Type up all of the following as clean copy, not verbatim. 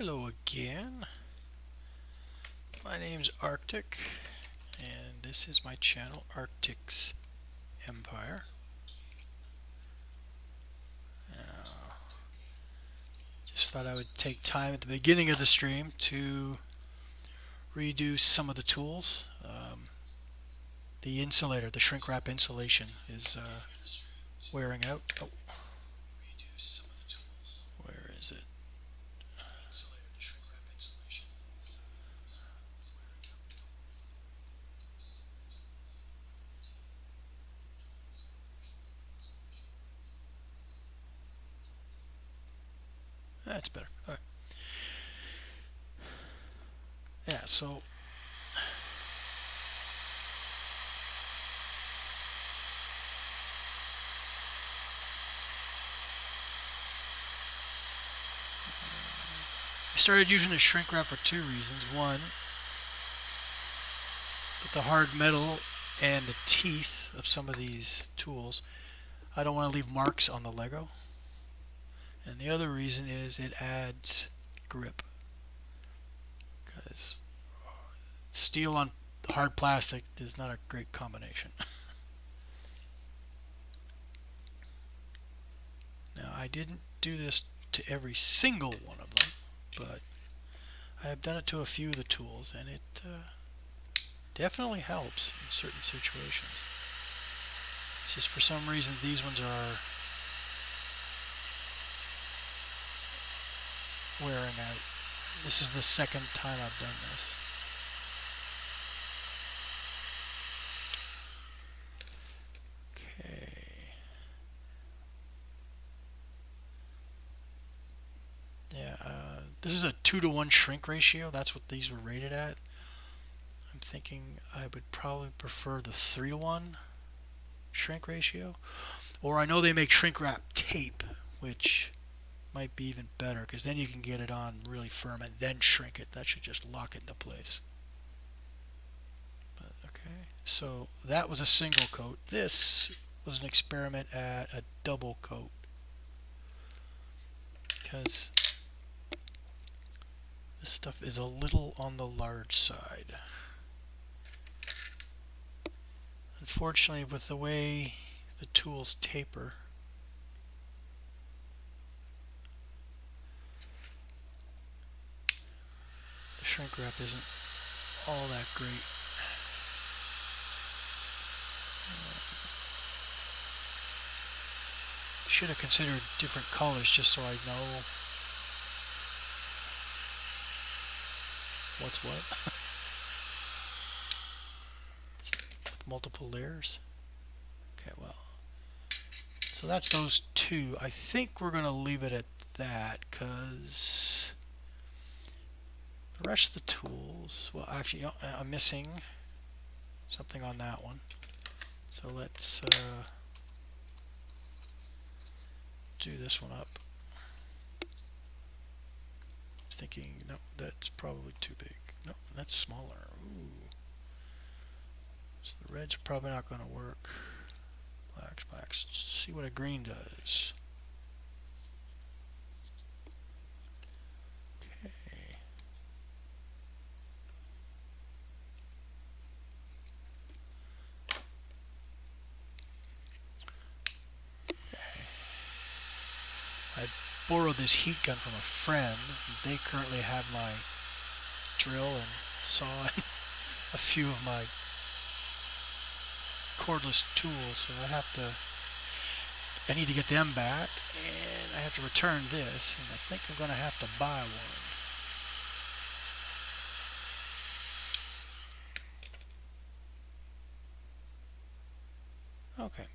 Hello again. My name's Arctic, and this is my channel, Arctic's Empire. Just thought I would take time at the beginning of the stream to redo some of the tools. The insulator, the shrink wrap insulation, is wearing out. Oh. Where is it? That's better. All right. Yeah, so I started using the shrink wrap for two reasons. One, with the hard metal and the teeth of some of these tools, I don't want to leave marks on the Lego. And the other reason is it adds grip, because steel on hard plastic is not a great combination. Now, I didn't do this to every single one of them, but I have done it to a few of the tools, and it definitely helps in certain situations. It's just for some reason these ones are wearing out. This is the second time I've done this. Okay. Yeah, this is a 2-to-1 shrink ratio. That's what these were rated at. I'm thinking I would probably prefer the 3-to-1 shrink ratio. Or I know they make shrink wrap tape, which might be even better, because then you can get it on really firm and then shrink it. That should just lock it into place. But, okay, so that was a single coat. This was an experiment at a double coat, because this stuff is a little on the large side. Unfortunately, with the way the tools taper, the shrink wrap isn't all that great. Should have considered different colors just so I know what's what. With multiple layers. Okay, well, so that's those two. I think we're going to leave it at that, because the rest of the tools, well, actually, I'm missing something on that one. So let's do this one up. I was thinking, no, that's probably too big. No, that's smaller. Ooh. So the red's probably not going to work. Blacks. Let's see what a green does. Okay. I borrowed this heat gun from a friend. They currently have my drill and saw and a few of my cordless tools, so I need to get them back, and I have to return this, and I think I'm going to have to buy one. Okay.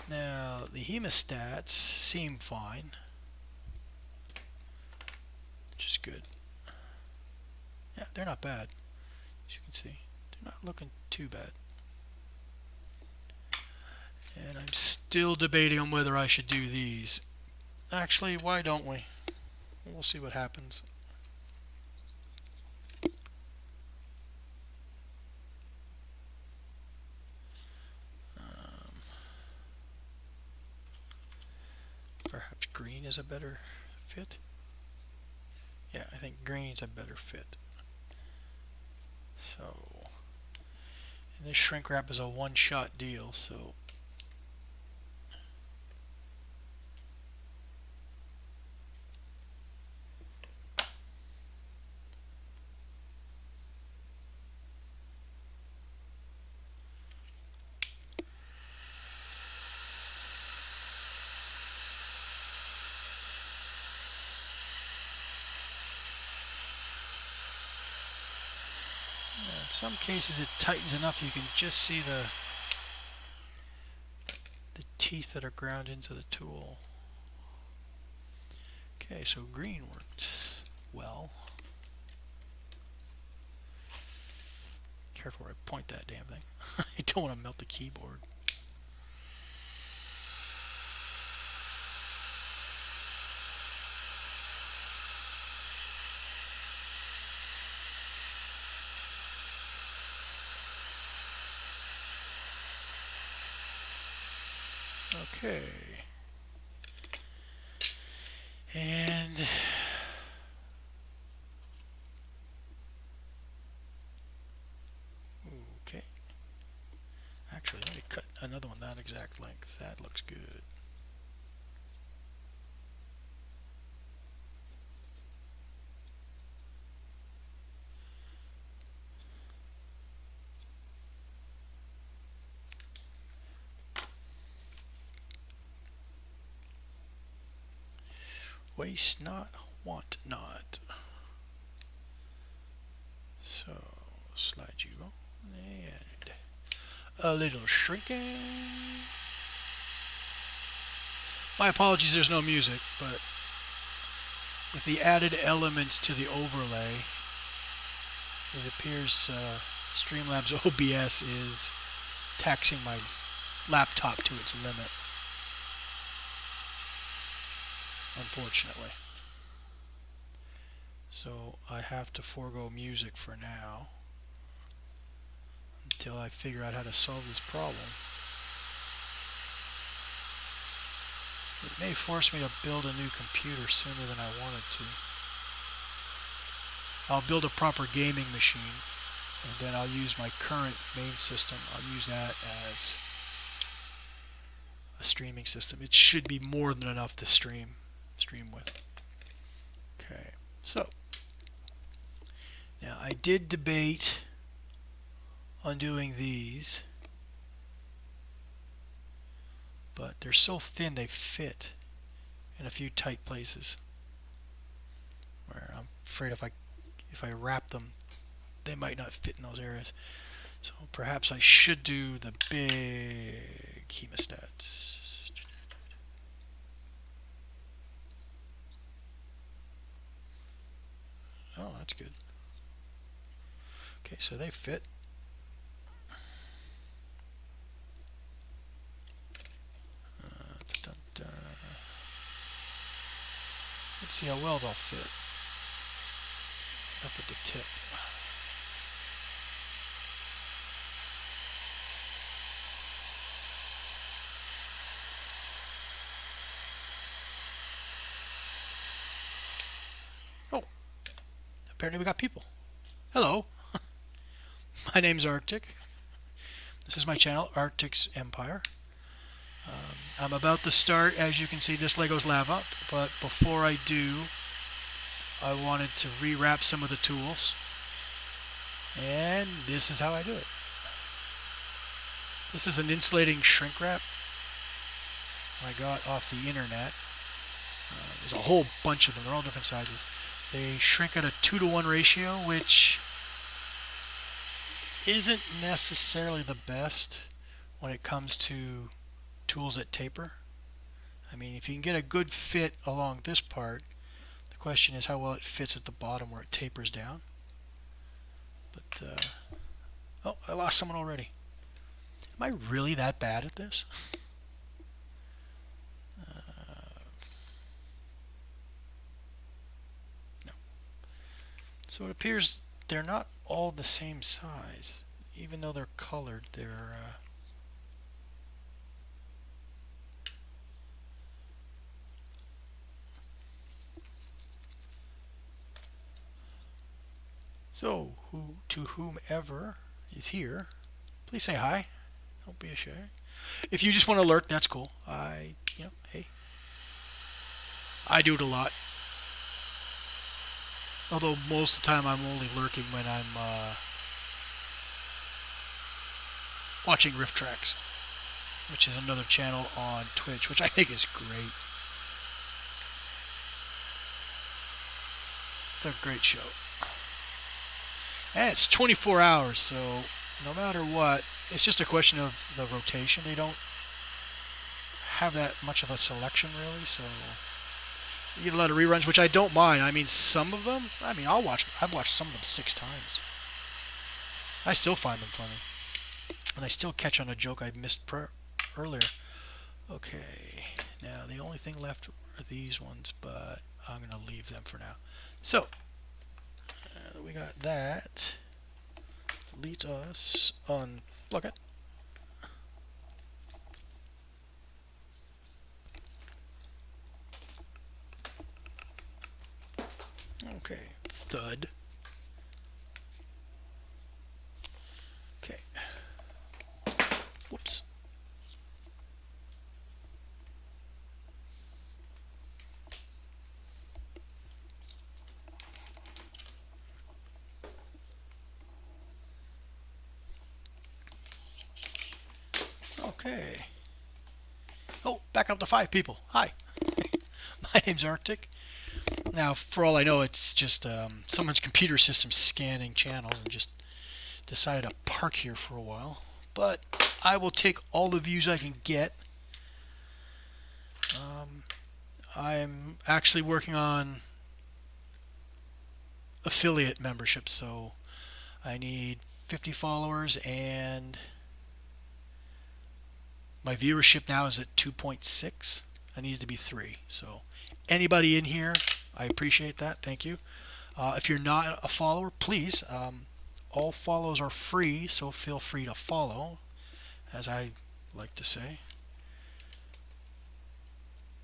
Now, the hemostats seem fine, which is good. Yeah, they're not bad, as you can see. They're not looking too bad. And I'm still debating on whether I should do these. Actually, why don't we? We'll see what happens. Perhaps green is a better fit. Yeah, I think green's a better fit. So, and this shrink wrap is a one-shot deal, so in some cases it tightens enough you can just see the teeth that are ground into the tool. Okay, so green worked well. Careful where I point that damn thing. I don't want to melt the keyboard. Okay. And okay. Actually, let me cut another one that exact length. That looks good. Waste not, want not. So, slide you on and a little shrinking. My apologies, there's no music, but with the added elements to the overlay, it appears Streamlabs OBS is taxing my laptop to its limit, unfortunately. So I have to forego music for now until I figure out how to solve this problem. It may force me to build a new computer sooner than I wanted to. I'll build a proper gaming machine, and then I'll use my current main system. I'll use that as a streaming system. It should be more than enough to stream with. Okay, so now I did debate on doing these, but they're so thin they fit in a few tight places where I'm afraid if I wrap them, they might not fit in those areas. So perhaps I should do the big hemostats. Oh, that's good. Okay, so they fit. Let's see how well they'll fit up at the tip. Oh, apparently we got people. Hello, my name's Arctic. This is my channel, Arctic's Empire. I'm about to start, as you can see, this Lego's lava, but before I do, I wanted to rewrap some of the tools, and this is how I do it. This is an insulating shrink wrap I got off the internet. There's a whole bunch of them, they're all different sizes. They shrink at a 2-to-1 ratio, which isn't necessarily the best when it comes to tools that taper. I mean, if you can get a good fit along this part, the question is how well it fits at the bottom where it tapers down. But, oh, I lost someone already. Am I really that bad at this? No. So it appears they're not all the same size. Even though they're colored, they're So, to whomever is here, please say hi. Don't be ashamed. If you just want to lurk, that's cool. Hey, I do it a lot. Although most of the time I'm only lurking when I'm watching Riff Tracks, which is another channel on Twitch, which I think is great. It's a great show. And it's 24 hours, so no matter what, it's just a question of the rotation. They don't have that much of a selection, really, so you get a lot of reruns, which I don't mind. I mean, some of them, I've watched some of them 6 times. I still find them funny. And I still catch on a joke I missed earlier. Okay, now the only thing left are these ones, but I'm going to leave them for now. So, we got that. Leads us unplug it. Okay, thud. Okay. Whoops. Okay. Oh, back up to 5 people. Hi. My name's Arctic. Now, for all I know, it's just someone's computer system scanning channels and just decided to park here for a while. But I will take all the views I can get. I'm actually working on affiliate membership, so I need 50 followers, and my viewership now is at 2.6. I need it to be 3. So anybody in here, I appreciate that. Thank you. If you're not a follower, please. All follows are free, so feel free to follow, as I like to say.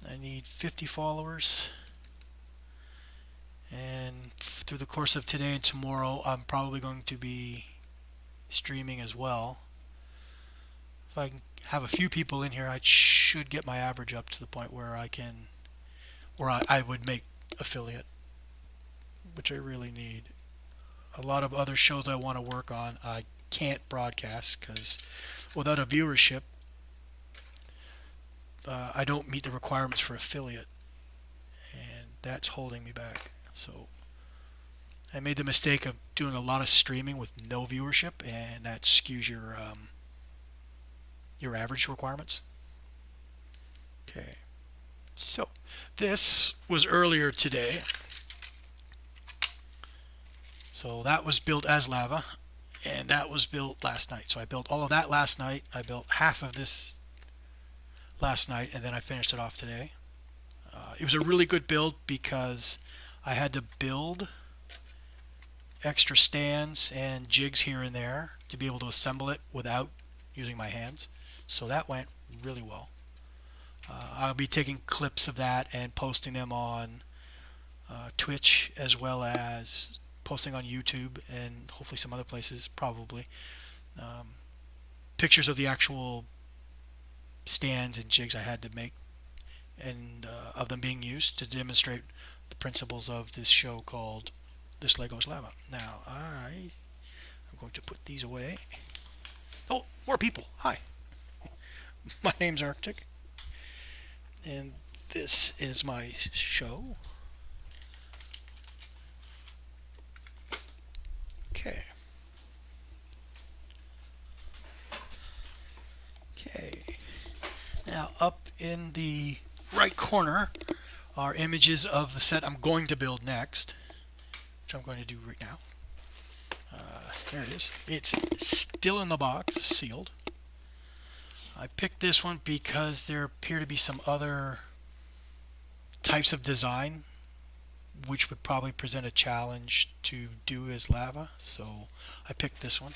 I need 50 followers, and through the course of today and tomorrow, I'm probably going to be streaming as well. If I can have a few people in here, I should get my average up to the point where I would make affiliate, which I really need. A lot of other shows I want to work on, I can't broadcast because without a viewership, I don't meet the requirements for affiliate, and that's holding me back. So I made the mistake of doing a lot of streaming with no viewership, and that skews your average requirements. Okay, so this was earlier today. So that was built as lava, and that was built last night. So I built all of that last night. I built half of this last night, and then I finished it off today. It was a really good build because I had to build extra stands and jigs here and there to be able to assemble it without using my hands. So that went really well. I'll be taking clips of that and posting them on Twitch, as well as posting on YouTube and hopefully some other places, probably. Pictures of the actual stands and jigs I had to make, and of them being used to demonstrate the principles of this show called This Lego is Lava. Now I'm going to put these away. Oh, more people. Hi. My name's Arctic, and this is my show. Okay. Now up in the right corner are images of the set I'm going to build next, which I'm going to do right now. There it is. It's still in the box, sealed. I picked this one because there appear to be some other types of design which would probably present a challenge to do as lava, so I picked this one.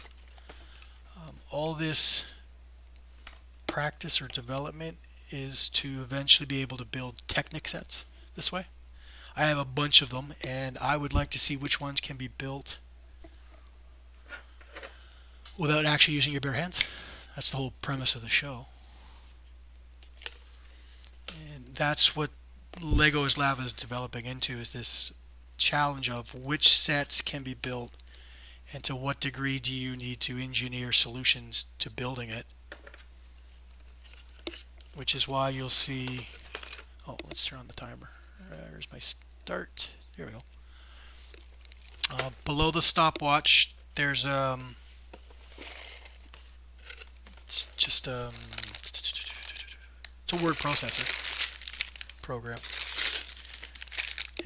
All this practice or development is to eventually be able to build Technic sets this way. I have a bunch of them, and I would like to see which ones can be built without actually using your bare hands. That's the whole premise of the show. And that's what Lego's Lava is developing into, is this challenge of which sets can be built and to what degree do you need to engineer solutions to building it. Which is why you'll see, oh, let's turn on the timer. There's my start. There we go. Below the stopwatch, there's it's just it's a word processor program,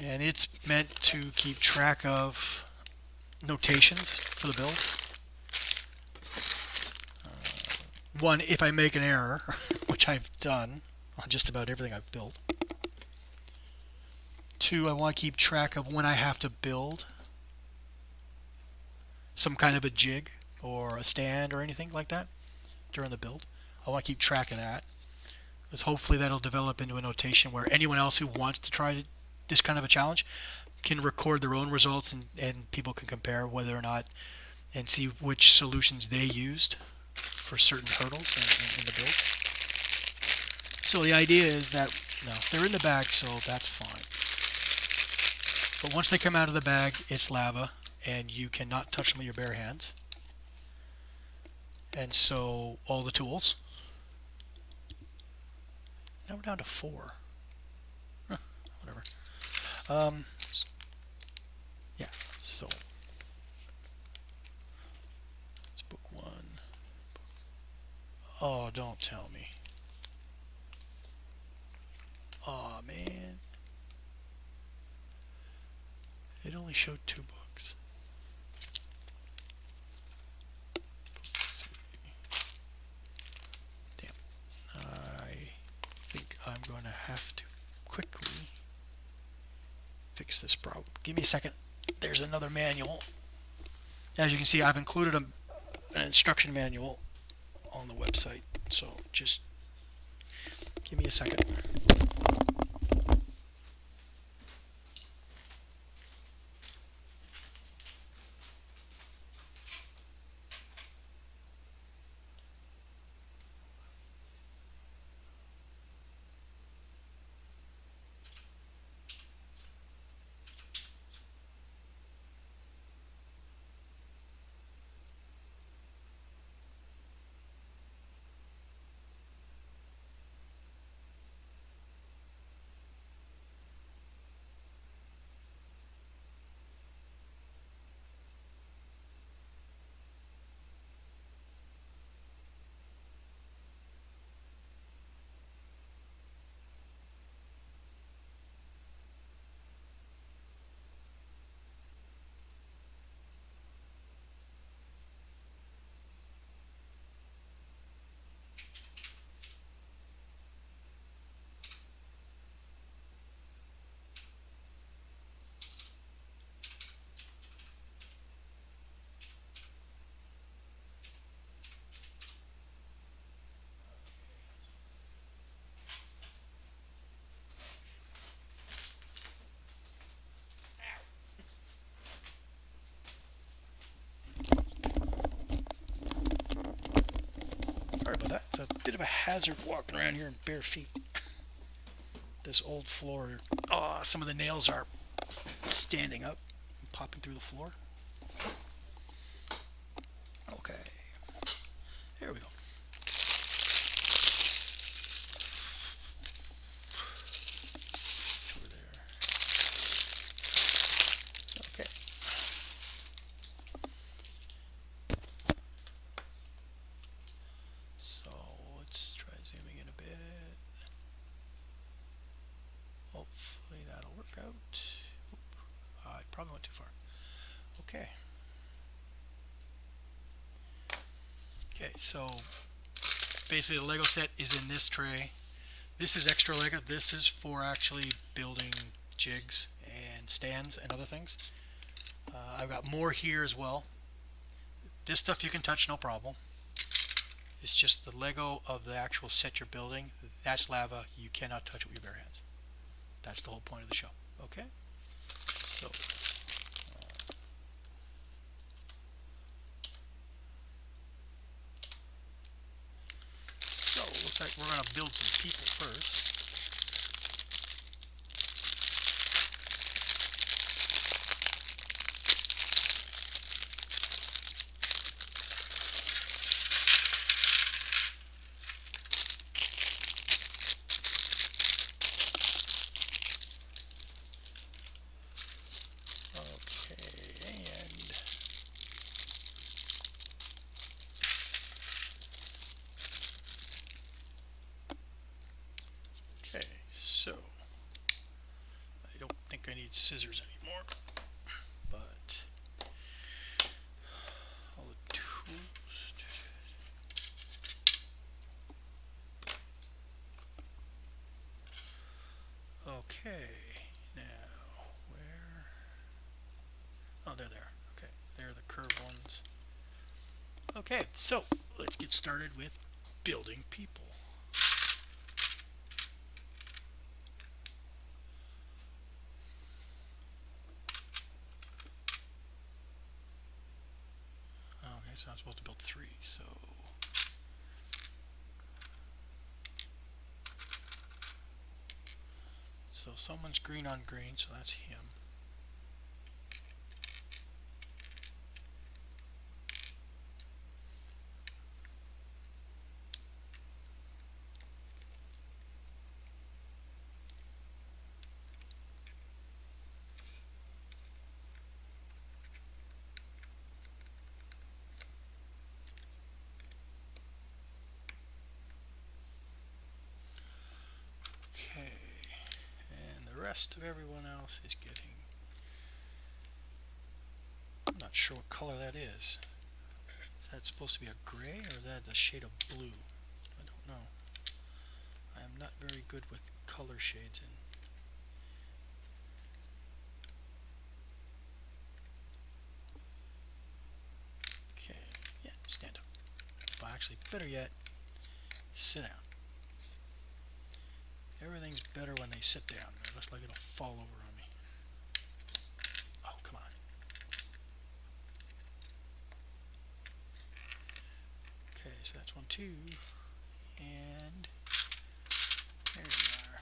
and it's meant to keep track of notations for the build. One, if I make an error, which I've done on just about everything I've built. Two, I want to keep track of when I have to build some kind of a jig or a stand or anything like that during the build. I want to keep track of that, because hopefully that'll develop into a notation where anyone else who wants to try this kind of a challenge can record their own results, and people can compare whether or not and see which solutions they used for certain hurdles in the build. So the idea is that, no, they're in the bag, so that's fine. But once they come out of the bag, it's lava, and you cannot touch them with your bare hands. And so all the tools. Now we're down to 4. Huh, whatever. Yeah, so it's book 1. Oh, don't tell me. Oh man, it only showed 2 books. Damn. I think I'm going to have to quickly fix this problem. Give me a second. There's another manual. As you can see, I've included an instruction manual on the website, so just give me a second. Sorry about that. It's a bit of a hazard walking around here in bare feet. This old floor, oh, some of the nails are standing up and popping through the floor. Okay, here we go. Over there. Okay. So let's try zooming in a bit. Hopefully that'll work out. Oop. I probably went too far. Okay. Okay, so basically the Lego set is in this tray. This is extra Lego. This is for actually building jigs and stands and other things. I've got more here as well. This stuff you can touch, no problem. It's just the Lego of the actual set you're building. That's lava. You cannot touch it with your bare hands. That's the whole point of the show. Okay? So, build some people first. Okay, so I don't think I need scissors anymore, but all the tools. Okay, now where? Oh, they're there. Okay, they're the curved ones. Okay, so let's get started with building people. Okay, so I'm supposed to build 3, so someone's green on green, so that's him. Okay, and the rest of everyone else is getting, I'm not sure what color that is. Is that supposed to be a gray, or is that a shade of blue? I don't know. I am not very good with color shades in. Okay, yeah, stand up. Well, actually, better yet, sit down. Everything's better when they sit down. It looks like it'll fall over on me. Oh, come on. Okay, so that's 1, 2, and there we are.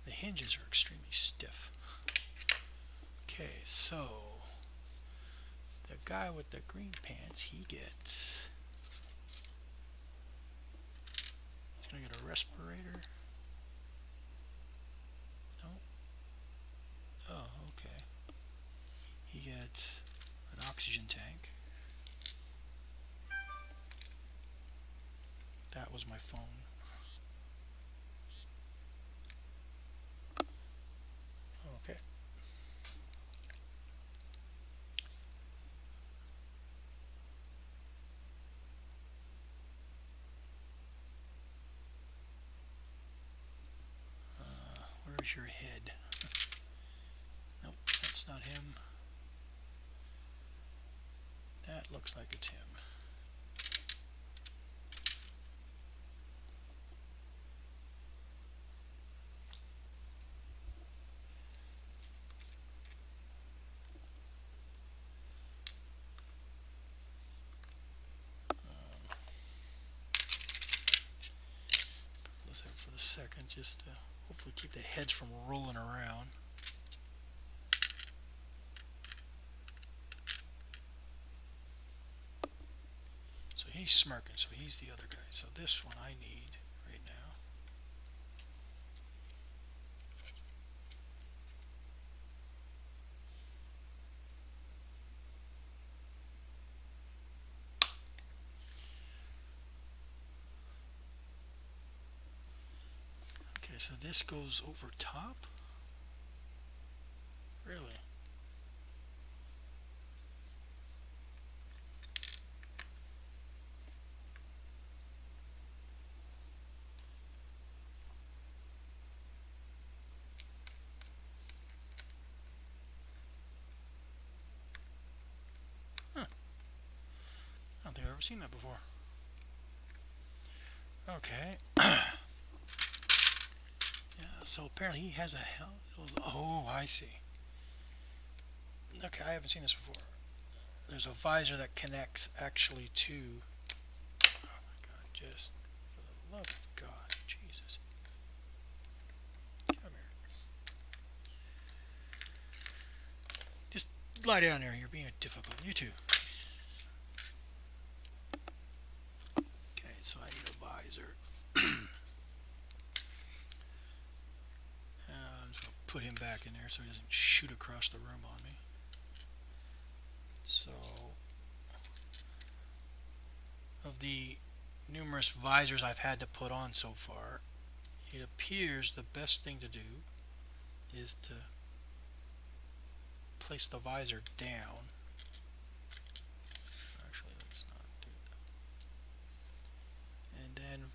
The hinges are extremely stiff. Okay, so the guy with the green pants, he's gonna get a respirator. No. Oh, okay. He gets an oxygen tank. That was my phone. Okay. Where's your head? Nope, that's not him. That looks like it's him. For the second, just to hopefully keep the heads from rolling around. So he's smirking, so he's the other guy. So this one I need right now. Okay, so this goes over top? Really? never seen that before. Okay. Yeah, so apparently he has a hell. Oh, I see. Okay, I haven't seen this before. There's a visor that connects actually to. Oh my God! Just for the love of God, Jesus! Come here. Just lie down there. You're being difficult. You too. Okay, so I need a visor. I'm just going to put him back in there so he doesn't shoot across the room on me. So, of the numerous visors I've had to put on so far, it appears the best thing to do is to place the visor down. Actually, let's not do that. And then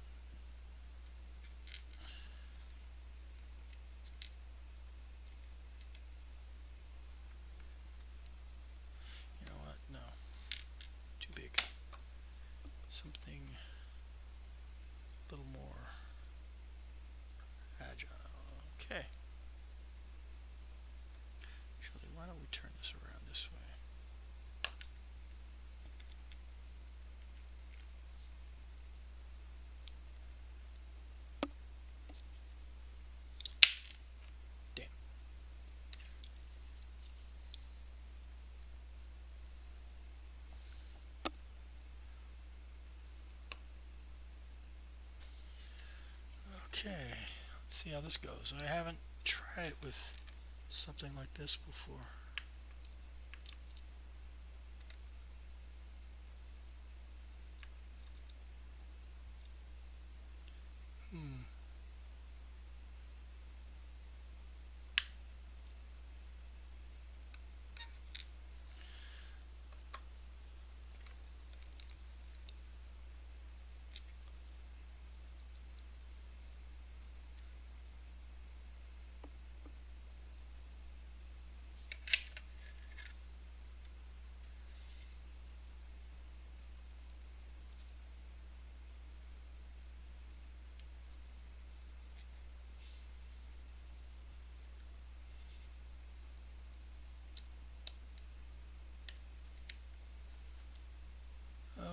you know what? No. Too big. Something a little more agile. Okay. Actually, why don't we turn this around this way? Damn. Okay. Let's see how this goes. I haven't tried it with something like this before.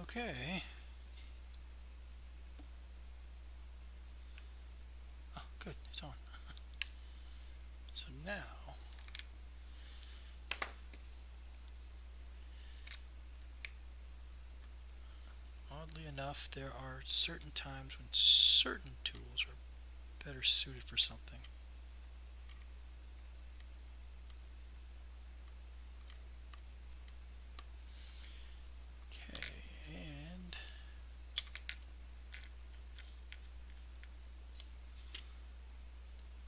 Okay. Oh, good. It's on. So now, oddly enough, there are certain times when certain tools are better suited for something. Okay, and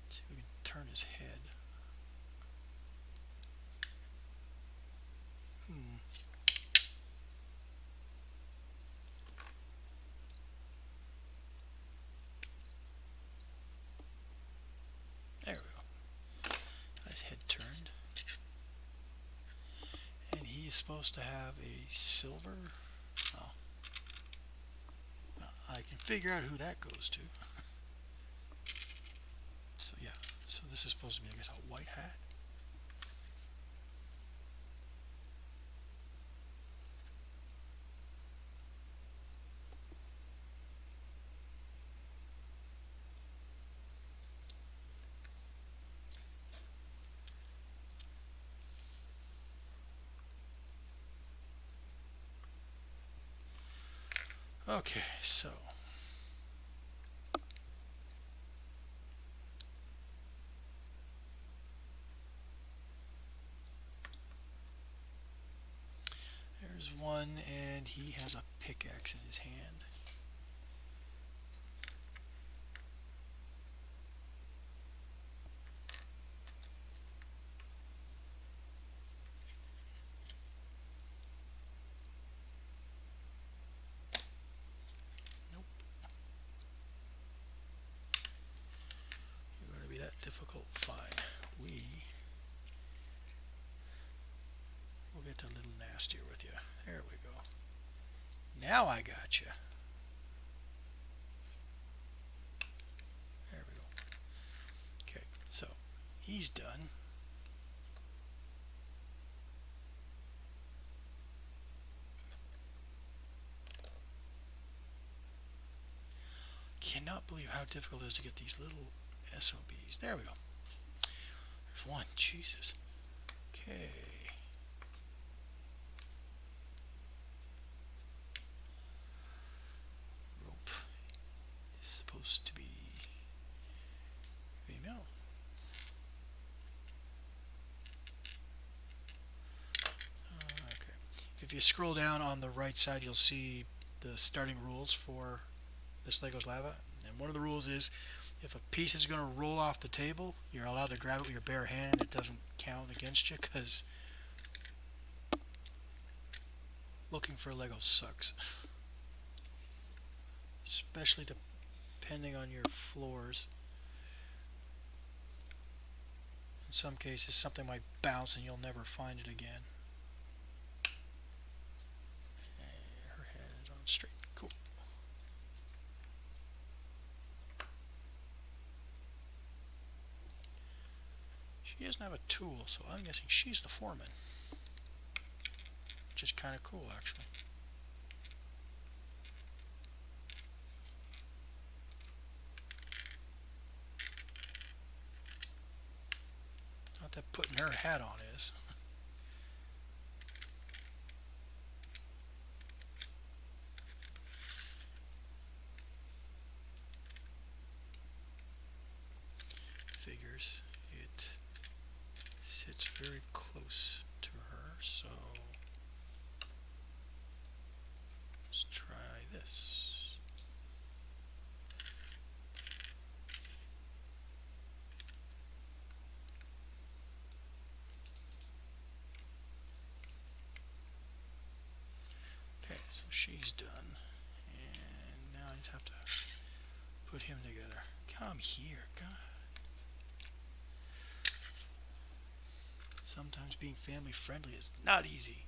let's see if we can turn his head. There we go. His head turned. And he is supposed to have a silver. Oh. I can figure out who that goes to. So yeah, so this is supposed to be, I guess, a white hat. Okay, so there's one, and he has a pickaxe in his hand. Nope. You're going to be that difficult? Fine. We'll get a little nastier with you. There we go. Now I got you. There we go. Okay, so he's done. Cannot believe how difficult it is to get these little SOBs. There we go. There's one. Jesus. Okay. Rope is supposed to be female. Okay. If you scroll down on the right side, you'll see the starting rules for this Lego's Lava. And one of the rules is if a piece is going to roll off the table, you're allowed to grab it with your bare hand and it doesn't count against you, because looking for Lego sucks. Especially depending on your floors. In some cases, something might bounce and you'll never find it again. Okay, her head is on straight. Cool. She doesn't have a tool, so I'm guessing she's the foreman. Which is kind of cool, actually. Not that putting her hat on is. Figures it sits very close to her, so let's try this. Okay, so she's done, and now I just have to put him together. Come here, God. Sometimes being family friendly is not easy.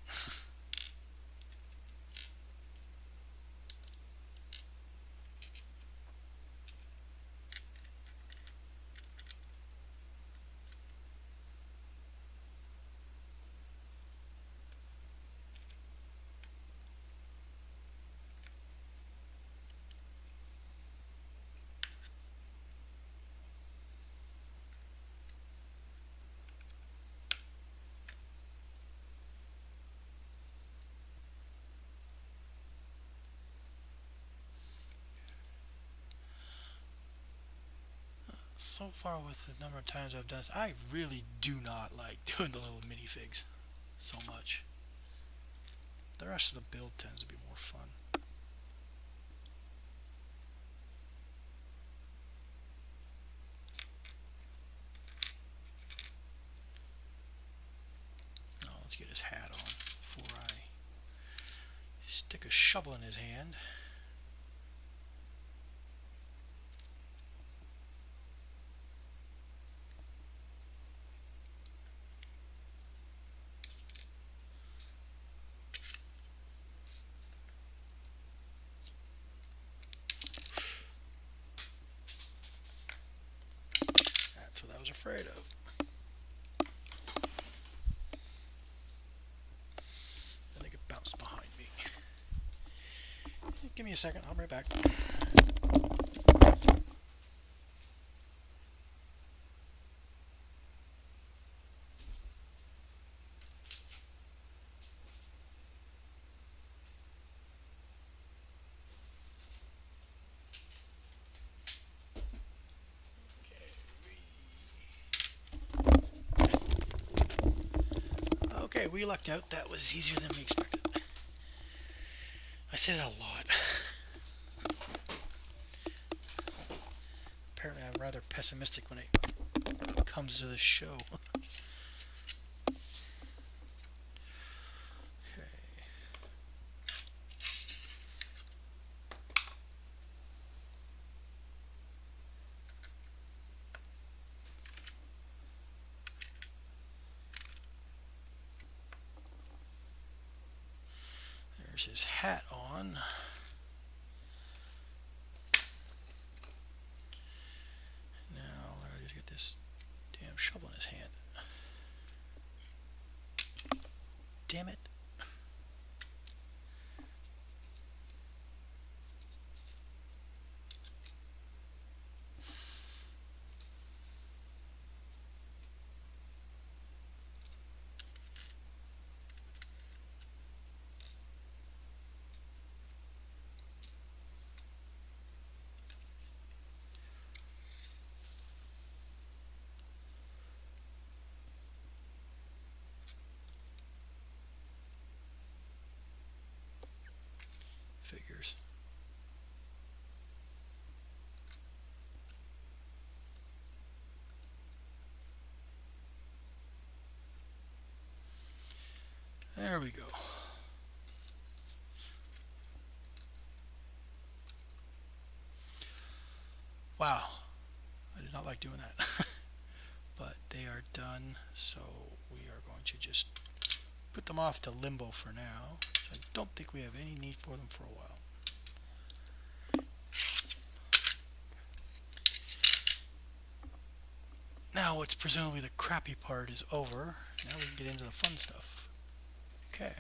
So far with the number of times I've done this, I really do not like doing the little minifigs so much. The rest of the build tends to be more fun. Now let's get his hat on before I stick a shovel in his hand. That's what I was afraid of. I think it bounced behind me. Give me a second, I'll be right back. Okay, we lucked out. That was easier than we expected. I say that a lot. Apparently I'm rather pessimistic when it comes to this show. Okay. There's his hat on. one. Now Larry just get this damn shovel in his hand. Damn it. Figures. There we go. Wow. I did not like doing that. But they are done, so we are going to just put them off to limbo for now. So I don't think we have any need for them for a while. Now what's presumably the crappy part is over. Now we can get into the fun stuff. Okay.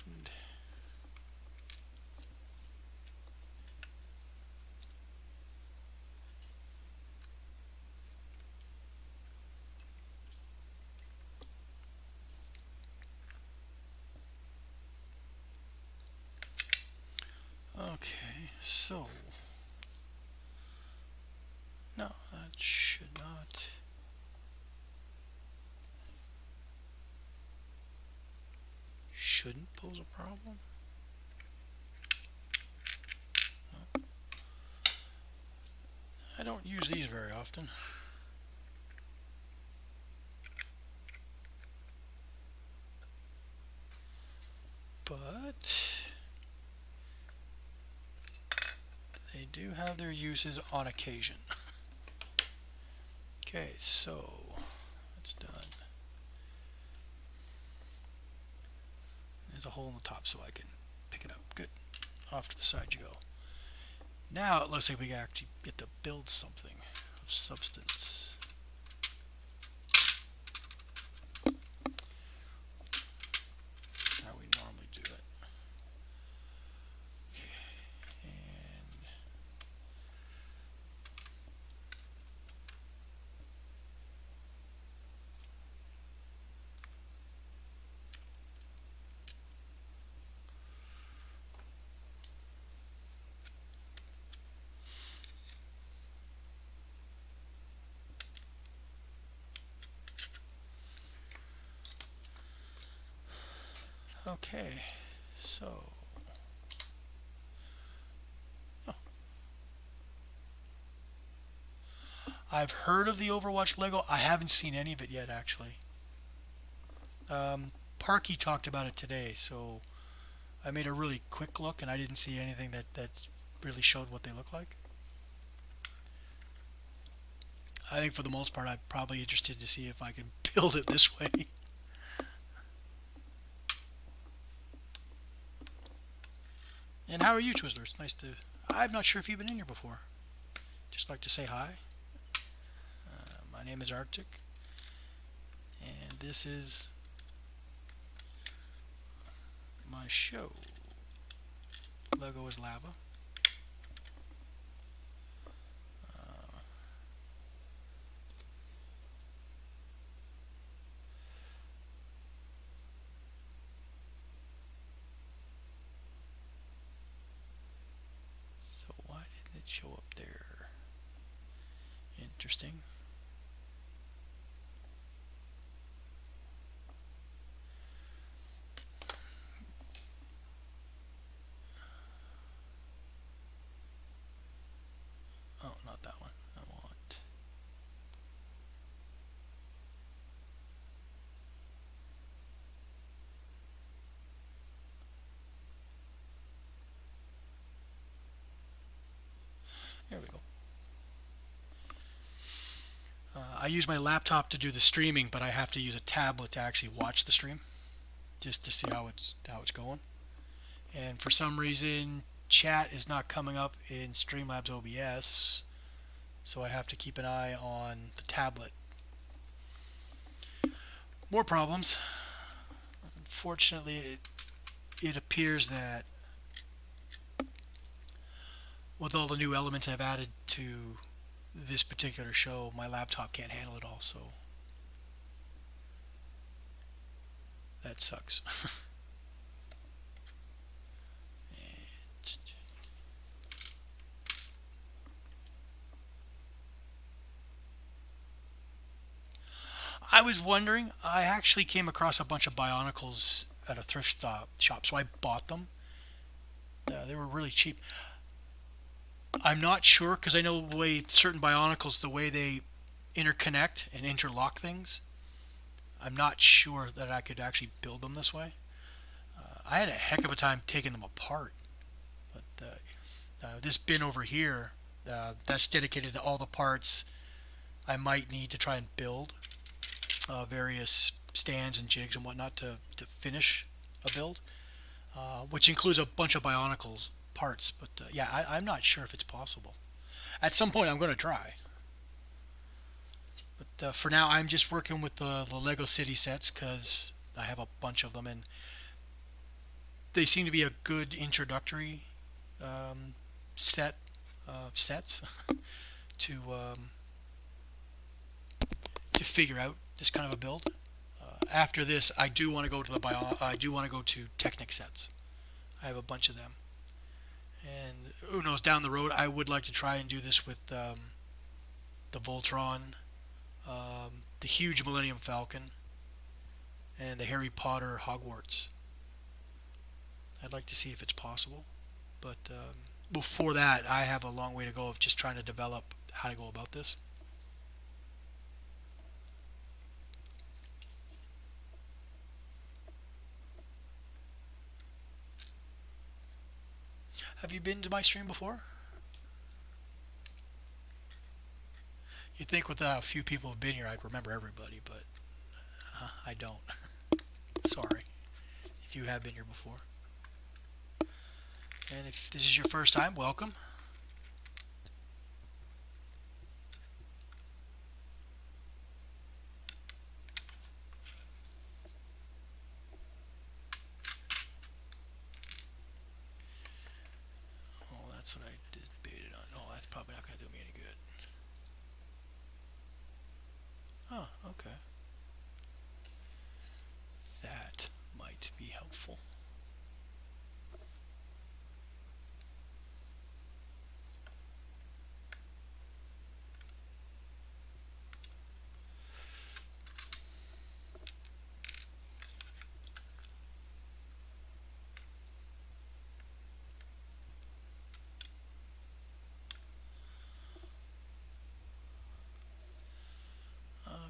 And okay, so no, that should not. Shouldn't pose a problem. No. I don't use these very often. But they do have their uses on occasion. Okay, so that's done. There's a hole in the top so I can pick it up. Good. Off to the side you go. Now it looks like we actually get to build something of substance. How we normally do it. And okay, so I've heard of the Overwatch Lego. I haven't seen any of it yet, actually. Parky talked about it today, so I made a really quick look, and I didn't see anything that really showed what they look like. I think for the most part, I'm probably interested to see if I can build it this way. And how are you, Twizzlers? Nice to... I'm not sure if you've been in here before. Just like to say hi. My name is Arctic. And this is my show. Lego is lava. So why didn't it show up there? Interesting. Oh, not that one. I want... There we go. I use my laptop to do the streaming, but I have to use a tablet to actually watch the stream, just to see how it's going. And for some reason, chat is not coming up in Streamlabs OBS, so I have to keep an eye on the tablet. More problems. Unfortunately, it appears that with all the new elements I've added to this particular show, my laptop can't handle it all, so that sucks. I was wondering, I actually came across a bunch of Bionicles at a thrift shop, so I bought them. They were really cheap. I'm not sure, because I know the way certain Bionicles, the way they interconnect and interlock things, I'm not sure that I could actually build them this way. I had a heck of a time taking them apart. But this bin over here, that's dedicated to all the parts I might need to try and build various stands and jigs and whatnot to finish a build, which includes a bunch of Bionicles parts. But yeah, I'm not sure if it's possible. At some point, I'm going to try. But for now, I'm just working with the Lego City sets because I have a bunch of them, and they seem to be a good introductory set of sets to figure out this kind of a build. After this, I do want to go to Technic sets. I have a bunch of them, and who knows, down the road, I would like to try and do this with the Voltron, the huge Millennium Falcon, and the Harry Potter Hogwarts. I'd like to see if it's possible, but before that, I have a long way to go of just trying to develop how to go about this. Have you been to my stream before? You'd think with a few people have been here, I'd remember everybody, but I don't. Sorry if you have been here before. And if this is your first time, welcome. Oh, that's what I debated on. Oh, that's probably not going to do me any good. Oh, okay. That might be helpful.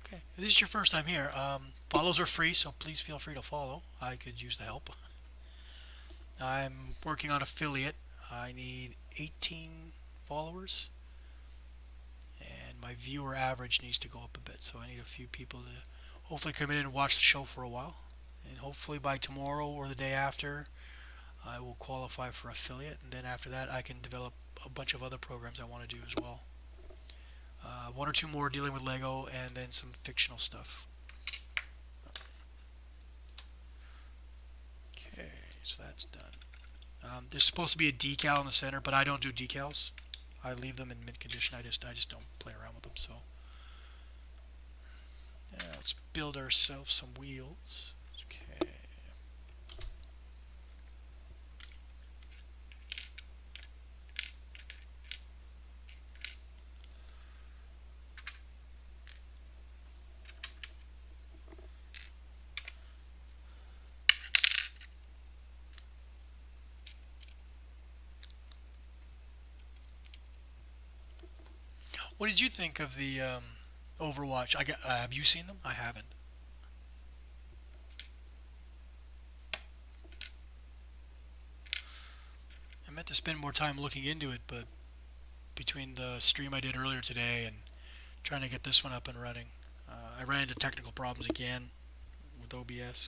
Okay, if this is your first time here, follows are free, so please feel free to follow. I could use the help. I'm working on affiliate. I need 18 followers, and my viewer average needs to go up a bit, so I need a few people to hopefully come in and watch the show for a while, and hopefully by tomorrow or the day after I will qualify for affiliate, and then after that I can develop a bunch of other programs I want to do as well. One or two more dealing with Lego, and then some fictional stuff. Okay, so that's done. There's supposed to be a decal in the center, but I don't do decals. I leave them in mint condition. I just don't play around with them. So yeah, let's build ourselves some wheels. Okay. What did you think of the Overwatch? Have you seen them? I haven't. I meant to spend more time looking into it, but between the stream I did earlier today and Trying to get this one up and running. I ran into technical problems again with OBS.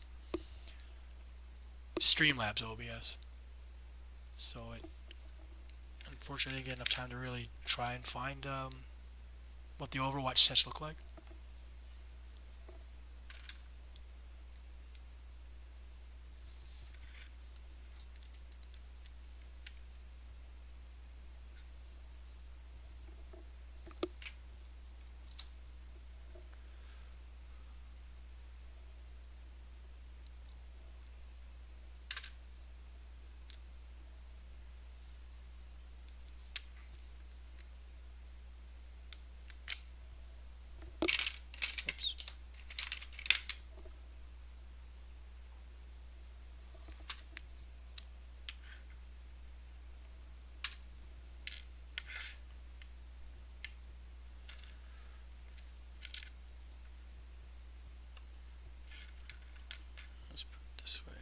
Streamlabs OBS. So it unfortunately didn't get enough time to really try and find what the Overwatch sets look like. Oops. Let's put it this way.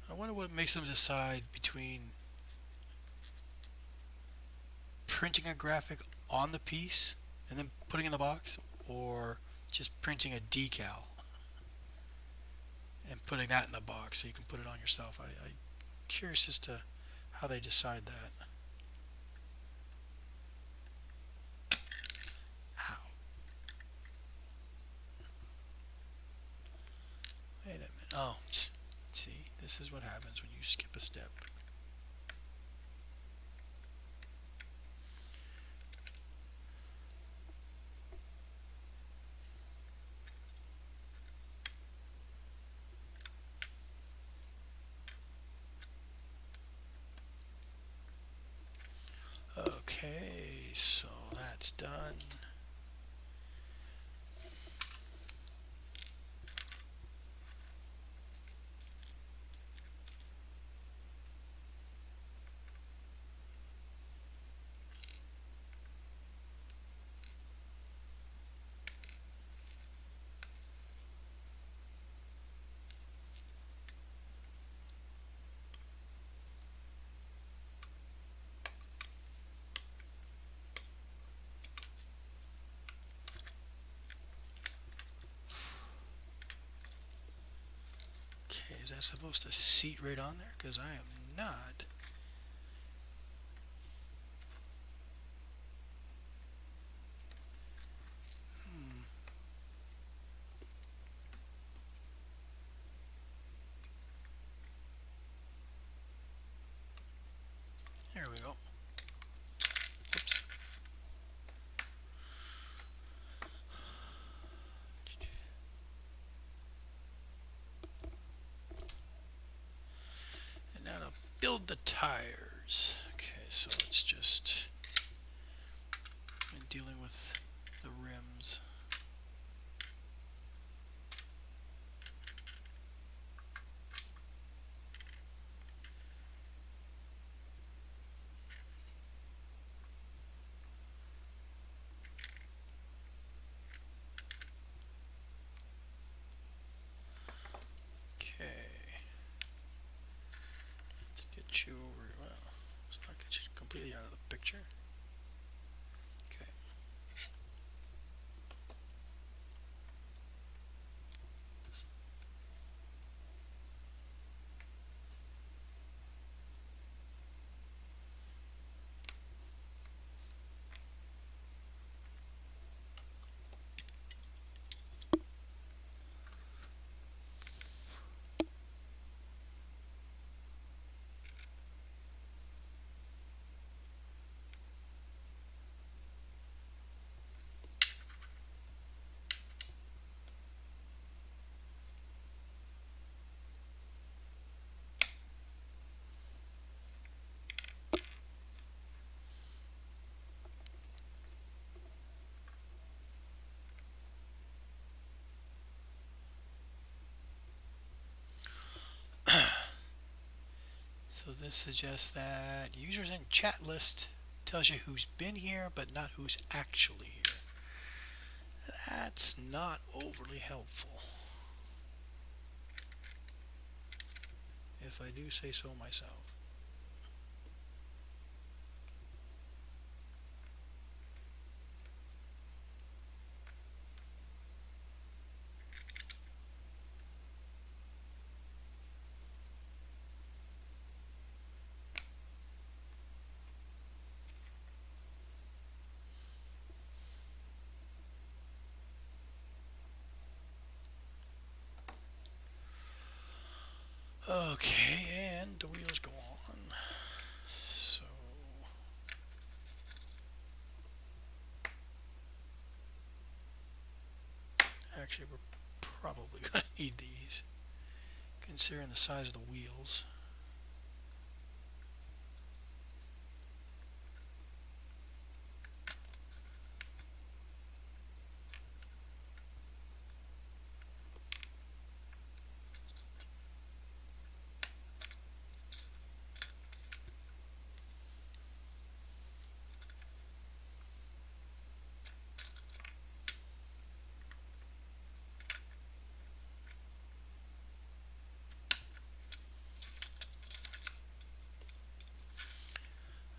I wonder what makes them decide between printing a graphic on the piece and then putting it in the box, or just printing a decal and putting that in the box so you can put it on yourself. I'm curious as to how they decide that. Ow. Wait a minute. Oh, see, this is what happens when you skip a step. Okay, so that's done. Okay, is that supposed to seat right on there? Because I am not. There we go. Oops. And now to build the tires. Okay, so let's just I'm dealing with the rims. Okay. Let's get you over. Well, so I get you completely out of the picture. Okay. So this suggests that users in chat list tells you who's been here but not who's actually here. That's not overly helpful, if I do say so myself. Okay, and the wheels go on. So actually we're probably going to need these, considering the size of the wheels.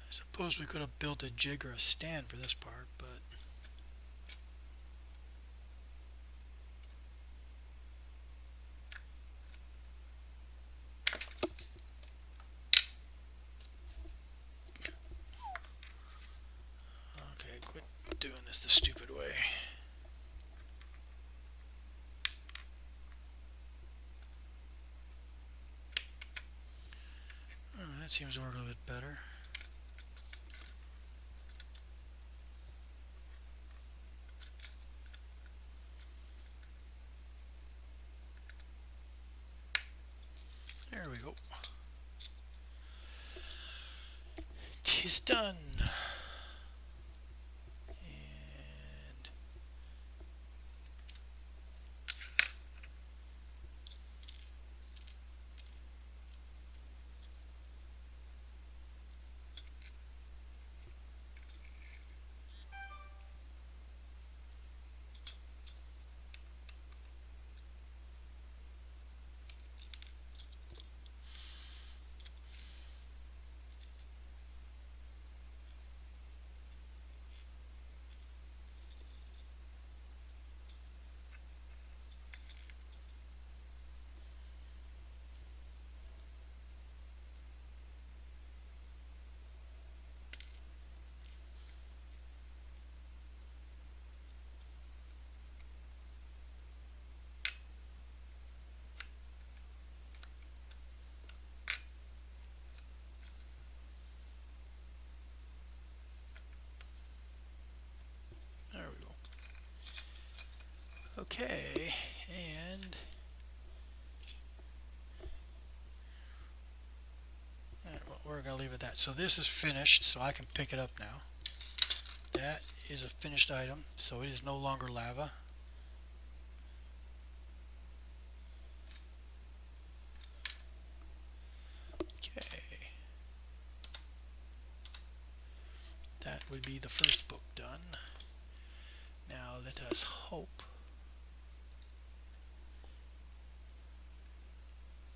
I suppose we could have built a jig or a stand for this part, but okay, quit doing this the stupid way. Oh, that seems to work a little bit better. There we go. 'Tis done. And there we go. Okay, and well, we're going to leave it at that. So this is finished, so I can pick it up now. That is a finished item, so it is no longer lava. Okay. That would be the first book done. Now let us hope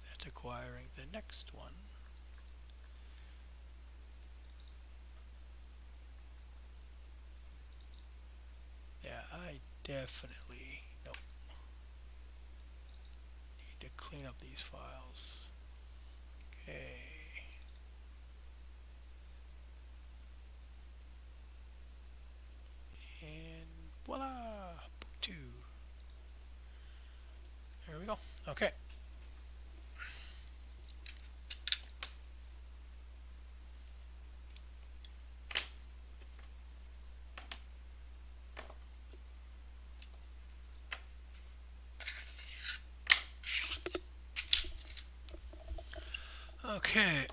that acquiring the next one I definitely need to clean up these files. Okay. And voila! Book 2. There we go. Okay. Okay.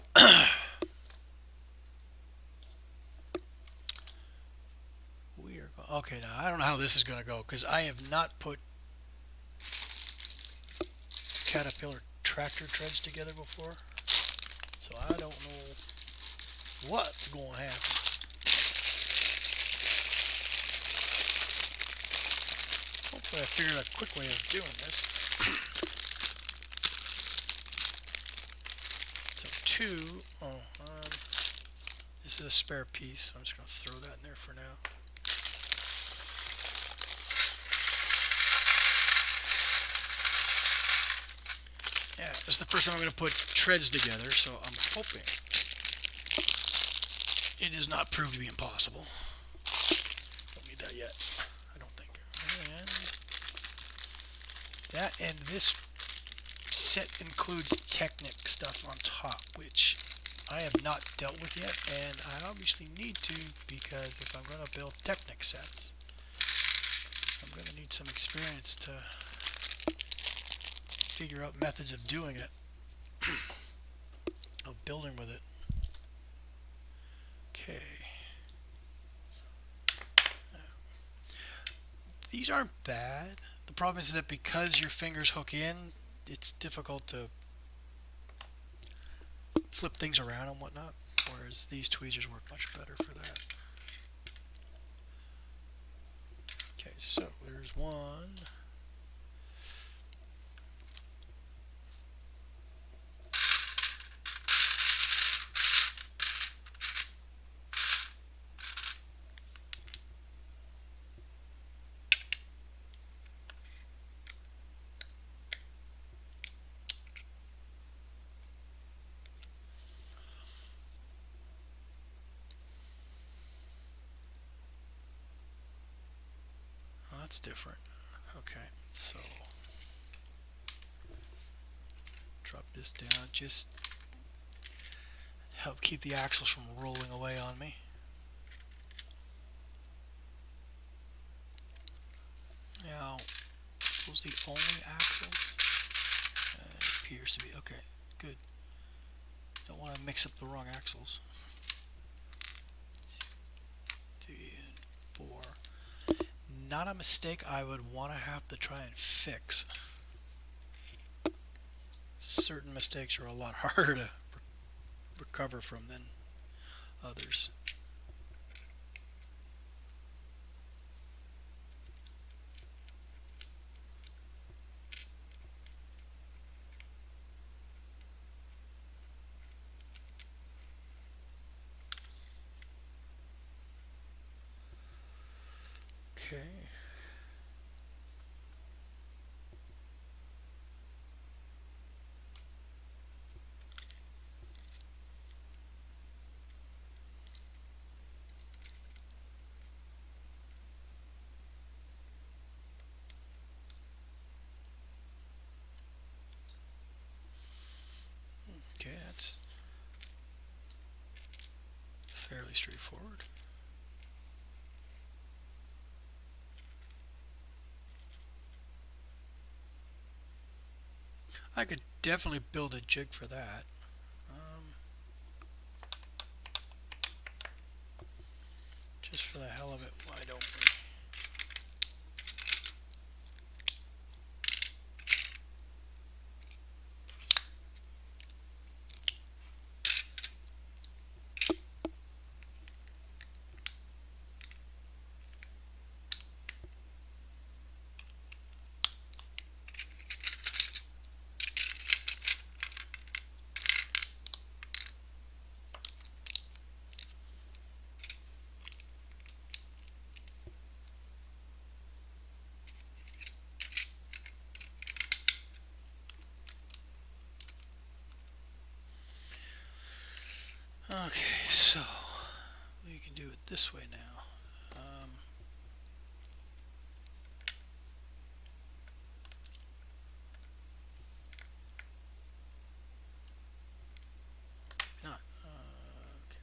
Okay, now I don't know how this is going to go because I have not put Caterpillar tractor treads together before. So I don't know what's going to happen. Hopefully I figured out a quick way of doing this. So this is a spare piece, so I'm just going to throw that in there for now. Yeah, this is the first time I'm going to put treads together, so I'm hoping it does not prove to be impossible. Don't need that yet, I don't think. And this set includes Technic stuff on top, which I have not dealt with yet, and I obviously need to, because if I'm going to build Technic sets, I'm going to need some experience to figure out methods of doing it, of building with it. Okay. These aren't bad. The problem is that because your fingers hook in, it's difficult to flip things around and whatnot, whereas these tweezers work much better for that. Okay, so there's one. Oh, that's different. Okay, so drop this down, just help keep the axles from rolling away on me. Now, those the only axles? It appears to be. Okay, good. Don't want to mix up the wrong axles. 3 and 4. Not a mistake I would want to have to try and fix. Certain mistakes are a lot harder to recover from than others. Okay. Okay, that's fairly straightforward. I could definitely build a jig for that. Just for the hell of it, why don't we? Okay, so we can do it this way now. Not. Okay.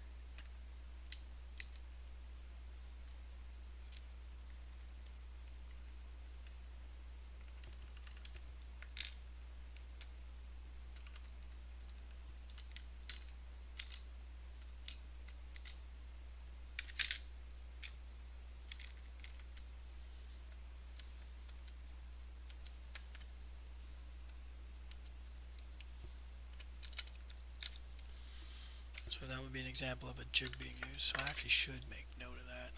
So that would be an example of a jig being used. So I actually should make note of that.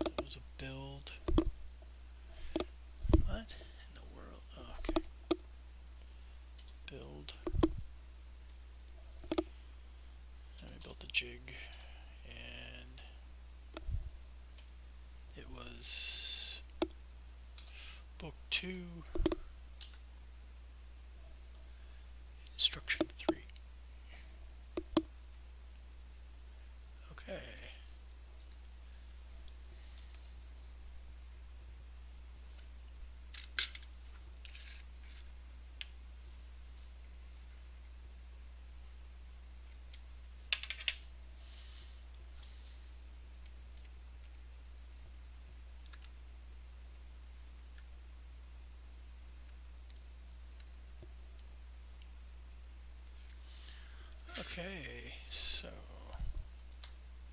That was a build. What in the world? Oh, okay. Build. And I built a jig, and it was book 2, instruction 3. Okay. Okay, so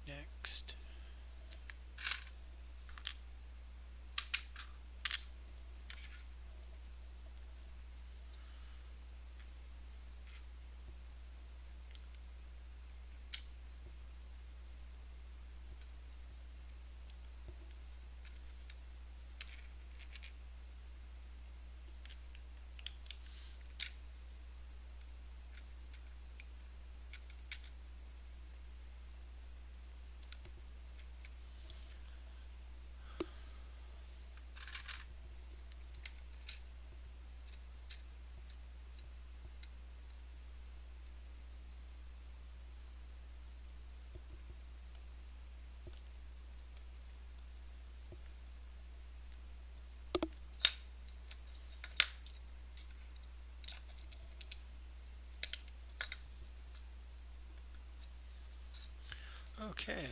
next. Okay.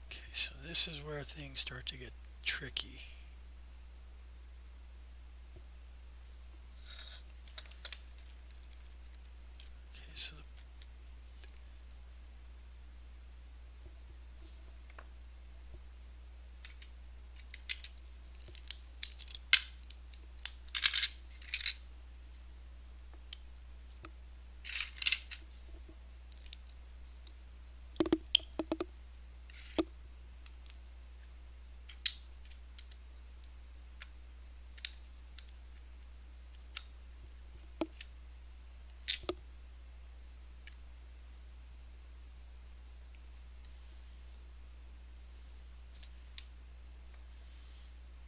Okay, so this is where things start to get tricky. Okay, so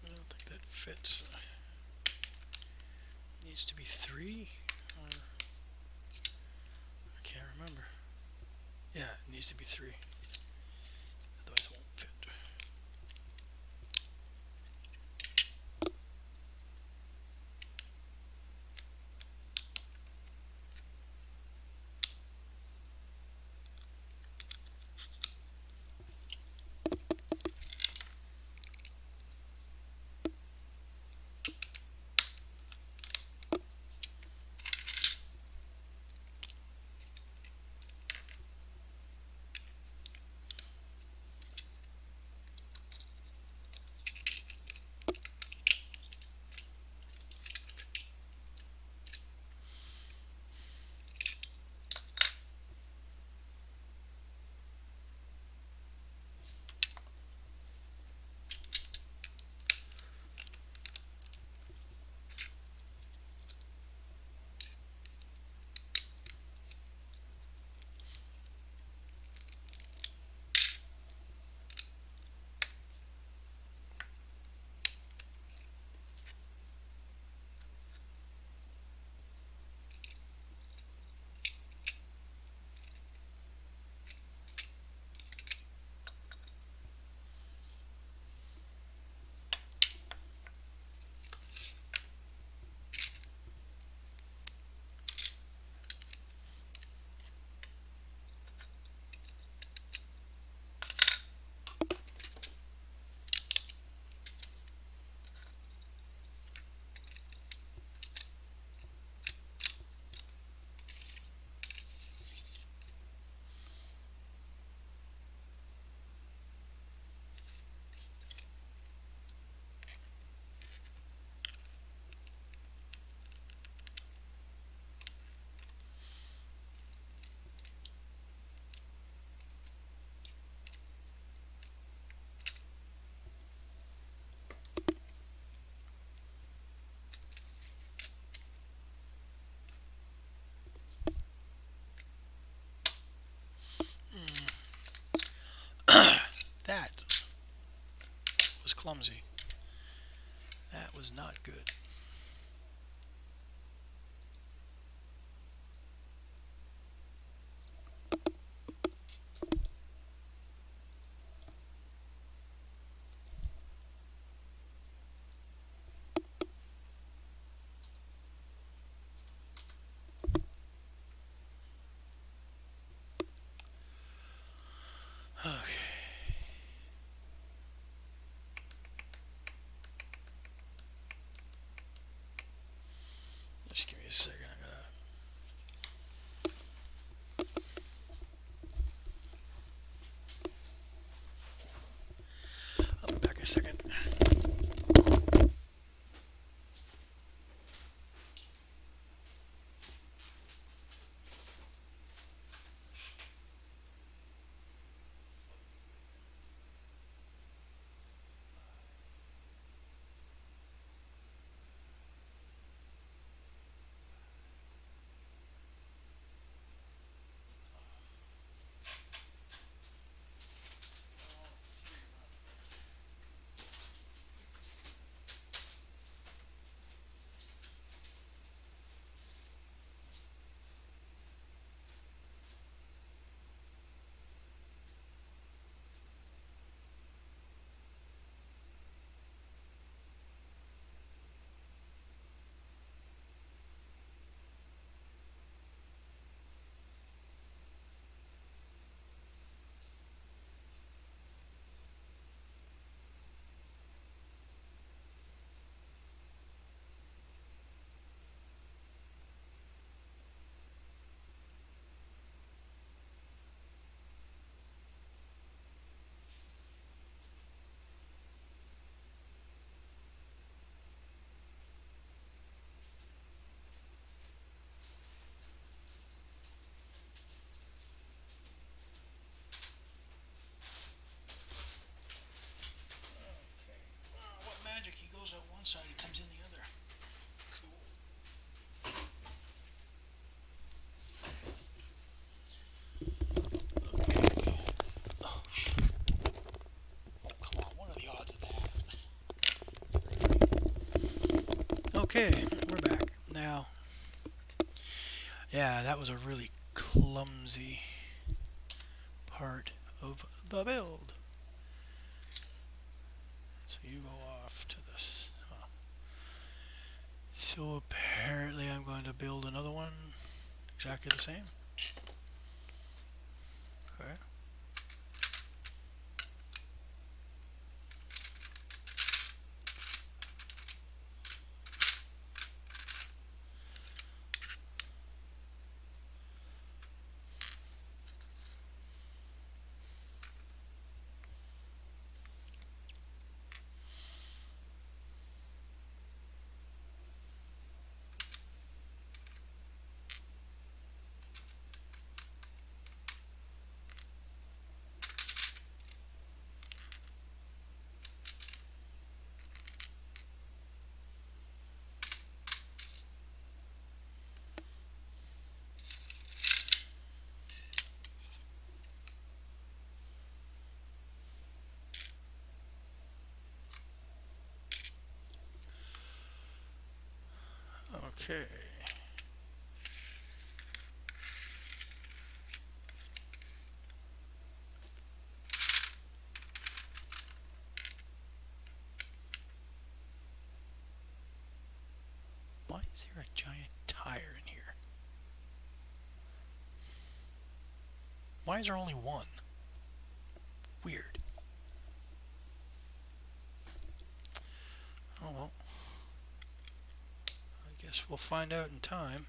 I don't think that fits. Needs to be 3. I can't remember. Yeah, it needs to be 3. Otherwise it won't fit. clumsy. That was not good. Okay. Just give me a second. I'll be back in a second. What magic? He goes out one side, he comes in the other. Okay, we're back. Now, yeah, that was a really clumsy part of the build. So you go off to this. Oh. So apparently I'm going to build another one exactly the same. Okay. Okay. Why is there a giant tire in here? Why is there only one? Weird. Oh well. I guess we'll find out in time.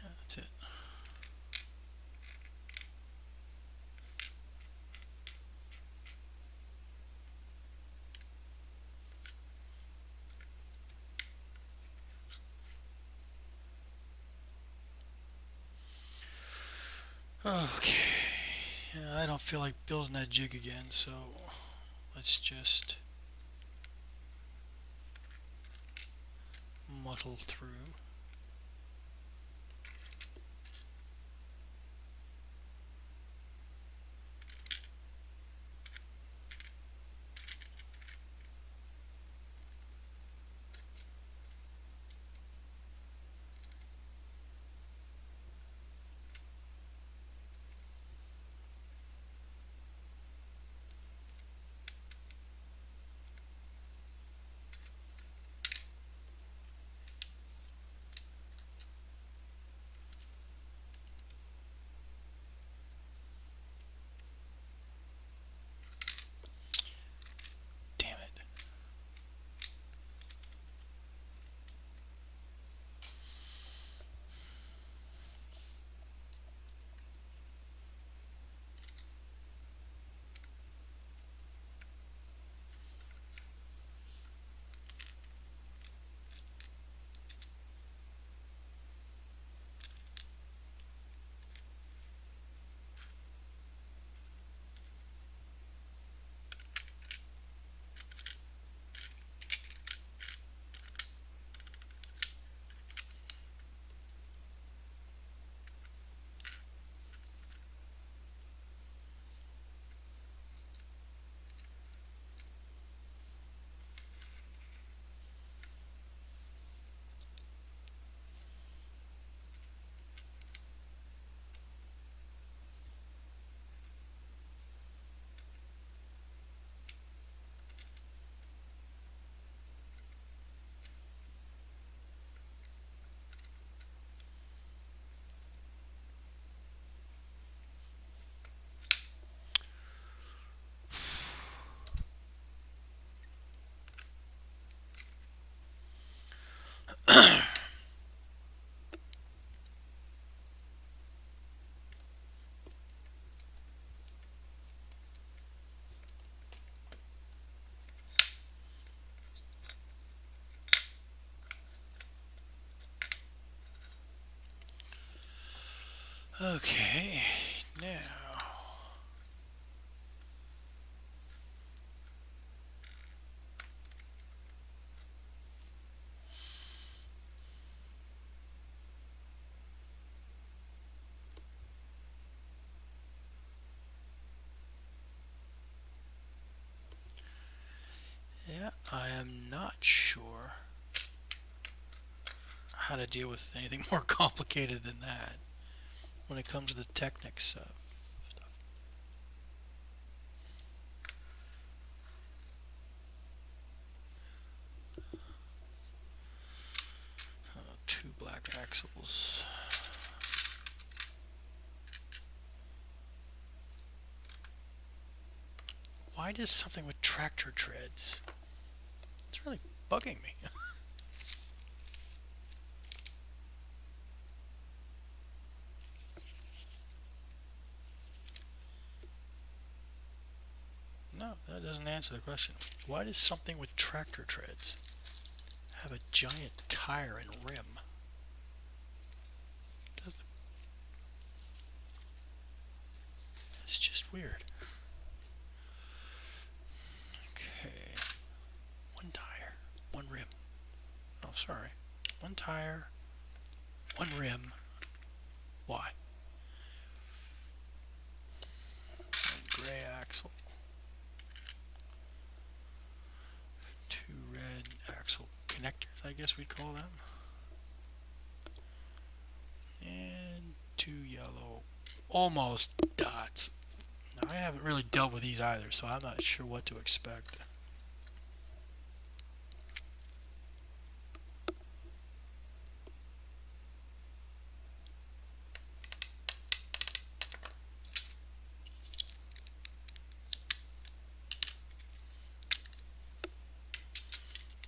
Yeah, that's it. feel like building that jig again, so let's just muddle through. Damn it. Okay, now yeah, I am not sure how to deal with anything more complicated than that when it comes to the technics stuff. Two black axles. Why does something with tractor treads? It's really bugging me. No, that doesn't answer the question. Why does something with tractor treads have a giant tire and rim? It's just weird. Okay. One tire, one rim. Oh, sorry. One tire, one rim. Why? One gray axle. Two red axle connectors, I guess we'd call them. And two yellow, almost dots. Now, I haven't really dealt with these either, so I'm not sure what to expect.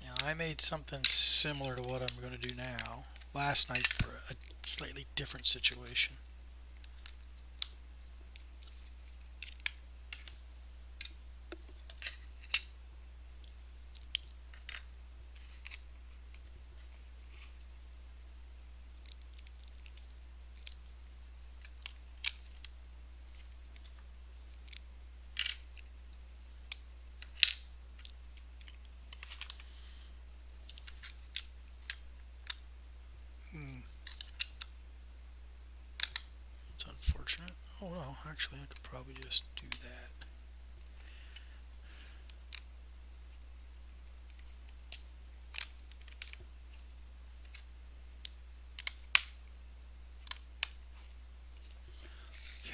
Now, I made something similar to what I'm going to do now last night for a slightly different situation. well, actually, I could probably just do that.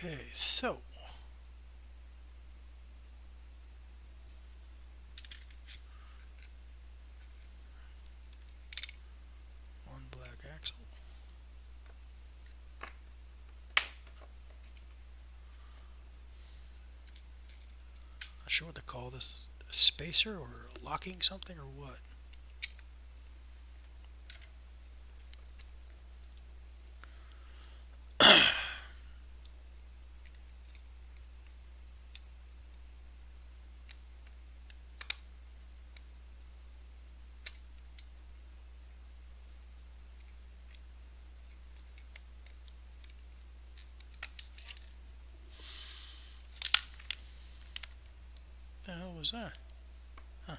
Okay, so one black axle. Not sure what to call this, a spacer or locking something or what. The hell was that? Huh.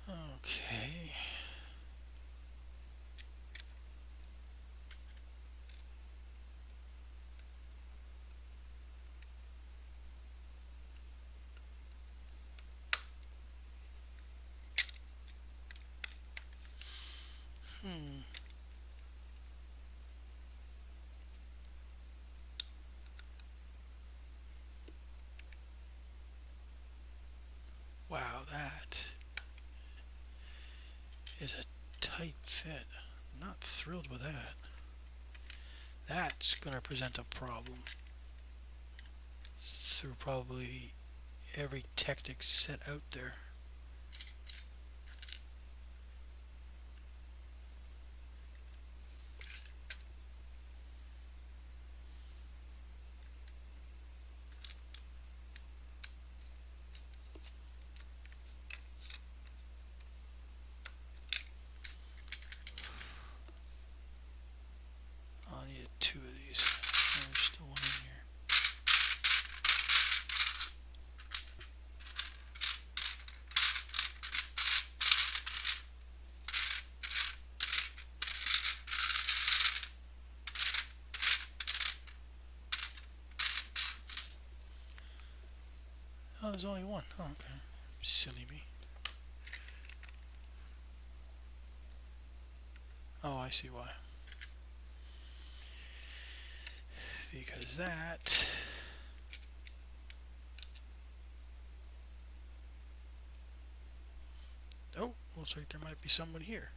Okay. Hmm. Wow, that is a tight fit. Not thrilled with that. That's going to present a problem through probably every technic set out there. I needed two of these. There's still one in here. Oh, there's only one. Oh, okay. Silly me. Oh, I see why. Because that... Oh, looks like there might be someone here.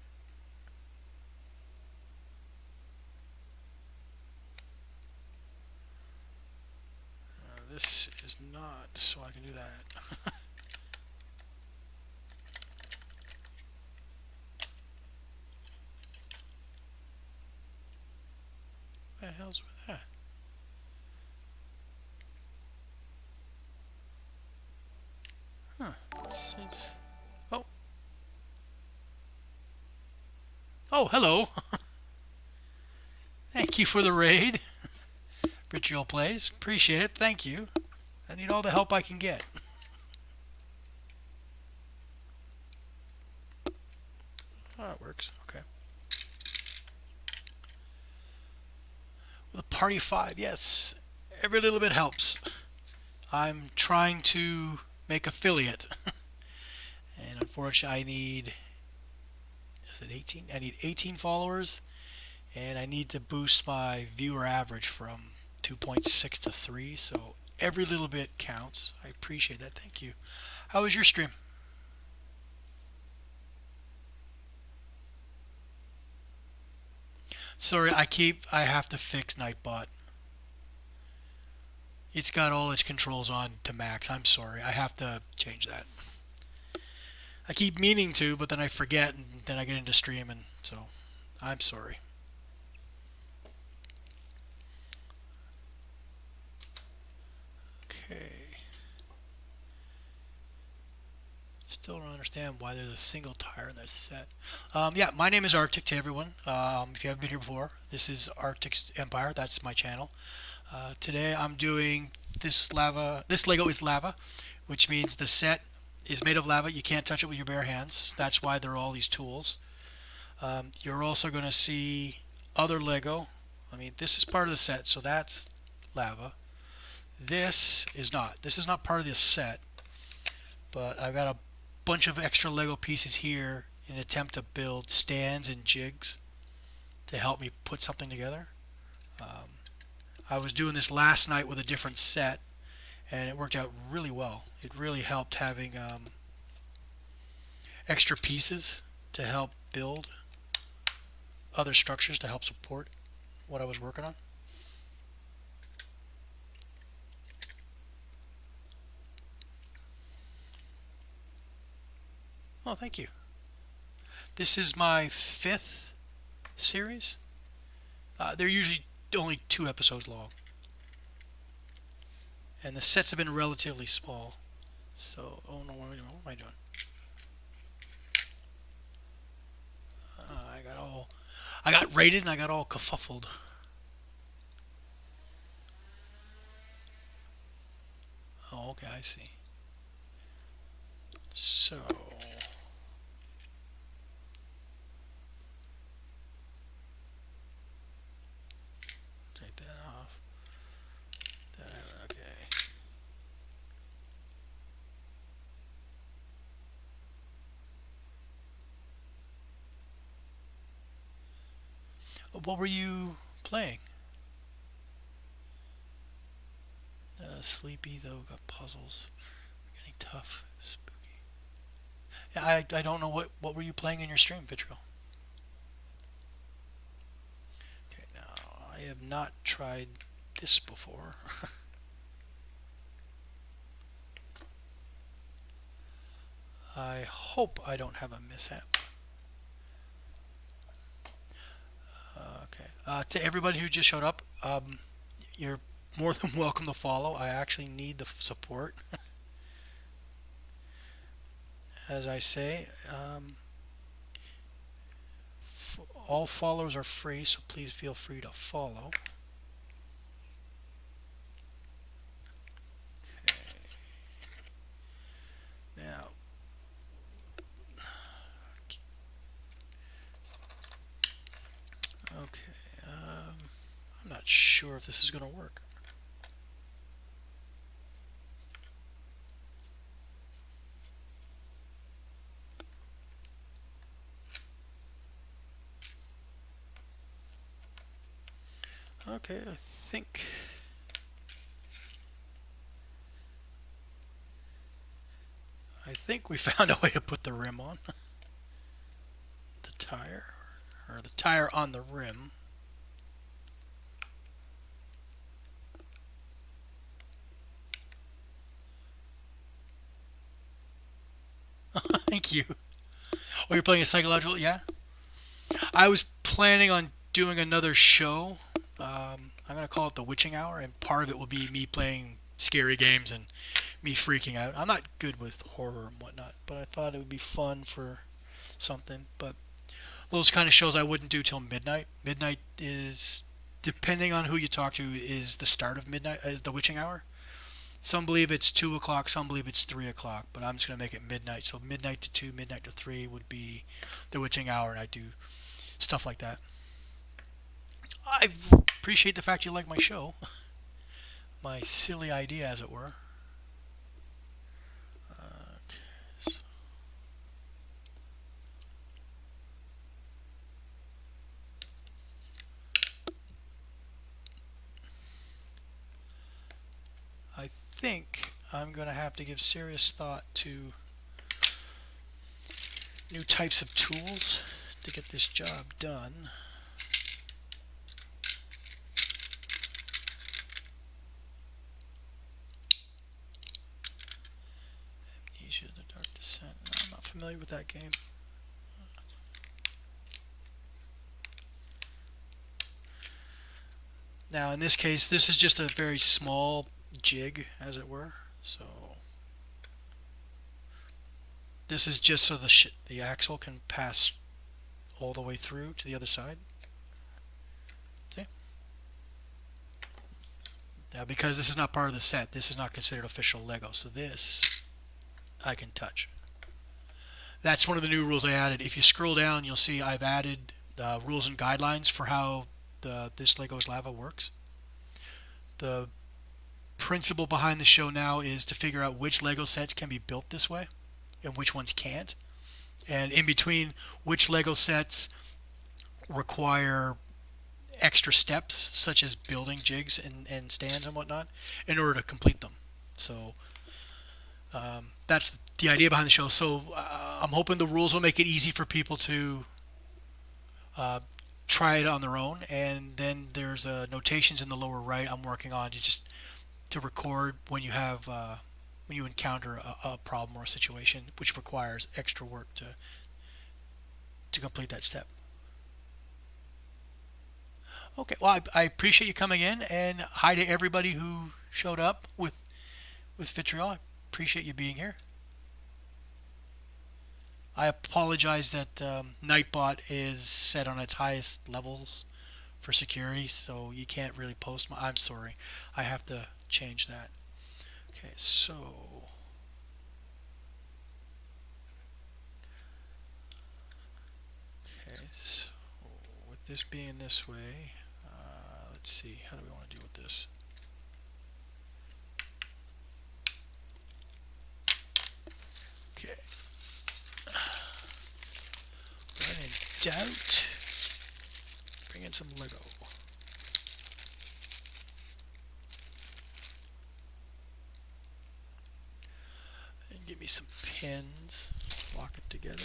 This is not, so I can do that. What the hell's with that? Huh. Oh. Oh, hello. Thank you for the raid. Ritual plays. Appreciate it. Thank you. I need all the help I can get. Oh, it works. Okay. With a party of 5, yes. Every little bit helps. I'm trying to make affiliate. And unfortunately I need, is it 18? I need 18 followers. And I need to boost my viewer average from 2.6 to 3. So every little bit counts. I appreciate that. Thank you. How was your stream? Sorry, I have to fix Nightbot. It's got all its controls on to max. I'm sorry. I have to change that. I keep meaning to, but then I forget, and then I get into stream, and so I'm sorry. Okay. Still don't understand why there's a single tire in this set. Yeah, my name is Arctic to everyone. If you haven't been here before, this is Arctic's Empire. That's my channel. Today I'm doing this lava. This Lego is lava, which means the set is made of lava. You can't touch it with your bare hands. That's why there are all these tools. You're also going to see other Lego. I mean, this is part of the set, so that's lava. This is not. This is not part of this set, but I've got a bunch of extra Lego pieces here in an attempt to build stands and jigs to help me put something together. I was doing this last night with a different set, and it worked out really well. It really helped having extra pieces to help build other structures to help support what I was working on. Oh, thank you. This is my 5th series. They're usually only 2 episodes long. And the sets have been relatively small. So, oh no, what am I doing? I got raided and I got all kerfuffled. Oh, okay, I see. So, take that off. Okay. What were you playing? Sleepy though, got puzzles. Getting tough, spooky. Yeah, I don't know what were you playing in your stream, Vitriol? Okay, now I have not tried this before. I hope I don't have a mishap. Okay. To everybody who just showed up, you're more than welcome to follow. I actually need the support. As I say, all follows are free, so please feel free to follow. Okay. Now, okay, I'm not sure if this is going to work. Okay, I think we found a way to put the rim on. The tire, or the tire on the rim. Thank you. Oh, you're playing a psychological? Yeah. I was planning on doing another show. I'm going to call it the Witching Hour, and part of it will be me playing scary games and me freaking out. I'm not good with horror and whatnot, but I thought it would be fun for something. But those kind of shows I wouldn't do till midnight. Midnight is, depending on who you talk to, is the start of midnight, is the Witching Hour. Some believe it's 2 o'clock, some believe it's 3 o'clock, but I'm just going to make it midnight. So midnight to 2, midnight to 3 would be the Witching Hour, and I do stuff like that. I appreciate the fact you like my show. My silly idea, as it were. I think I'm going to have to give serious thought to new types of tools to get this job done. familiar with that game. Now in this case, this is just a very small jig, as it were. So this is just so the axle can pass all the way through to the other side. See? Now because this is not part of the set, this is not considered official Lego. So this I can touch. That's one of the new rules I added. If you scroll down, you'll see I've added rules and guidelines for how this Legos Lava works. The principle behind the show now is to figure out which Lego sets can be built this way and which ones can't. And in between, which Lego sets require extra steps, such as building jigs and stands and whatnot, in order to complete them. So that's the idea behind the show. So I'm hoping the rules will make it easy for people to try it on their own. And then there's notations in the lower right I'm working on to record when you have when you encounter a problem or a situation which requires extra work to complete that step. Okay, well, I appreciate you coming in, and hi to everybody who showed up with Vitriol. I appreciate you being here. I apologize that Nightbot is set on its highest levels for security, so you can't really post. I'm sorry. I have to change that. Okay, so with this being this way, let's see, how do we want to deal with this? Okay. When in doubt, bring in some Lego. And give me some pins. Lock it together.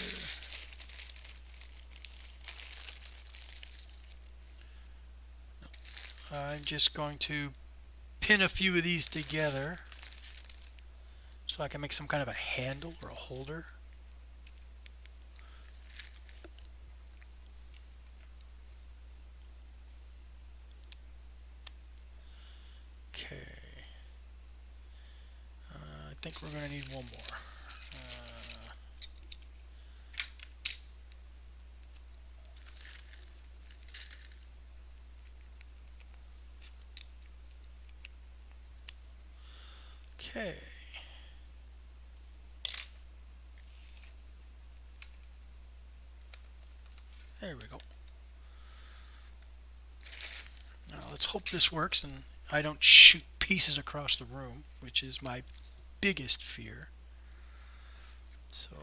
I'm just going to pin a few of these together so I can make some kind of a handle or a holder. Okay. I think we're going to need one more. Okay. There we go. Now let's hope this works and I don't shoot pieces across the room, which is my biggest fear. So,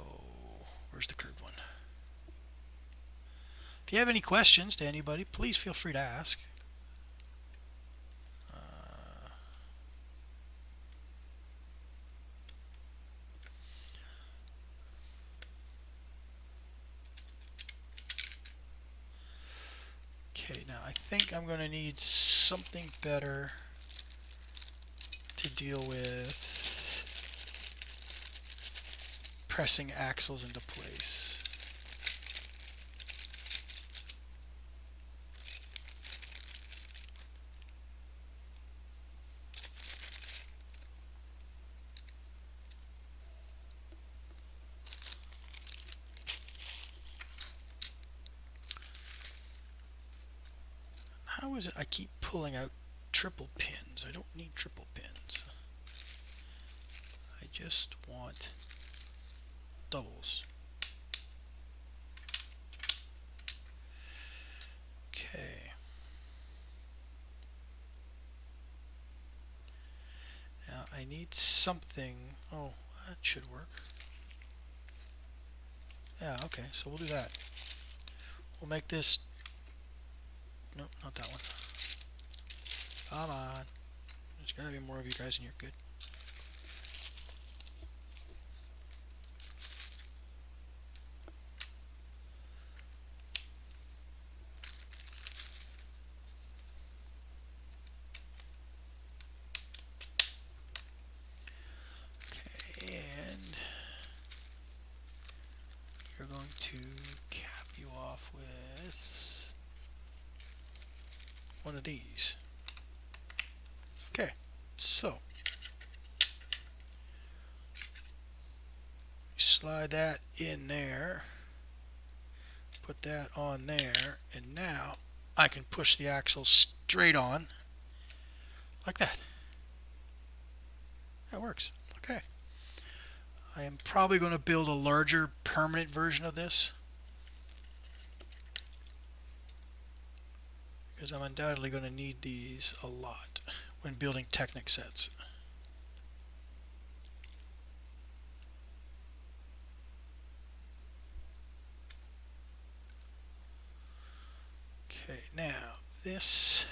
where's the curved one? If you have any questions to anybody, please feel free to ask. Okay, now I think I'm going to need something better to deal with pressing axles into place. How is it I keep pulling out triple pins? I don't need triple pins. I just want doubles. Okay. Now I need something. Oh, that should work. Yeah, okay, so we'll do that. We'll make this. Nope, not that one. Come on. There's gotta be more of you guys in here. Good. Okay, and going to cap you off with one of these. Okay, so slide that in there, put that on there, and now I can push the axle straight on like that. That works. Okay. I am probably going to build a larger permanent version of this, because I'm undoubtedly going to need these a lot when building Technic sets. Okay, now this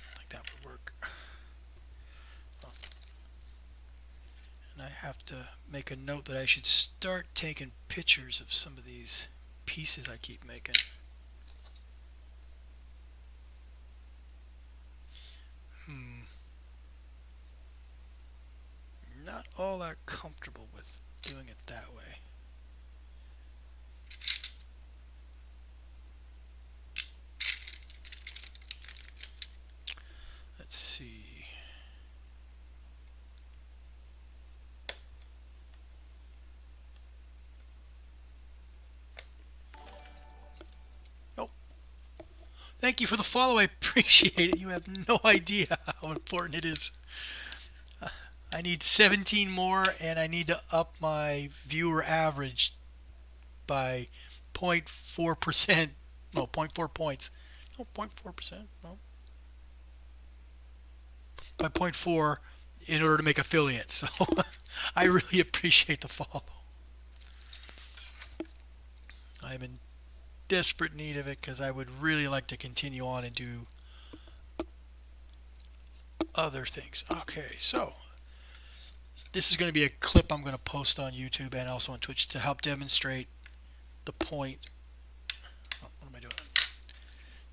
I think that would work. Oh. And I have to make a note that I should start taking pictures of some of these pieces I keep making. Not all that comfortable with doing it that way. Let's see. Oh, thank you for the follow. I appreciate it. You have no idea how important it is. I need 17 more, and I need to up my viewer average by 0.4%. No, 0.4 points. No, 0.4%. No. By zero point 0.4 in order to make affiliates. So I really appreciate the follow. I'm in desperate need of it because I would really like to continue on and do other things. Okay, so this is going to be a clip I'm going to post on YouTube and also on Twitch to help demonstrate the point. Oh, what am I doing?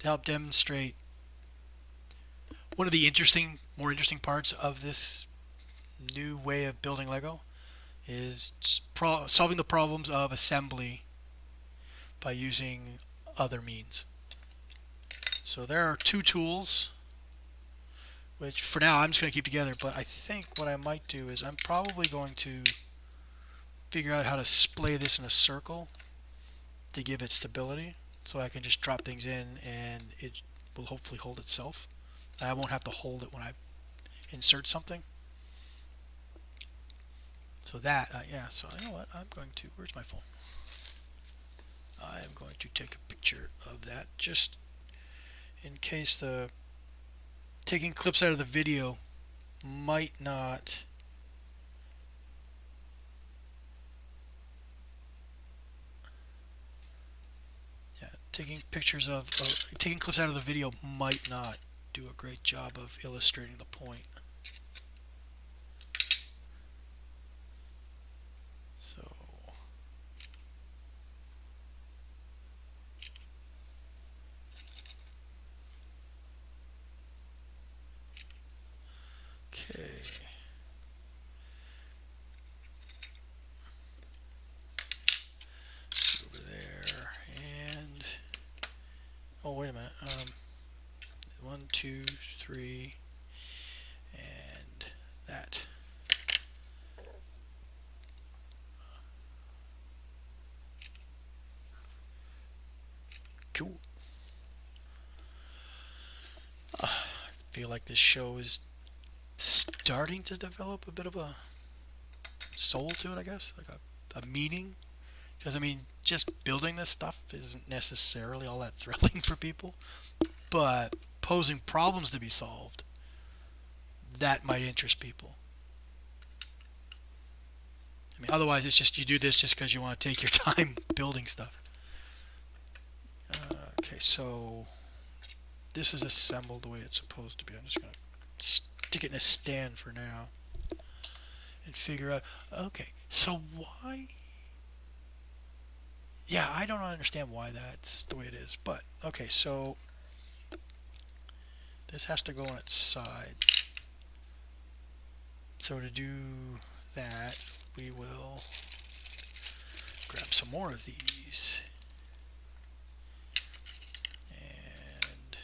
To help demonstrate one of the more interesting parts of this new way of building Lego is solving the problems of assembly by using other means. So there are two tools, which for now I'm just going to keep together, but I think what I might do is I'm probably going to figure out how to splay this in a circle to give it stability, so I can just drop things in and it will hopefully hold itself. I won't have to hold it when I insert something. So that, yeah, so you know what, I'm going to, where's my phone? I am going to take a picture of that just in case the taking clips out of the video might not taking clips out of the video might not do a great job of illustrating the point. So okay. Over there and oh wait a minute. 1, 2, 3 and that. Cool. I feel like this show is starting to develop a bit of a soul to it, I guess, like a meaning. Because I mean, just building this stuff isn't necessarily all that thrilling for people, but posing problems to be solved, that might interest people. I mean, otherwise it's just you do this just because you want to take your time building stuff. Okay, so this is assembled the way it's supposed to be. I'm just going to stick it in a stand for now and figure out, okay, so why Yeah, I don't understand why that's the way it is, but okay, so this has to go on its side. So to do that, we will grab some more of these. And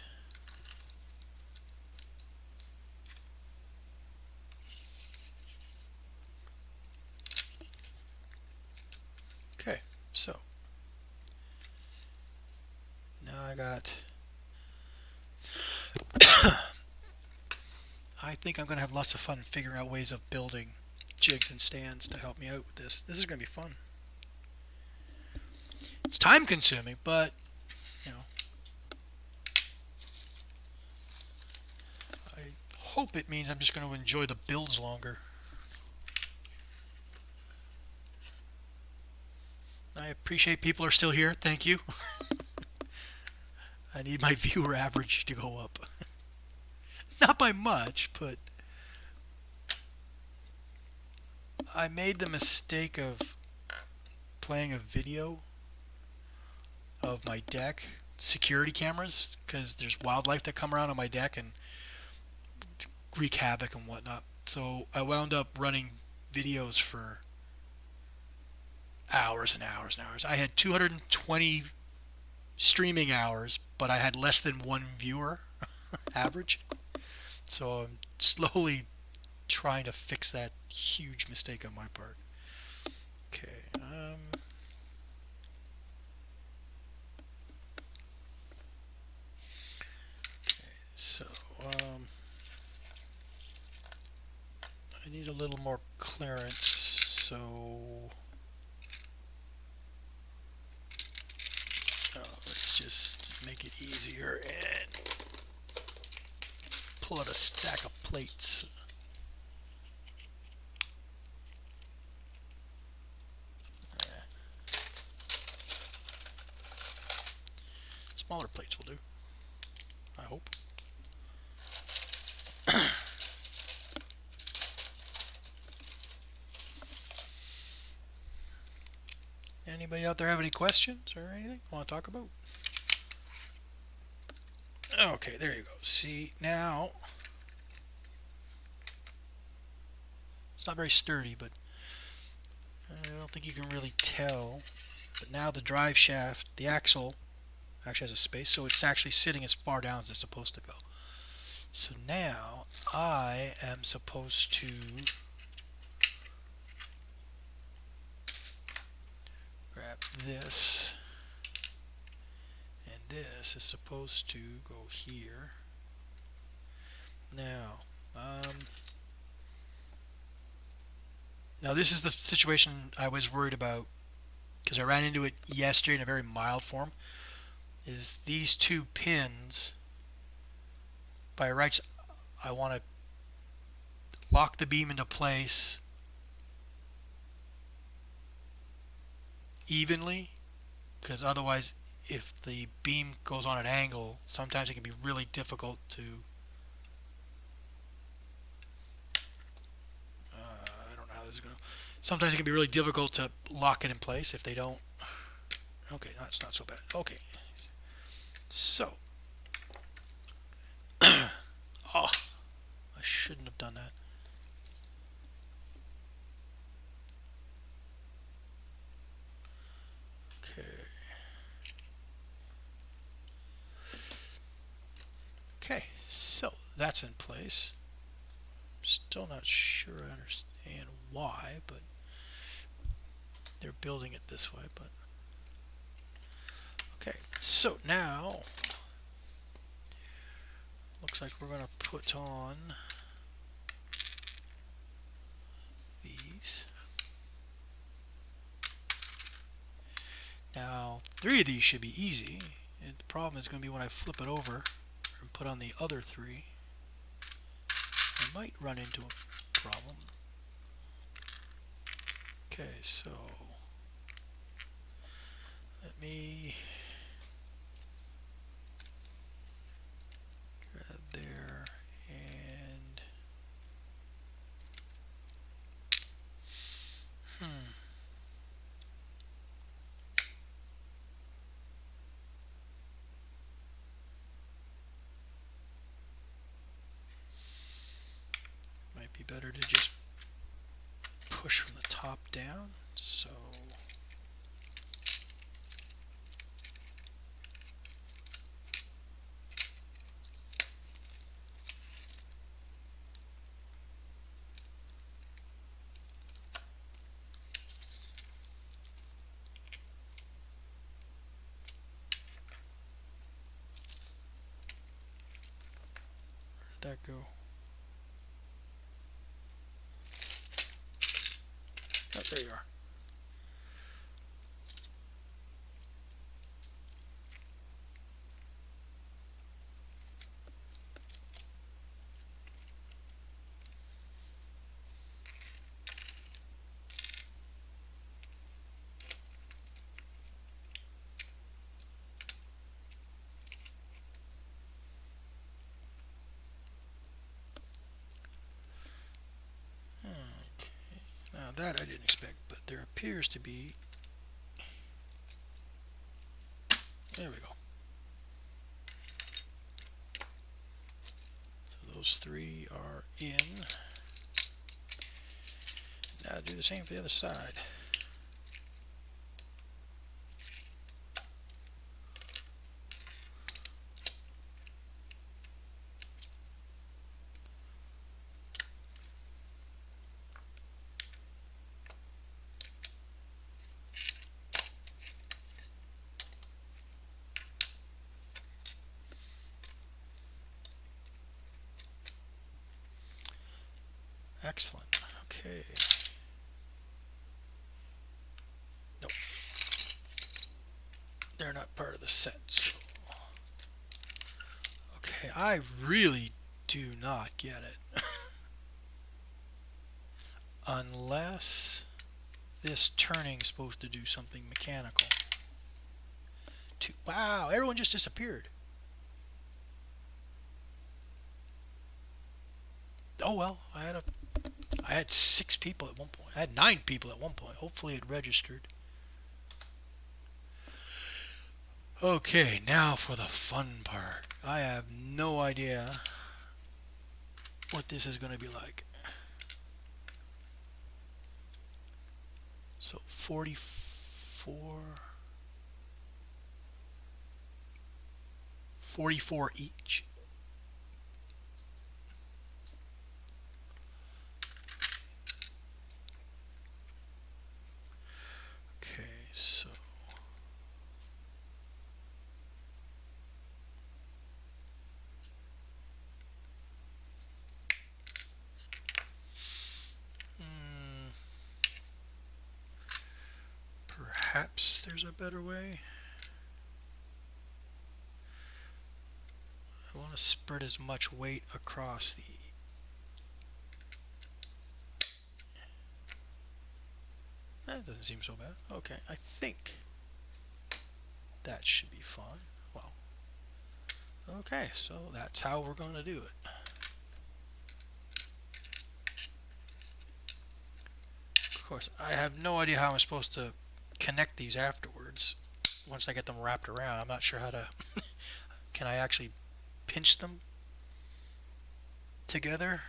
okay, so now I got I think I'm going to have lots of fun figuring out ways of building jigs and stands to help me out with this. This is going to be fun. It's time consuming, but you know, I hope it means I'm just going to enjoy the builds longer. I appreciate people are still here. Thank you. I need my viewer average to go up. Not by much, but I made the mistake of playing a video of my deck security cameras because there's wildlife that come around on my deck and wreak havoc and whatnot. So I wound up running videos for hours and hours and hours. I had 220 streaming hours, but I had less than one viewer average. So I'm slowly trying to fix that huge mistake on my part. Okay. So I need a little more clearance. So let's just make it easier and pull out a stack of plates. Smaller plates will do, I hope. Anybody out there have any questions or anything want to talk about? Okay, there you go. See, now it's not very sturdy, but I don't think you can really tell. But now the drive shaft, the axle, actually has a space, so it's actually sitting as far down as it's supposed to go. So now I am supposed to grab this, and this is supposed to go here. Now this is the situation I was worried about because I ran into it yesterday in a very mild form. Is these two pins, by rights, I want to lock the beam into place evenly, because otherwise if the beam goes on an angle, sometimes it can be really difficult to I don't know how this is going to, sometimes it can be really difficult to lock it in place if they don't. Okay, no, it's not so bad. Okay, so oh, I shouldn't have done that. Okay. Okay, so that's in place. Still not sure I understand why, but they're building it this way. But okay, so now looks like we're going to put on these. Now 3 of these should be easy. And the problem is going to be when I flip it over and put on the other 3. I might run into a problem. Okay, so let me grab there and better to just push from the top down. So where did that go? Oh, there you are. Okay. Now that I didn't expect, but there appears to be. There we go. So those three are in. Now do the same for the other side. Excellent. Okay. Nope. They're not part of the set, so. Okay, I really do not get it. Unless this turning is supposed to do something mechanical. Wow, everyone just disappeared. Oh well, I had 6 people at one point. I had 9 people at one point. Hopefully it registered. Okay, now for the fun part. I have no idea what this is going to be like. So 44 each. Okay, so perhaps there's a better way. I want to spread as much weight across the. That doesn't seem so bad. Okay, I think that should be fine. Well, okay, so that's how we're going to do it. Of course, I have no idea how I'm supposed to connect these afterwards. Once I get them wrapped around, I'm not sure how to. Can I actually pinch them together?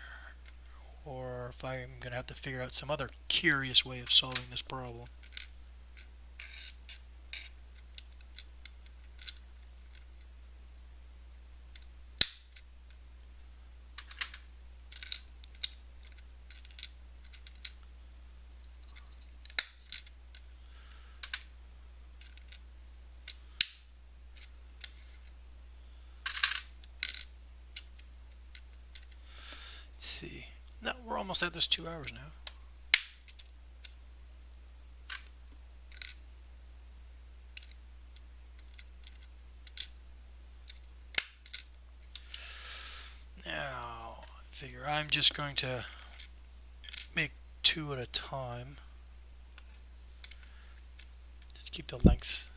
Or if I'm going to have to figure out some other curious way of solving this problem. Let's see. No, we're almost at this 2 hours now. Now, I figure I'm just going to make 2 at a time. Just keep the lengths.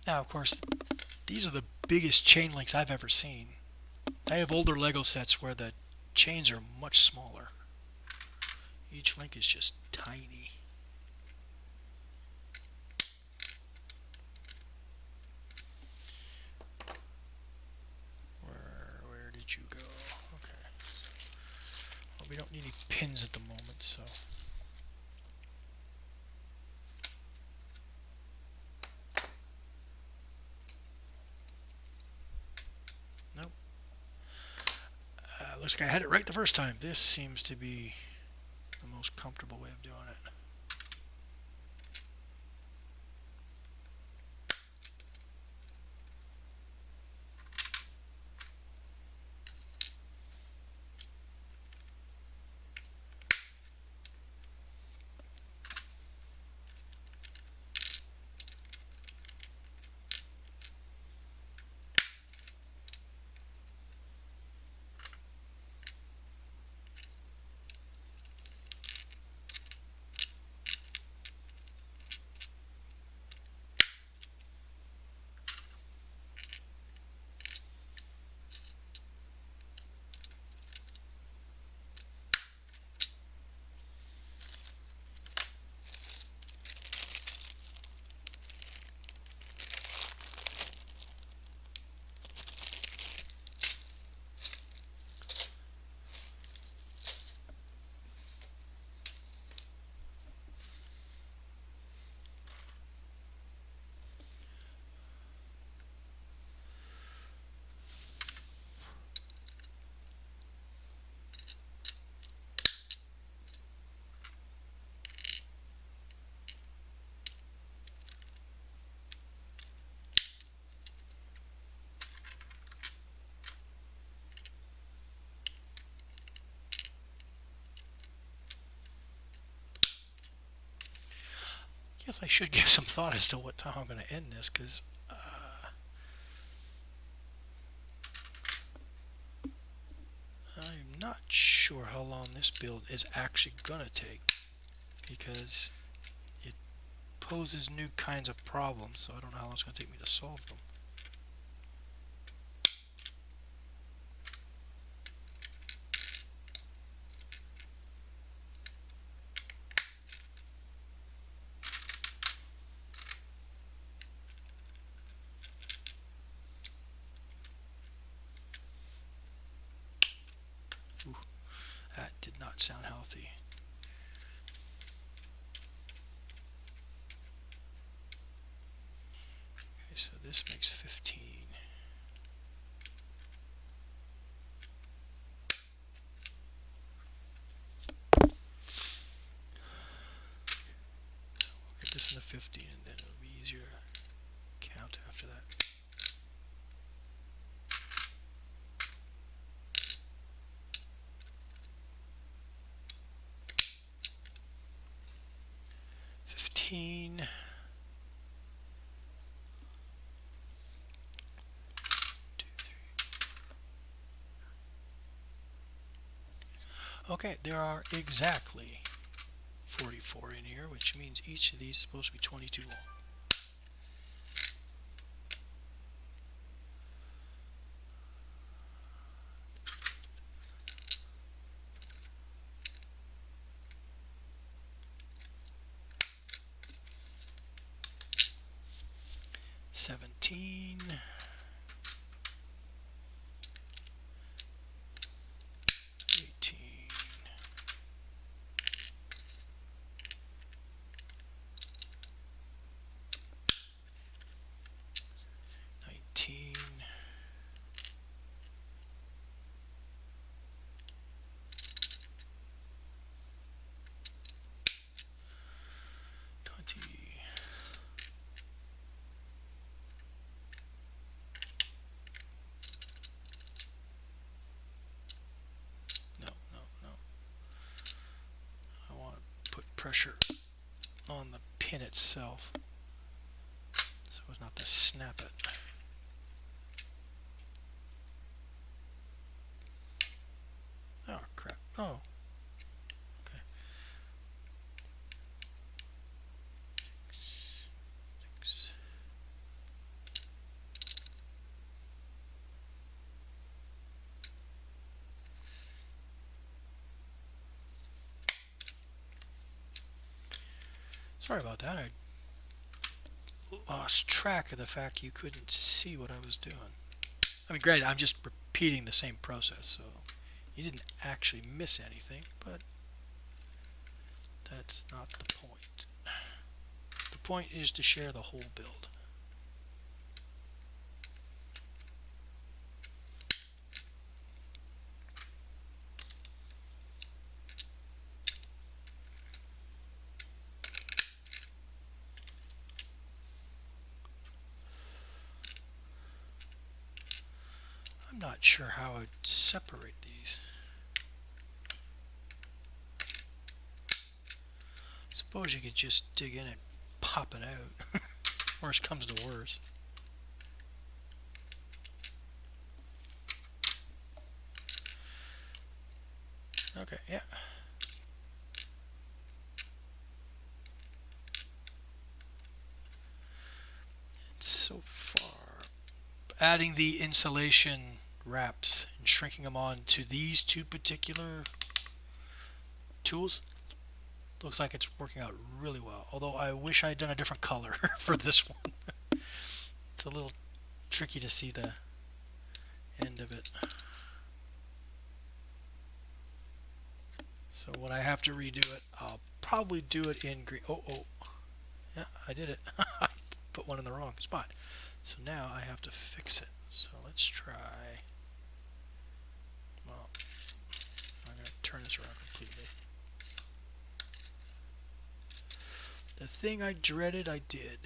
Now, of course, these are the biggest chain links I've ever seen. I have older Lego sets where the chains are much smaller. Each link is just tiny. Where did you go? Okay. Well, we don't need any pins at the moment, so. Nope. Looks like I had it right the first time. This seems to be the most comfortable way of doing it. Guess I should give some thought as to what time I'm going to end this, because I'm not sure how long this build is actually going to take, because it poses new kinds of problems, so I don't know how long it's going to take me to solve them. Ooh, that did not sound healthy. Okay, so this makes 15. Get this into 15, and then it'll be easier to count after that. Okay, there are exactly 44 in here, which means each of these is supposed to be 22 long. Seventeen, 18, 19, 20, no, I want to put pressure on the pin itself so as not to snap it. Oh crap, oh. Okay. 6, Sorry about that. I lost track of the fact you couldn't see what I was doing. I mean, granted, I'm just repeating the same process, so you didn't actually miss anything, but that's not the point. The point is to share the whole build. I'm not sure how I'd separate these. Suppose you could just dig in and pop it out. Worst comes to worst. Okay, yeah. It's so far. Adding the insulation wraps and shrinking them on to these two particular tools looks like it's working out really well. Although I wish I had done a different color for this one. It's a little tricky to see the end of it. So when I have to redo it, I'll probably do it in green. Oh, yeah, I did it. I put one in the wrong spot. So now I have to fix it. So let's try. Well, I'm going to turn this around completely. The thing I dreaded, I did.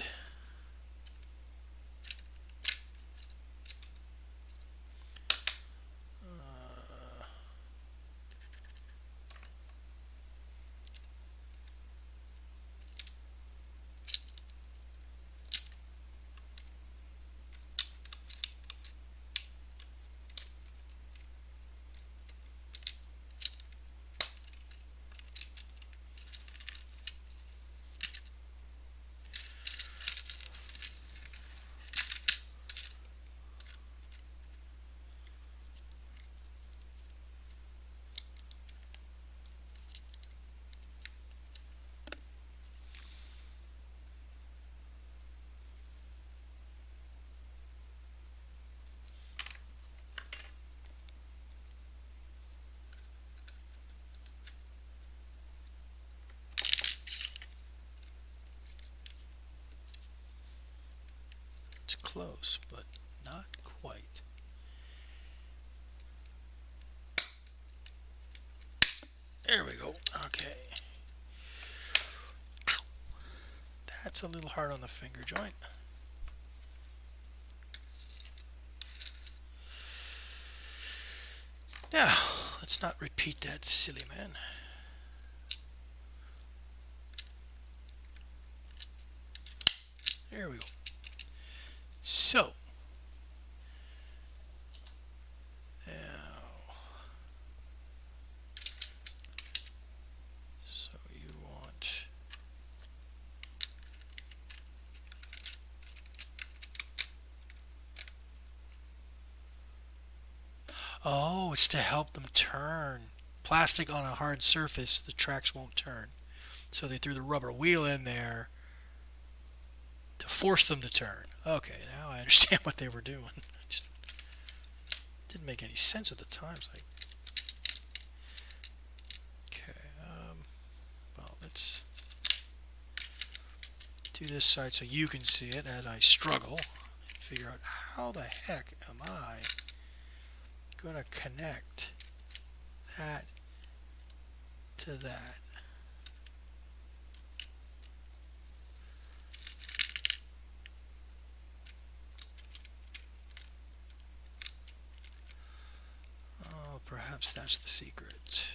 It's close, but not quite. There we go. Okay. That's a little hard on the finger joint. Now, let's not repeat that, silly man. There we go. So, now, so you want, oh, it's to help them turn. Plastic on a hard surface, the tracks won't turn. So they threw the rubber wheel in there to force them to turn. Okay, now I understand what they were doing. Just didn't make any sense at the time. It's like, okay, well, let's do this side so you can see it as I struggle and figure out how the heck am I going to connect that to that. Oh, perhaps that's the secret.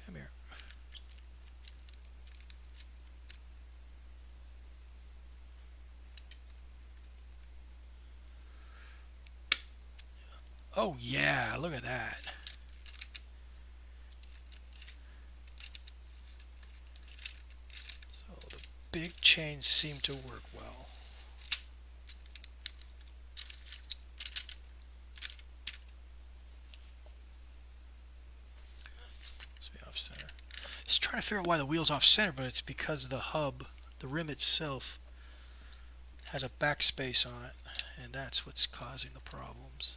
Come here. Oh yeah, look at that. So the big chains seem to work well. trying to figure out why the wheel's off center, but it's because the hub, the rim itself, has a backspace on it, and that's what's causing the problems.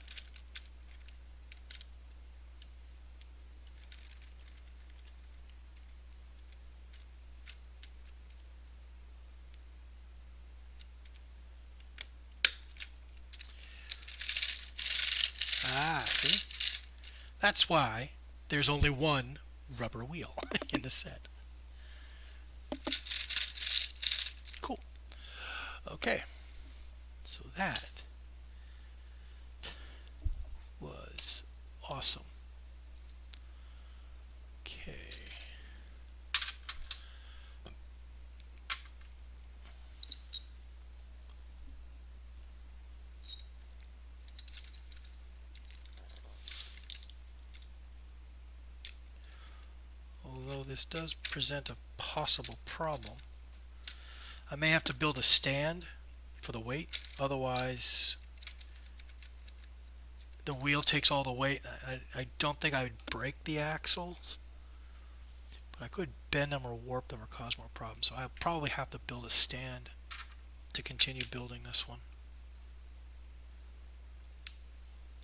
Ah, see? That's why there's only one rubber wheel in the set. Cool. Okay. So that was awesome. Okay. Although this does present a possible problem, I may have to build a stand for the weight, otherwise the wheel takes all the weight. I don't think I would break the axles, but I could bend them or warp them or cause more problems. So I'll probably have to build a stand to continue building this one.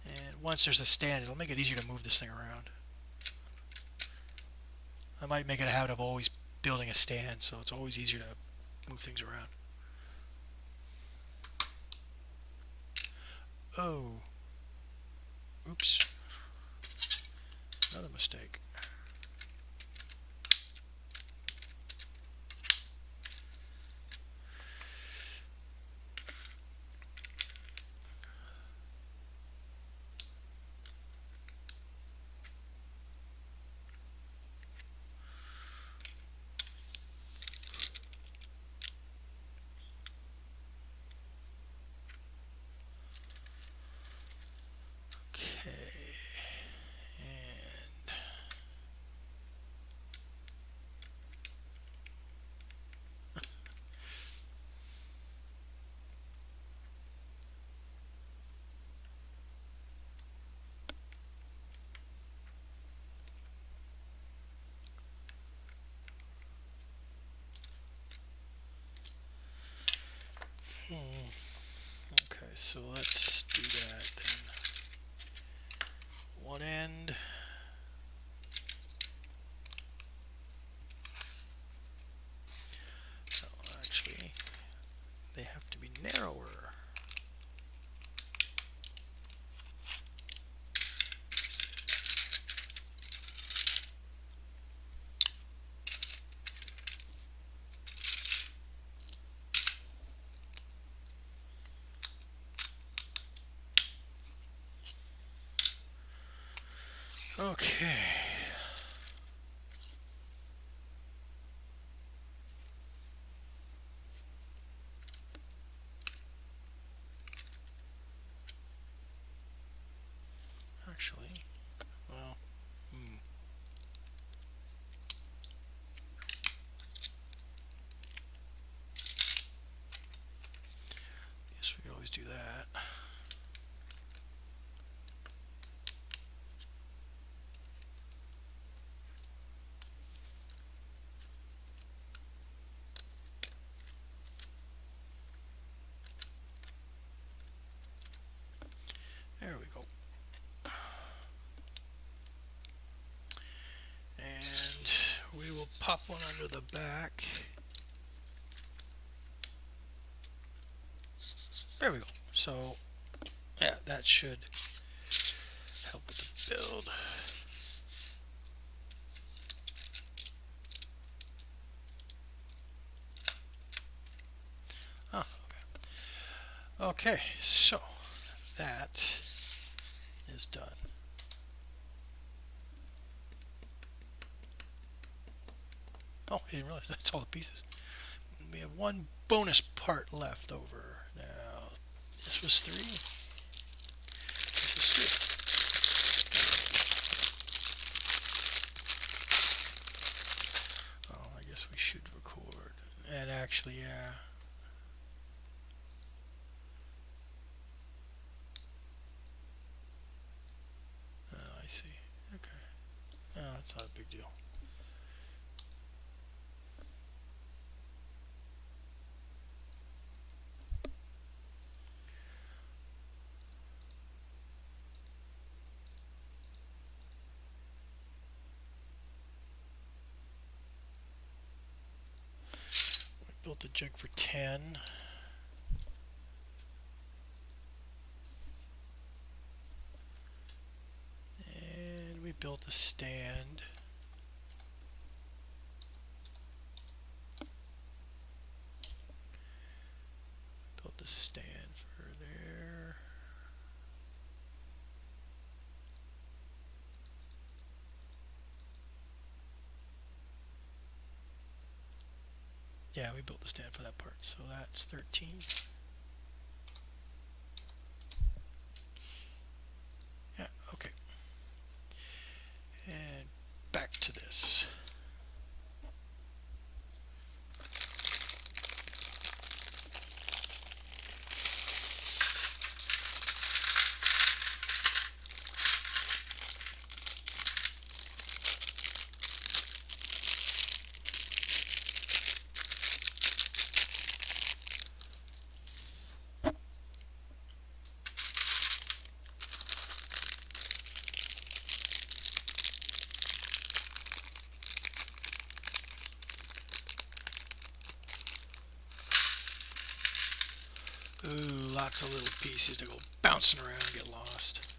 And once there's a stand, it'll make it easier to move this thing around. I might make it a habit of always building a stand, so it's always easier to move things around. Oh. Oops. Another mistake. Okay, so let's do that then. One end. Oh, actually, they have to be narrower. Okay. Actually, well, guess we could always do that. There we go. And we will pop one under the back. There we go. So, yeah, that should help with the build. Oh, okay. Okay, so that is done. Oh, I didn't realize that's all the pieces. We have one bonus part left over. Now, this was 3. This is 3. Oh, I guess we should record. And actually, yeah. Oh, I see. Okay. Oh, that's not a big deal. built a jig for 10. And we built a stand. Built a stand for there. Yeah, we built the stand for that part, so that's 13. Yeah, okay. And back to this. Ooh, lots of little pieces to go bouncing around and get lost.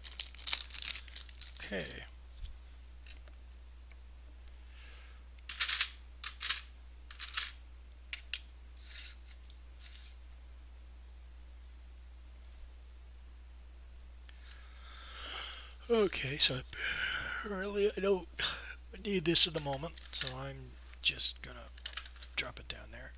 Okay. Okay, so apparently I don't need this at the moment, so I'm just gonna drop it down there.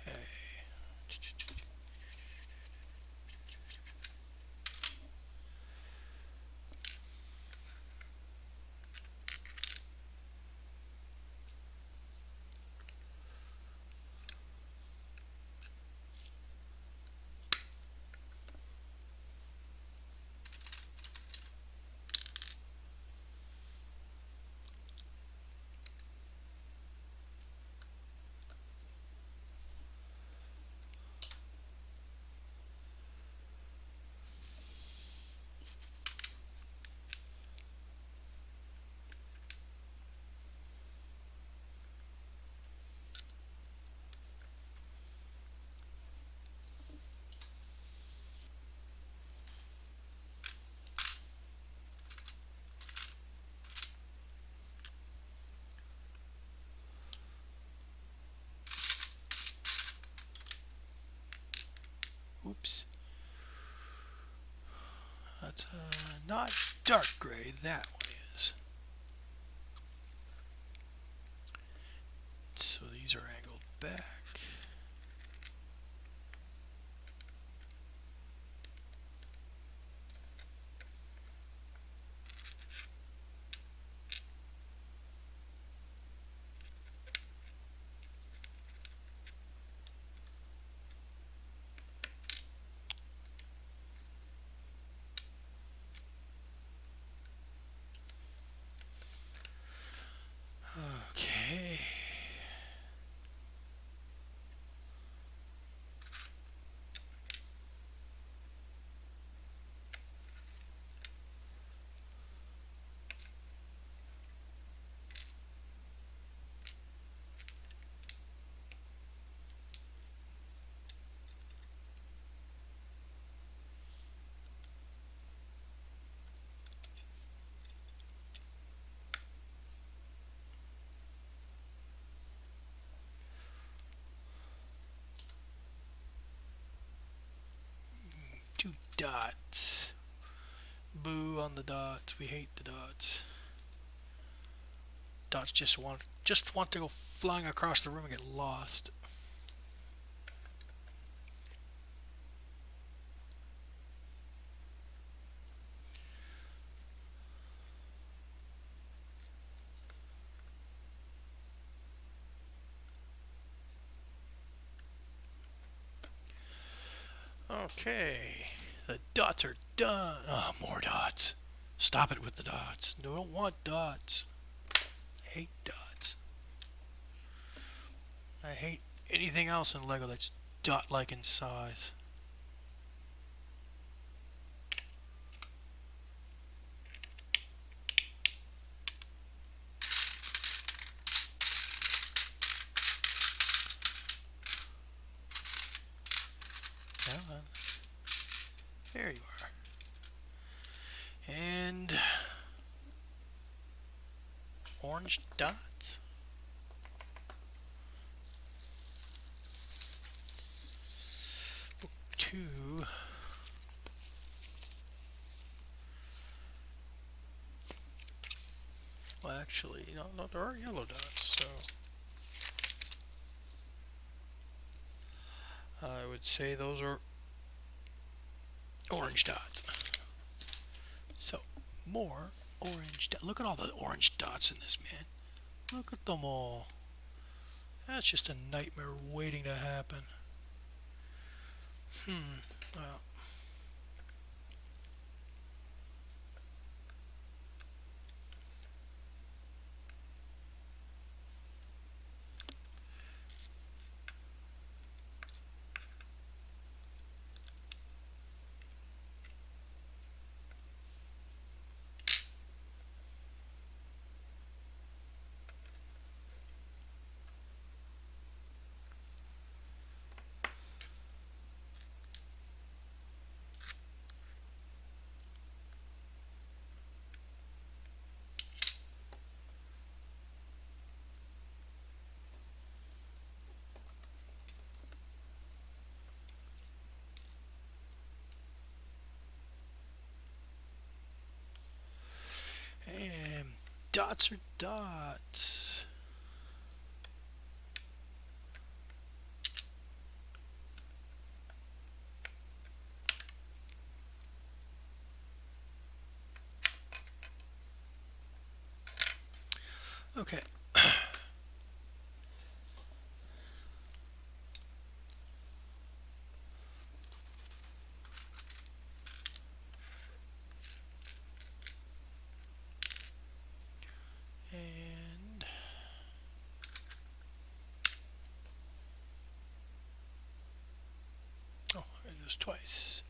Okay. Oops. That's not dark gray, that one is. So these are angled back. dots. Boo on the dots. We hate the dots. Dots just want to go flying across the room and get lost. Okay, the dots are done. Oh, more dots. Stop it with the dots. No, I don't want dots. I hate dots. I hate anything else in Lego that's dot-like in size. Come on. There you are. And orange dots. Book 2. Well, actually, no, there are yellow dots, so I would say those are orange dots. So, more orange dots. Look at all the orange dots in this, man. Look at them all. That's just a nightmare waiting to happen. Well. And dots are dots. Okay. And oh, I did this twice.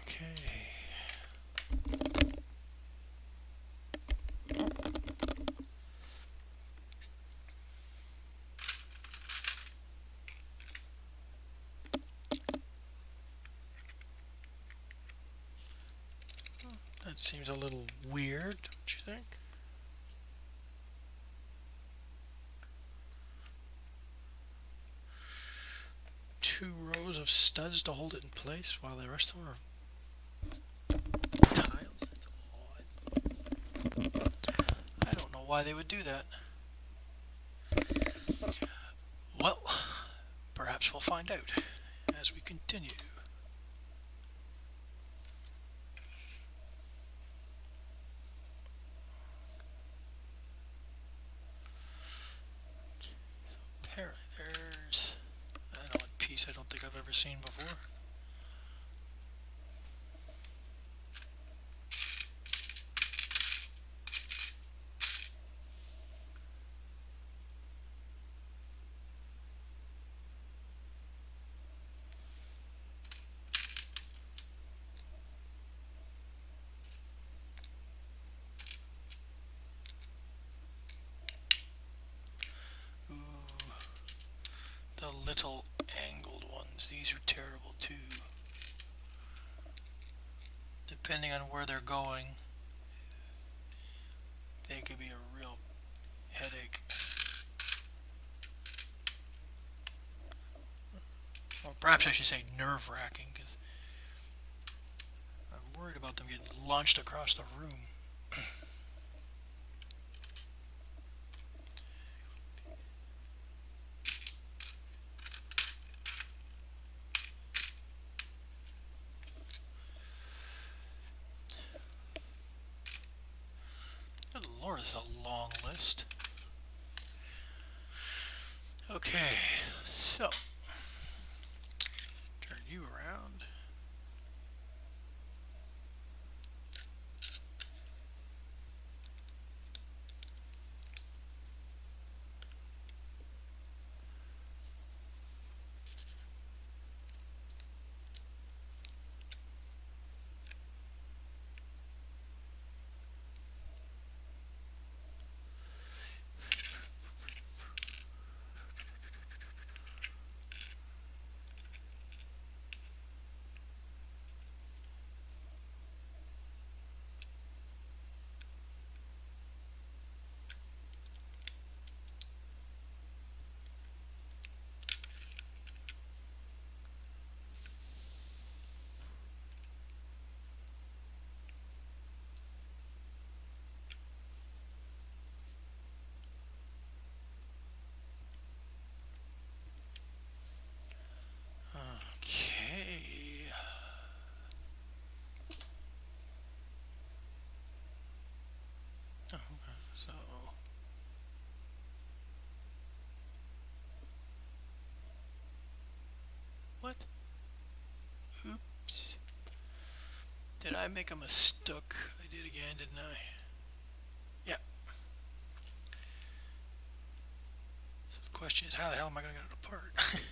Okay. That seems a little weird, don't you think? Two rows of studs to hold it in place while the rest of them are tiles. That's odd. I don't know why they would do that. Well, perhaps we'll find out as we continue. never seen before. Ooh, the little angled ones, these are terrible too. Depending on where they're going, they could be a real headache. Or perhaps I should say nerve-wracking, because I'm worried about them getting launched across the room. Good Lord, this is a long list. Okay, so turn you around. Okay. Oh, okay. So what? Oops. Did I make a mistake? I did again, didn't I? Yeah. So the question is, how the hell am I going to get it apart?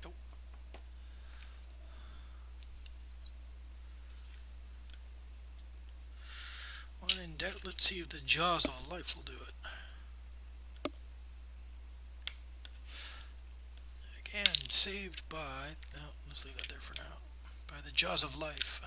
Nope. When in doubt, let's see if the jaws of life will do it. Again, saved by... No, let's leave that there for now. By the jaws of life.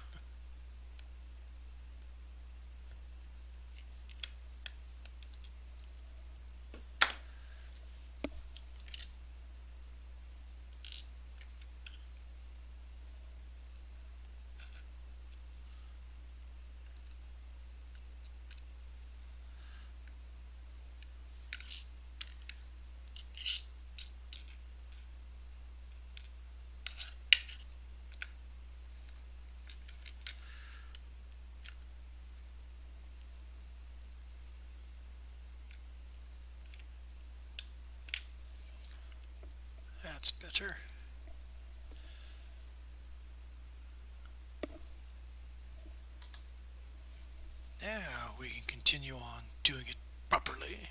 That's better. Now we can continue on doing it properly.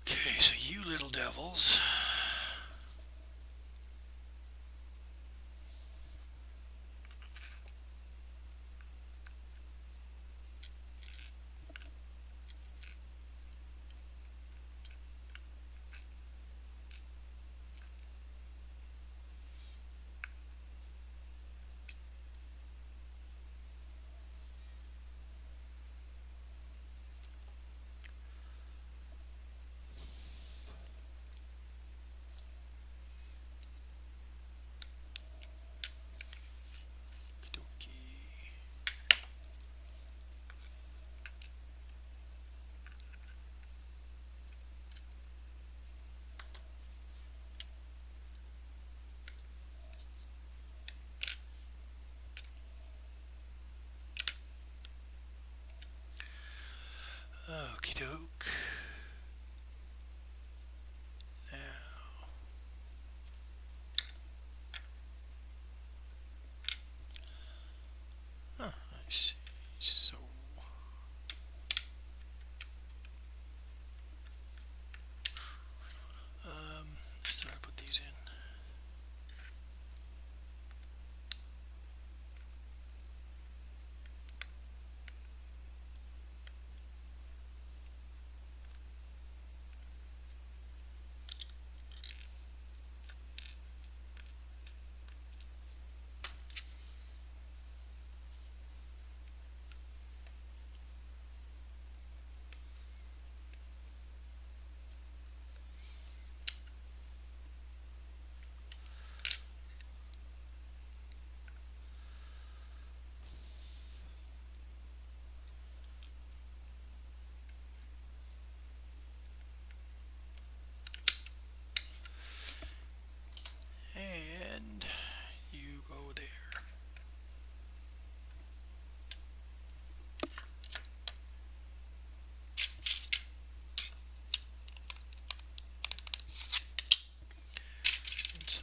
Okay, so you little devils.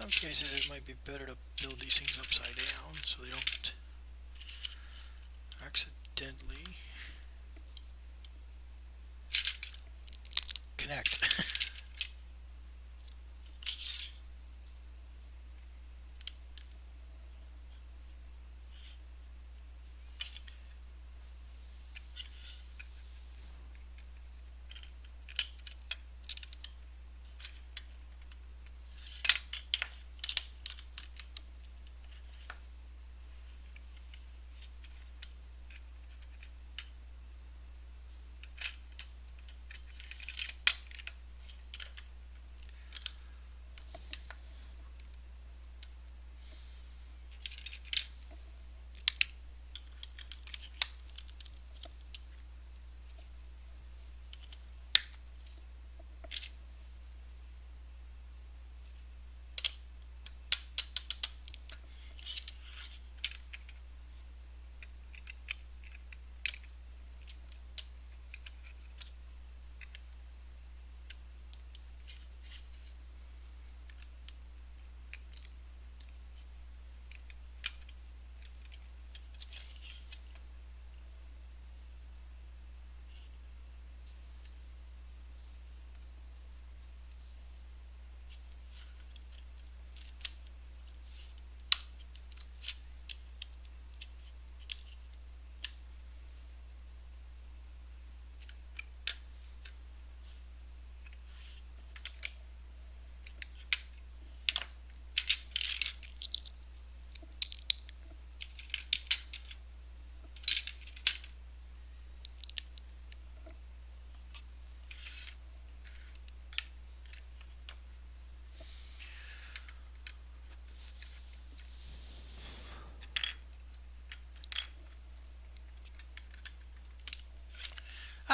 some cases it might be better to build these things upside down so they don't accidentally connect.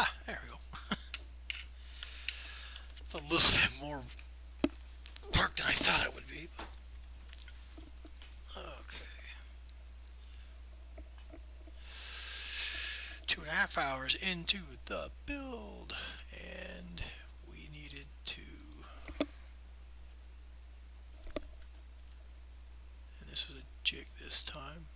Ah, there we go. It's a little bit more work than I thought it would be. But okay. 2.5 hours into the build, and we needed to. And this was a jig this time.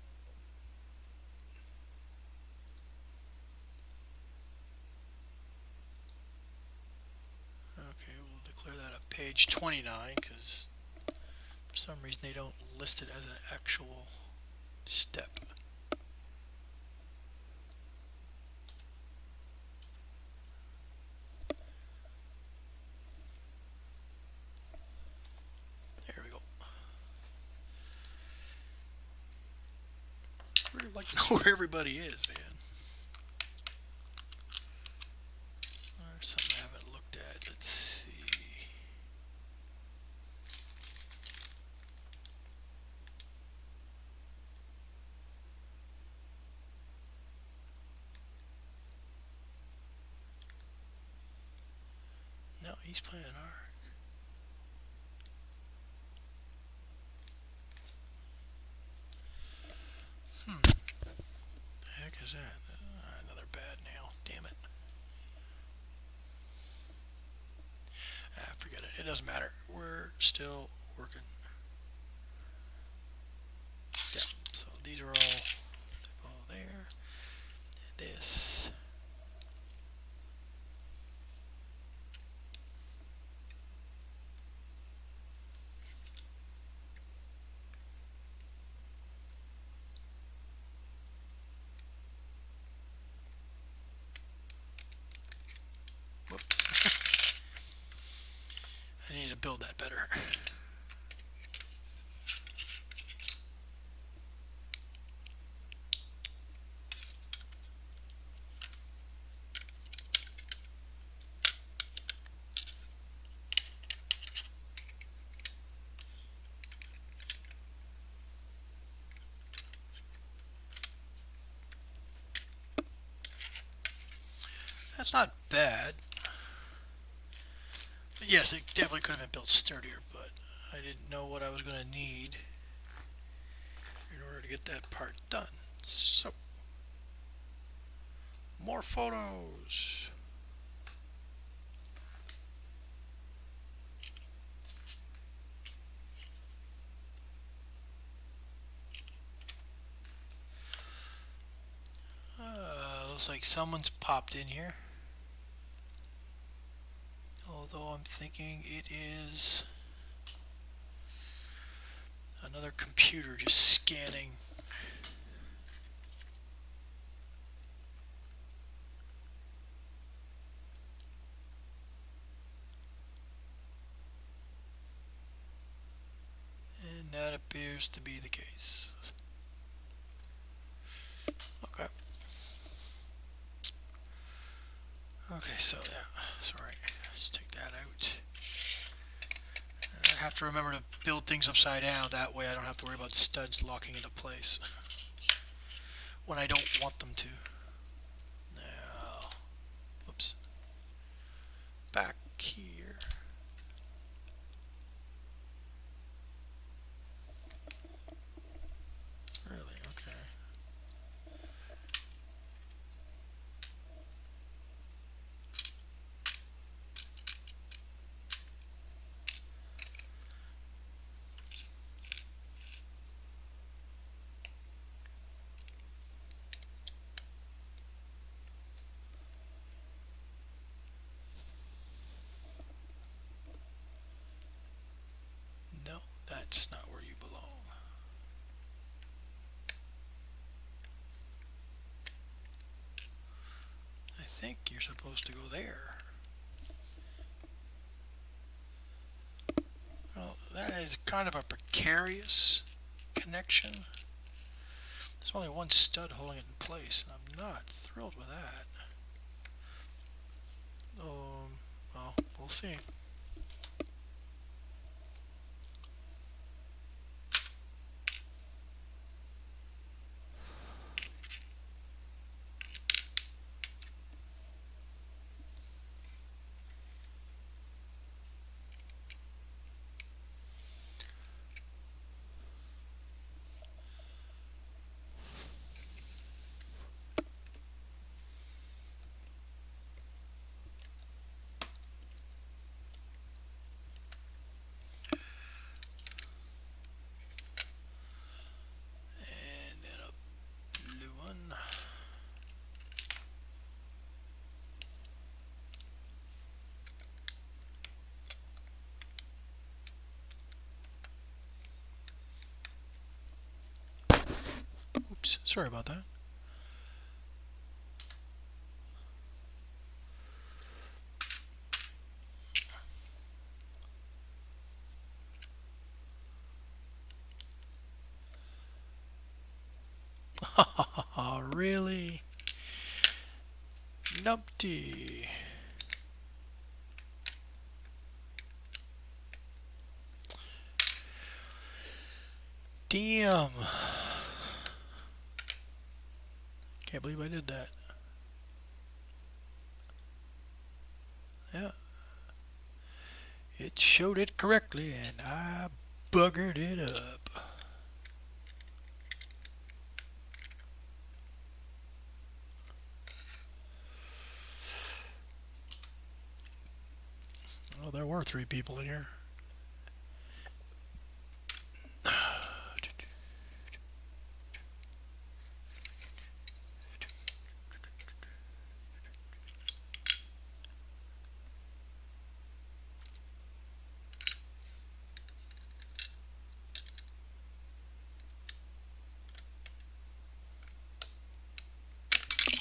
Okay, we'll declare that a page 29 because for some reason they don't list it as an actual step. There we go. I'd really like to know where everybody is, man. There's something I haven't looked at. Let's see. No, he's playing an arc. The heck is that? Another bad nail. Damn it. Ah, forget it. It doesn't matter. We're still working. Yeah. So these are all there. This. Whoops. I need to build that better. That's not bad. But yes, it definitely could have been built sturdier, but I didn't know what I was going to need in order to get that part done. So, more photos. looks like someone's popped in here. Although I'm thinking it is another computer just scanning. And that appears to be the case. Okay. Okay, so yeah, sorry, let's take that out. I have to remember to build things upside down, that way I don't have to worry about studs locking into place when I don't want them to. Now, whoops, back here. Really? Okay. No, that's not where you belong. I think you're supposed to go there. Well, that is kind of a precarious connection. There's only one stud holding it in place, and I'm not thrilled with that. Well, we'll see. Oops, sorry about that. Really? Numpty. Damn. Can't believe I did that. Yeah. It showed it correctly and I buggered it up. Well, there were 3 people in here.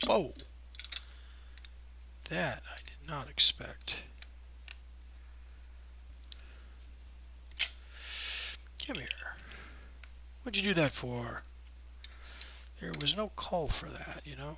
Whoa. That I did not expect. Come here. What'd you do that for? There was no call for that, you know?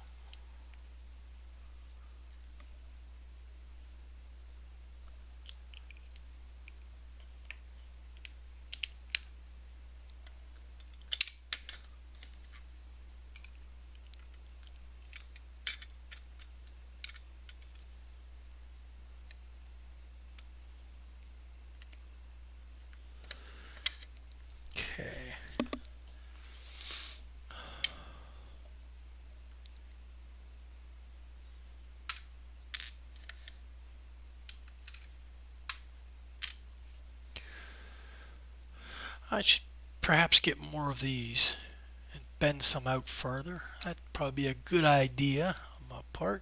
Okay. I should perhaps get more of these and bend some out further. That'd probably be a good idea. I'm apart.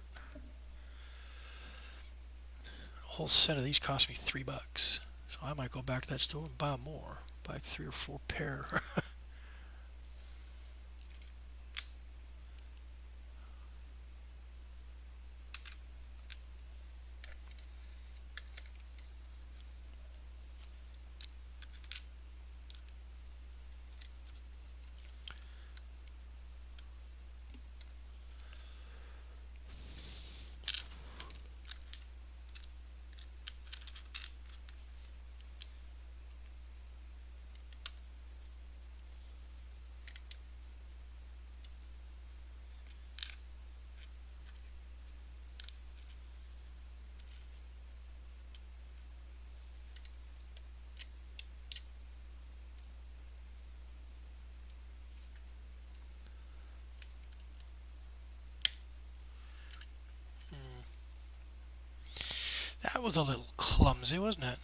A whole set of these cost me $3. So I might go back to that store and buy more. Buy 3 or 4 pair. That was a little clumsy, wasn't it?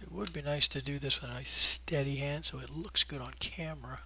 It would be nice to do this with a nice steady hand so it looks good on camera.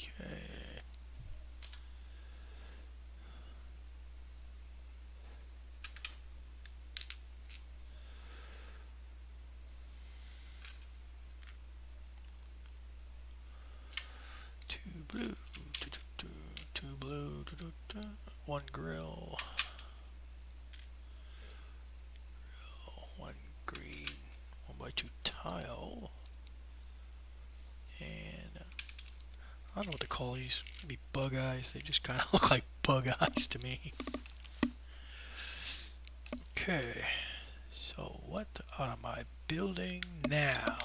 Okay. Two blue, two blue, one grill, one green, 1x2 tile, and I don't know what to call these. Maybe bug eyes. They just kind of look like bug eyes to me. Okay, so what am I building now?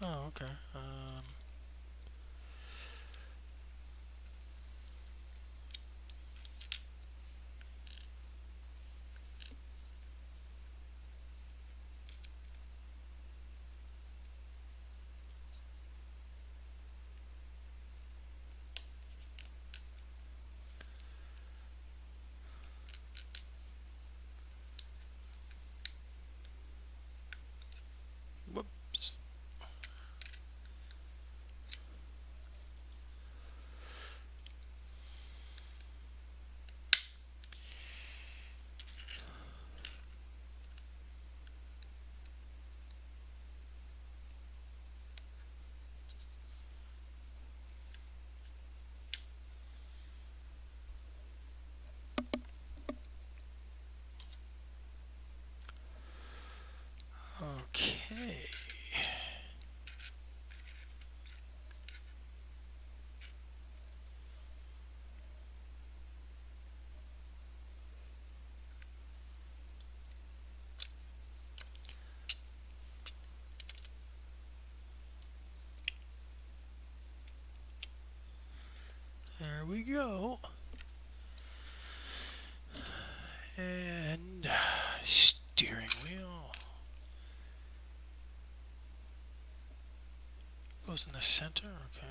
Oh, okay. Whoops. Okay. There we go. And steering wheel goes in the center. Okay.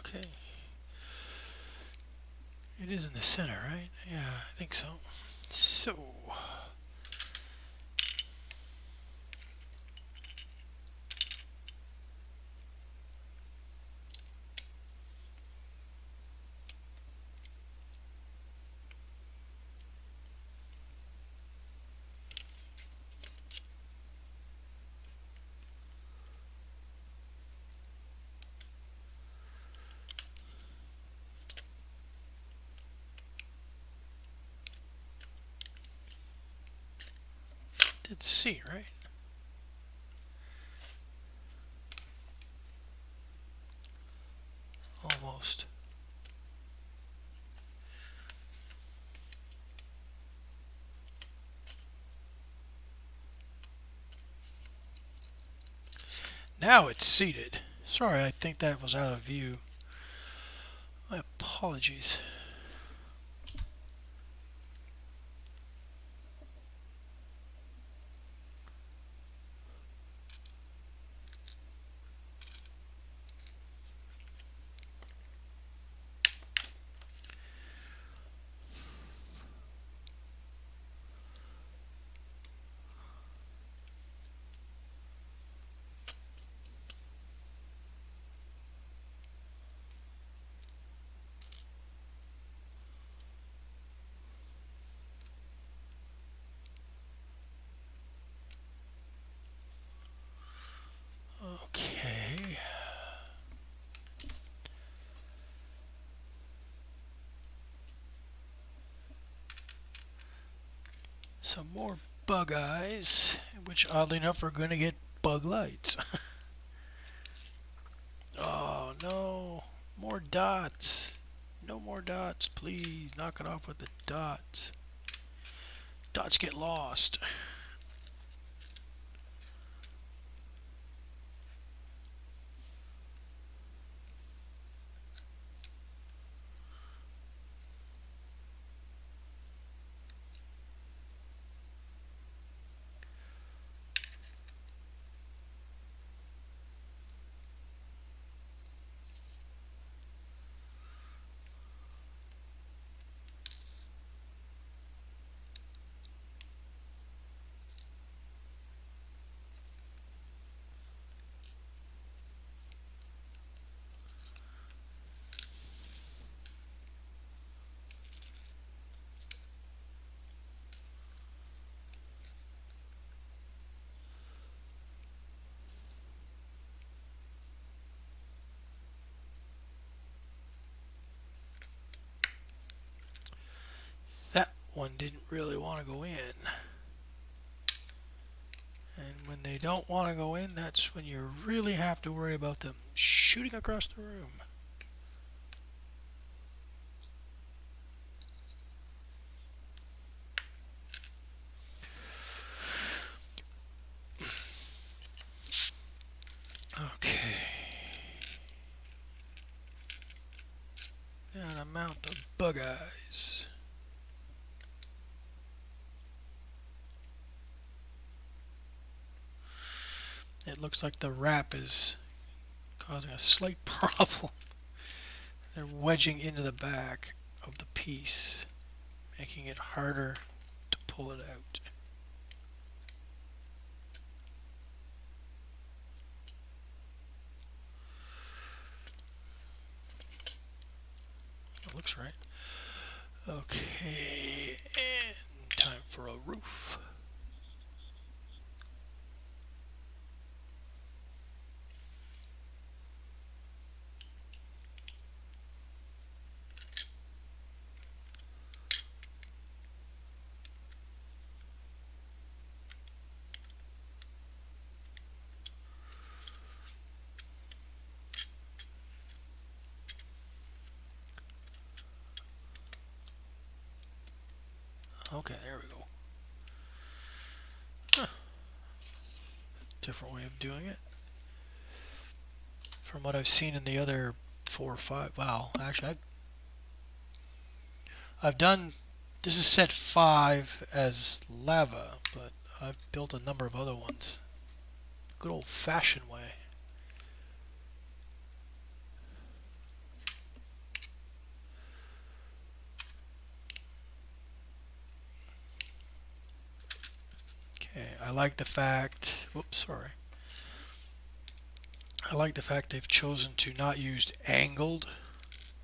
Okay. It is in the center, right? Yeah, I think so. So, it's C, right? Almost. Now it's seated. Sorry, I think that was out of view. My apologies. Okay. Some more bug eyes, which oddly enough are going to get bug lights. Oh no, more dots. No more dots, please. Knock it off with the dots. Dots get lost. That one didn't really want to go in. And when they don't want to go in, that's when you really have to worry about them shooting across the room. Okay. Now to mount the bug eyes. It looks like the wrap is causing a slight problem. They're wedging into the back of the piece, making it harder to pull it out. It looks right. Okay, and time for a roof. Okay, there we go. Huh. Different way of doing it. From what I've seen in the other 4 or 5. Wow, actually, I've done. This is set 5 as lava, but I've built a number of other ones. Good old-fashioned way. like the fact, whoops, sorry. I like the fact they've chosen to not use angled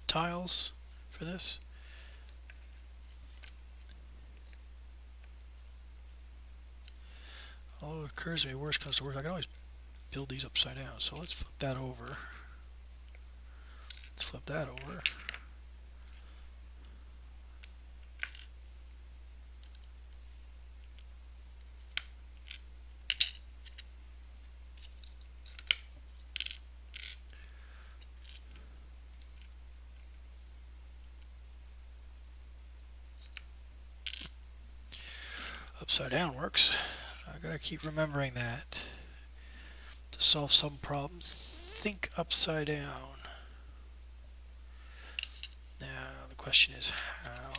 tiles for this. Although it occurs to me, worst comes to worst, I can always build these upside down. So let's flip that over. Let's flip that over. Upside down works. I gotta keep remembering that. To solve some problems, think upside down. Now the question is how.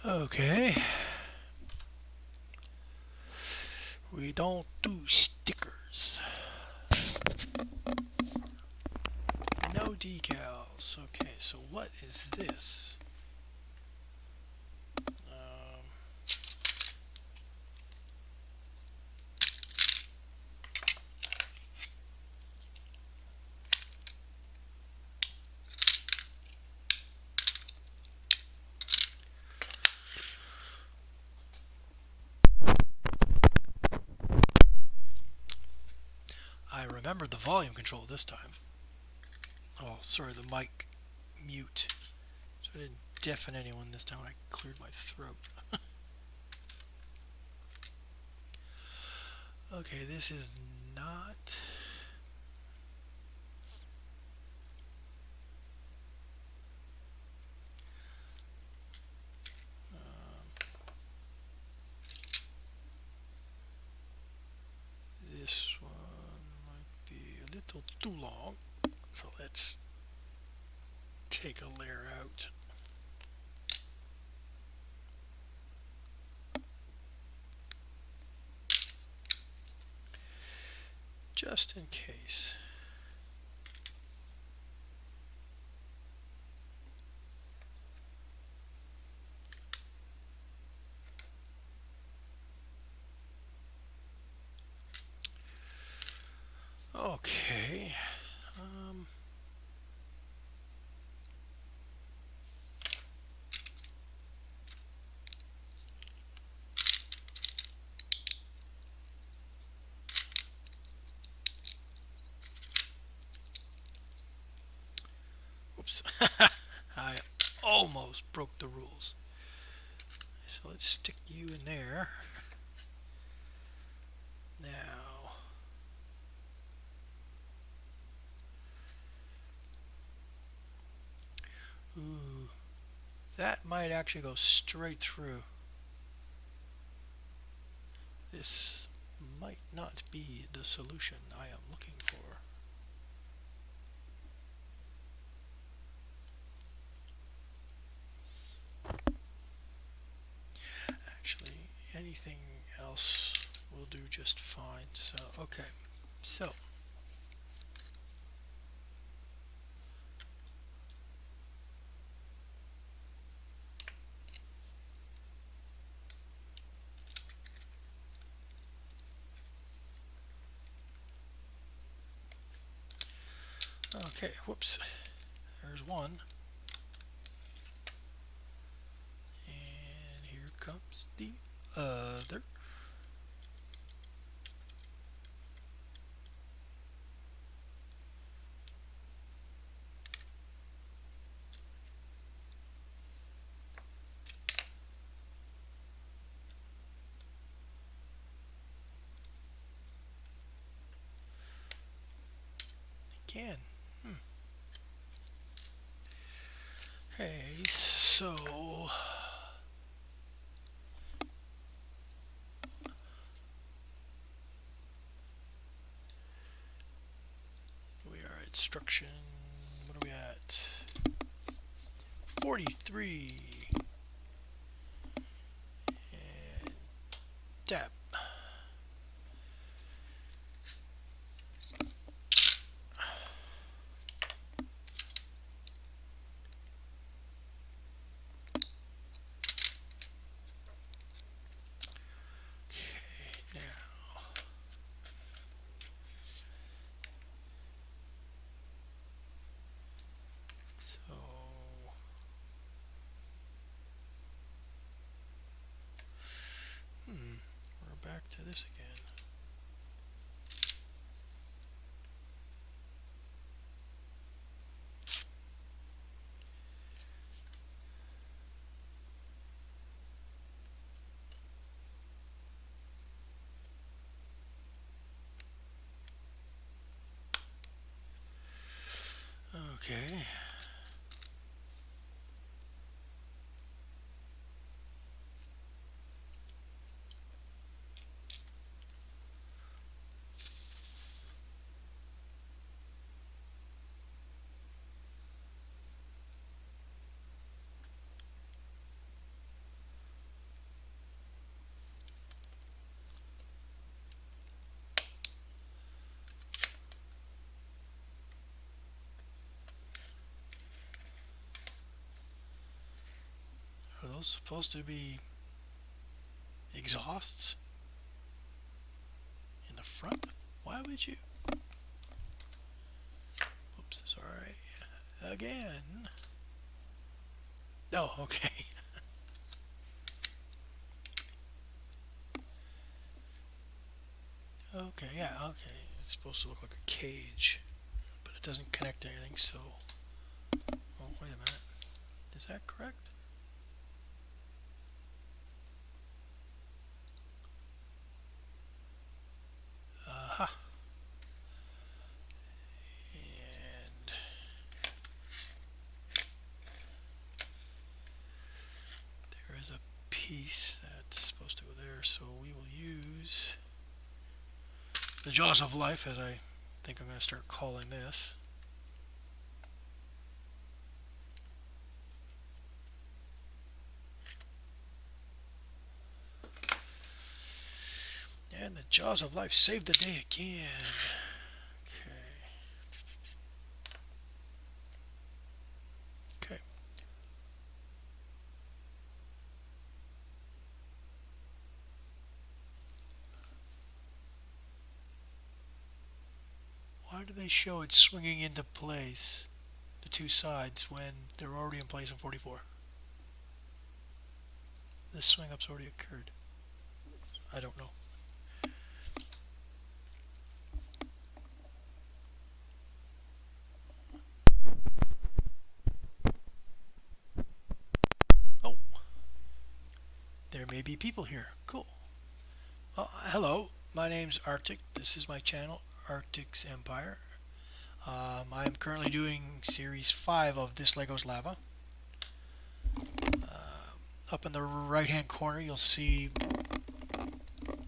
Okay. We don't do stickers. No decals. Okay, so what is this? I remember the volume control this time. Oh, sorry, the mic mute. So I didn't deafen anyone this time when I cleared my throat. Okay, this is not... this one might be a little too long. So let's take a layer out. Just in case. Okay. Whoops. I almost broke the rules. So let's stick you in there. Now, ooh, that might actually go straight through. This might not be the solution I am looking for. Actually, anything else will do just fine. So, okay. So, okay, whoops. There's one. And here comes the other. again. Okay, so we are at instruction. What are we at? 43. And tap. We're back to this again. Okay. Are those supposed to be exhausts in the front? Why would you? Oops, sorry. Again. Oh, okay. Okay, yeah, okay. It's supposed to look like a cage, but it doesn't connect to anything, so... Oh, wait a minute. Is that correct? Aha. And... there is a piece that's supposed to go there, so we will use the jaws of life, as I think I'm going to start calling this. And the jaws of life saved the day again. Okay. Why do they show it swinging into place, the two sides, when they're already in place in 44? This swing up's already occurred. I don't know. Oh. There may be people here. Cool. Hello. My name's Arctic. This is my channel, Arctic's Empire. I am currently doing Series 5 of This Lego's Lava. Up in the right-hand corner, you'll see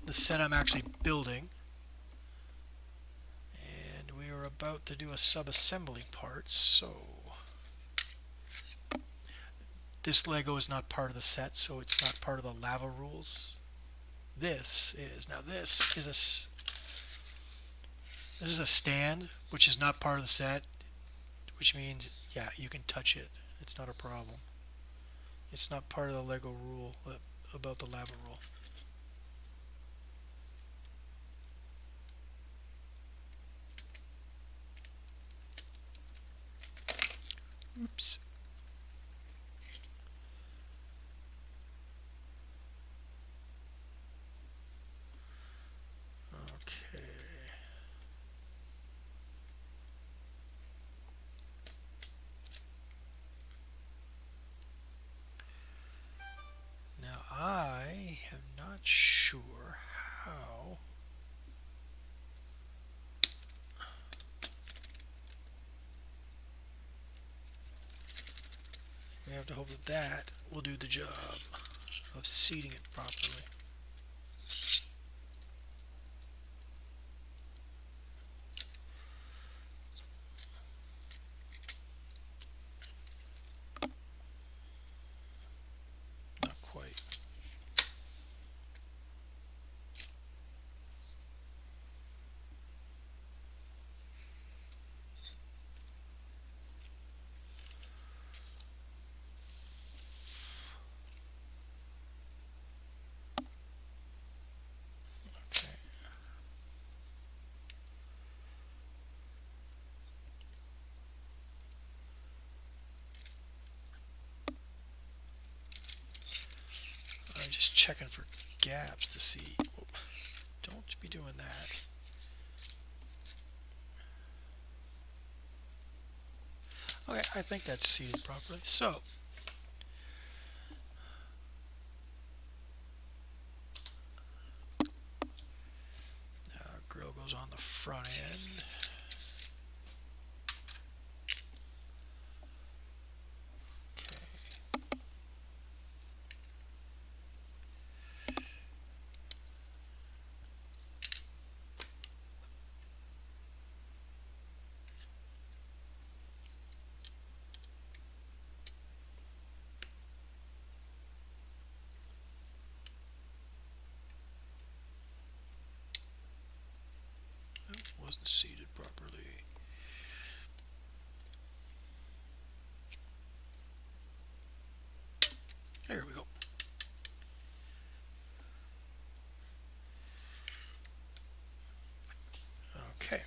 the set I'm actually building. And we are about to do a sub-assembly part, so... This Lego is not part of the set, so it's not part of the lava rules. This is a stand, which is not part of the set, which means, yeah, you can touch it. It's not a problem. It's not part of the Lego rule about the lava rule. Oops. Okay. Now I am not sure how have to hope that that will do the job of seating it properly. Not quite. Okay. I'm just checking for gaps to see. Oh, don't be doing that. Okay, I think that's seated properly. So, our grill goes on the front end. Wasn't seated properly. There we go. Okay.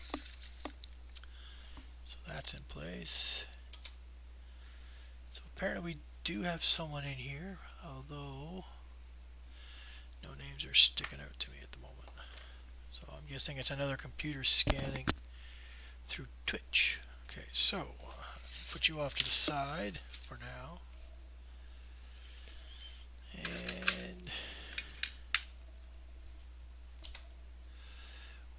So that's in place. So apparently we do have someone in here, although no names are sticking out to me at the moment. So I'm guessing it's another computer scanning through Twitch. Okay, so put you off to the side for now. And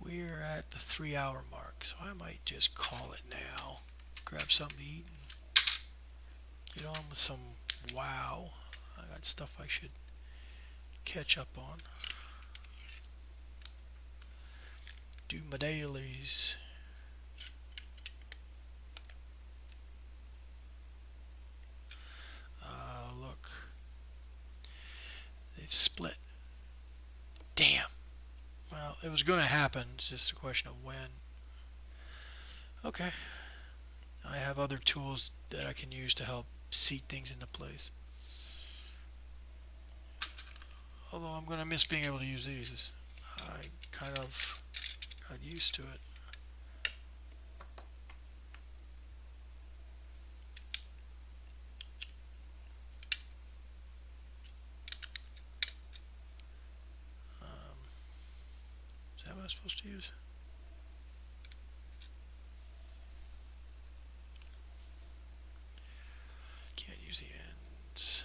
we're at the 3-hour mark, so I might just call it now. Grab something to eat and get on with some WoW. I got stuff I should catch up on. Do my dailies. Look. They've split. Damn. Well, it was going to happen. It's just a question of when. Okay. I have other tools that I can use to help seat things into place. Although I'm going to miss being able to use these. I kind of got used to it. Is that what I'm supposed to use? Can't use the ends.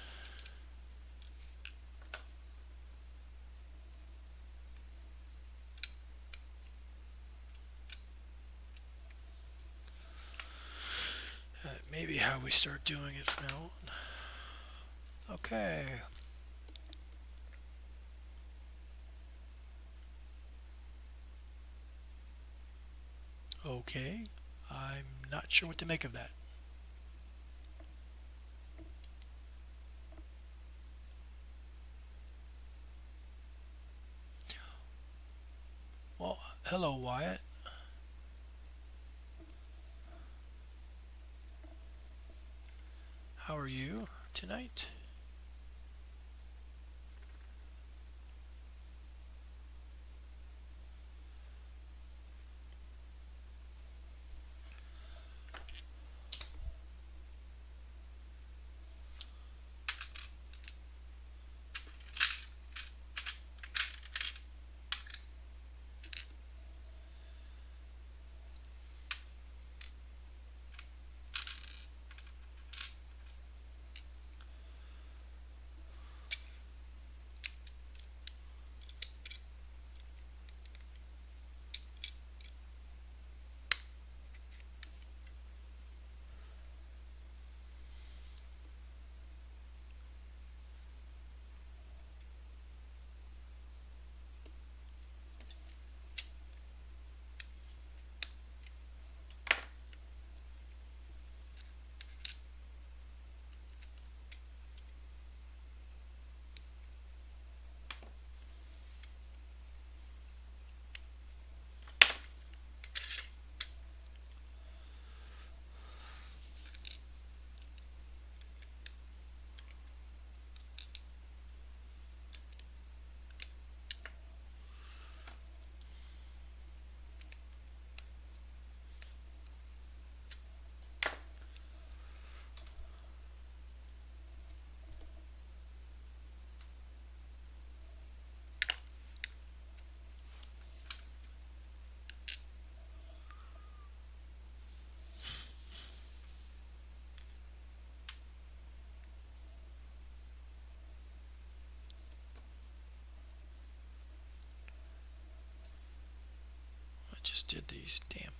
Maybe how we start doing it from now on. Okay. Okay. I'm not sure what to make of that. Well, hello, Wyatt. How are you tonight? did these. Damn.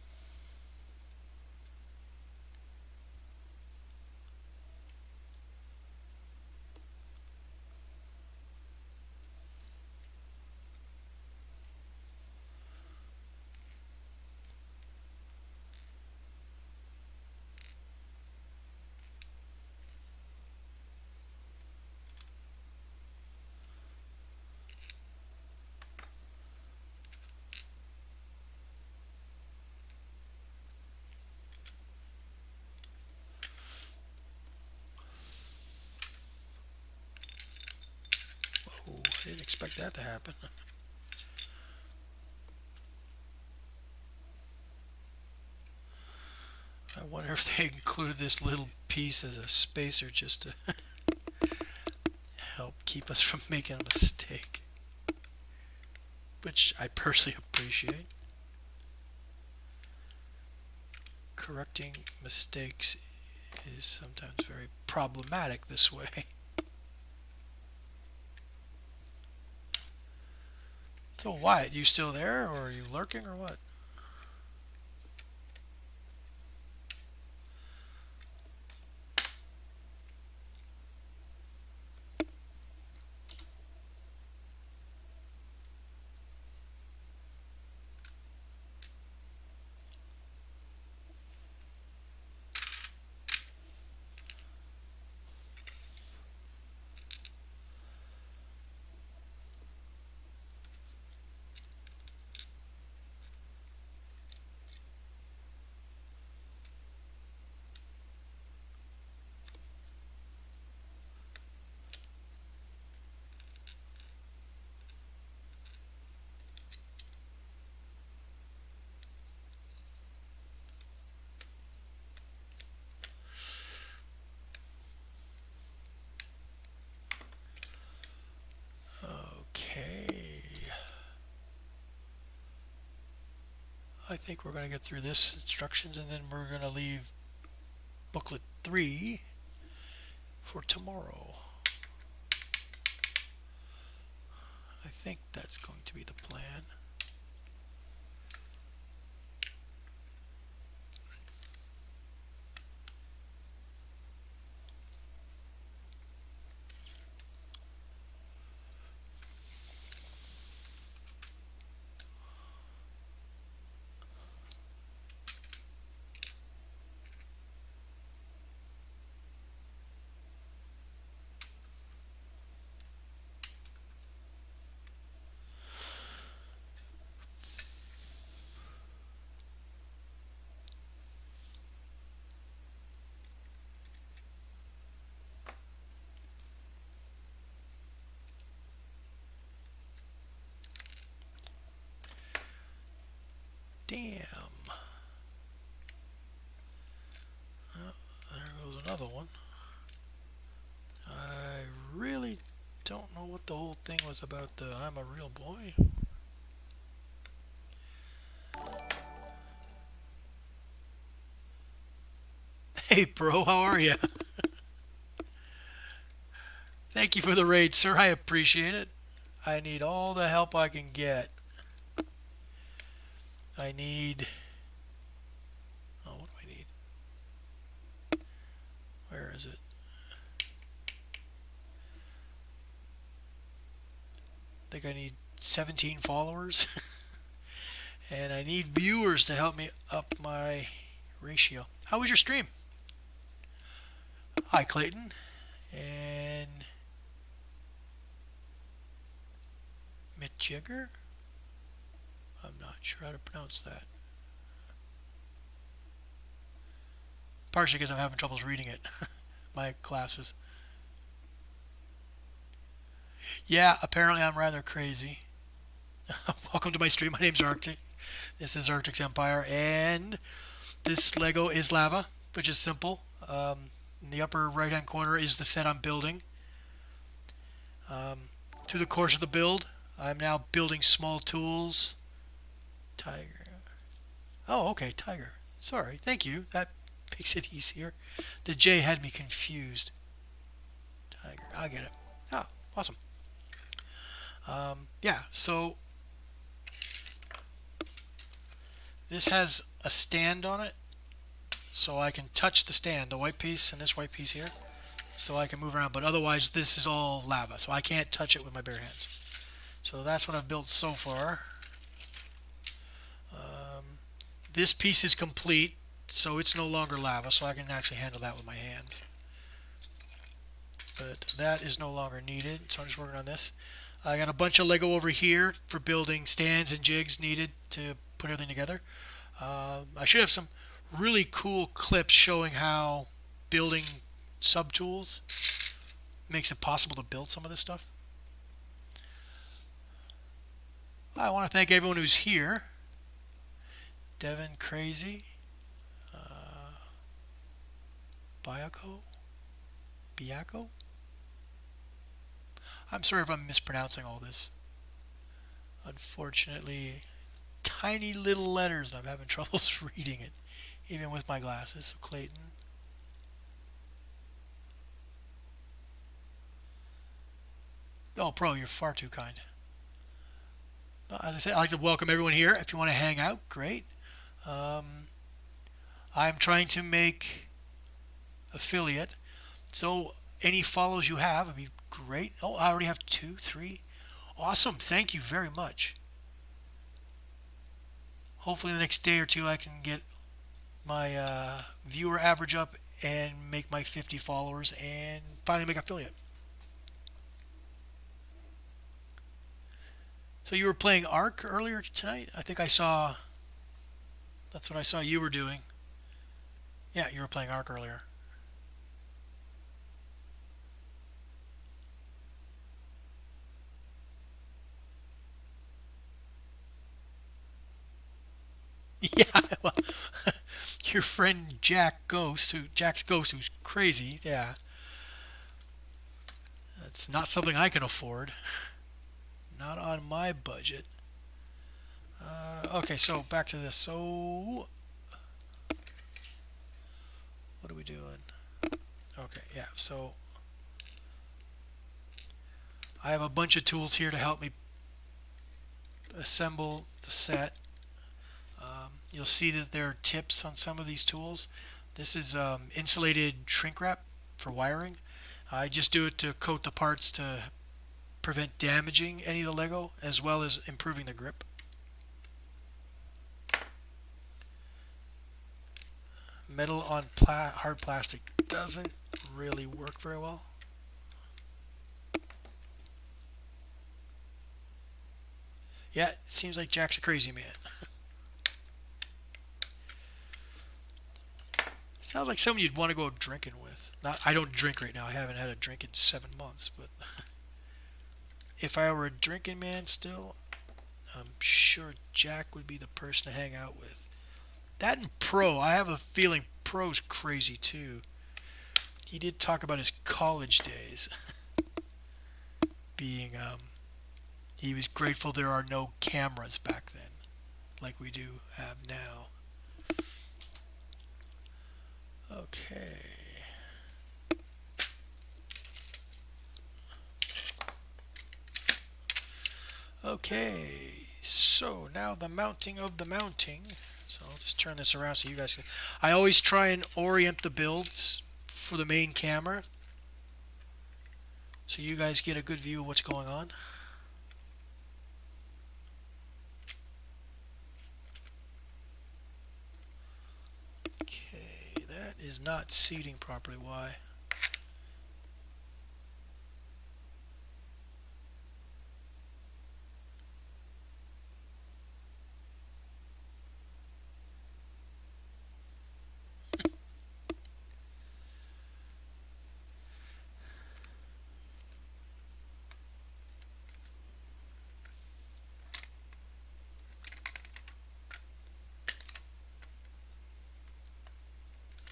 Oh, I didn't expect that to happen. I wonder if they included this little piece as a spacer just to help keep us from making a mistake, which I personally appreciate. Correcting mistakes is sometimes very problematic this way. So Wyatt, you still there, or are you lurking, or what? Okay. I think we're going to get through this instructions, and then we're going to leave booklet 3 for tomorrow. I think that's going to be the plan. Damn. Oh, there goes another one. I really don't know what the whole thing was about the I'm a real boy. Hey bro, how are you? Thank you for the raid, sir. I appreciate it. I need all the help I can get. I need... Oh, what do I need? Where is it? I think I need 17 followers. And I need viewers to help me up my ratio. How was your stream? Hi, Clayton. And... Mitjigger? I'm not sure how to pronounce that. Partially because I'm having troubles reading it. My glasses. Yeah, apparently I'm rather crazy. Welcome to my stream. My name's Arctic. This is Arctic's Empire, and this Lego is lava, which is simple. In the upper right-hand corner is the set I'm building. Through the course of the build, I'm now building small tools. Tiger. Oh, okay, tiger. Sorry, thank you. That makes it easier. The J had me confused. Tiger, I get it. Ah, awesome. Yeah, so This has a stand on it, so I can touch the stand, the white piece and this white piece here, so I can move around. But otherwise, this is all lava, so I can't touch it with my bare hands. So that's what I've built so far. This piece is complete, so it's no longer lava, so I can actually handle that with my hands. But that is no longer needed, so I'm just working on this. I got a bunch of Lego over here for building stands and jigs needed to put everything together. I should have some really cool clips showing how building subtools makes it possible to build some of this stuff. I want to thank everyone who's here. Devin Crazy, Biako. I'm sorry if I'm mispronouncing all this. Unfortunately, tiny little letters and I'm having troubles reading it, even with my glasses. So Clayton. Oh, Pro, you're far too kind. As I said, I'd like to welcome everyone here. If you want to hang out, great. I'm trying to make affiliate, so any follows you have would be great. Oh, I already have 2, 3. Awesome. Thank you very much. Hopefully the next day or two I can get my viewer average up and make my 50 followers and finally make affiliate. So you were playing Ark earlier tonight? I think I saw... That's what I saw you were doing. Yeah, you were playing Ark earlier. Yeah, well, your friend Jack's Ghost, who's crazy. Yeah, that's not something I can afford. Not on my budget. Okay, so back to this. So, what are we doing? Okay, yeah. So, I have a bunch of tools here to help me assemble the set. You'll see that there are tips on some of these tools. This is insulated shrink wrap for wiring. I just do it to coat the parts to prevent damaging any of the Lego, as well as improving the grip. Metal on hard plastic doesn't really work very well. Yeah, it seems like Jack's a crazy man. Sounds like someone you'd want to go drinking with. I don't drink right now. I haven't had a drink in 7 months, but if I were a drinking man still, I'm sure Jack would be the person to hang out with. That and Pro. I have a feeling Pro's crazy too. He did talk about his college days being he was grateful there are no cameras back then like we do have now. Okay. Okay, so now the mounting of the mounting. So I'll just turn this around so you guys can... I always try and orient the builds for the main camera so you guys get a good view of what's going on. Okay, that is not seating properly. Why?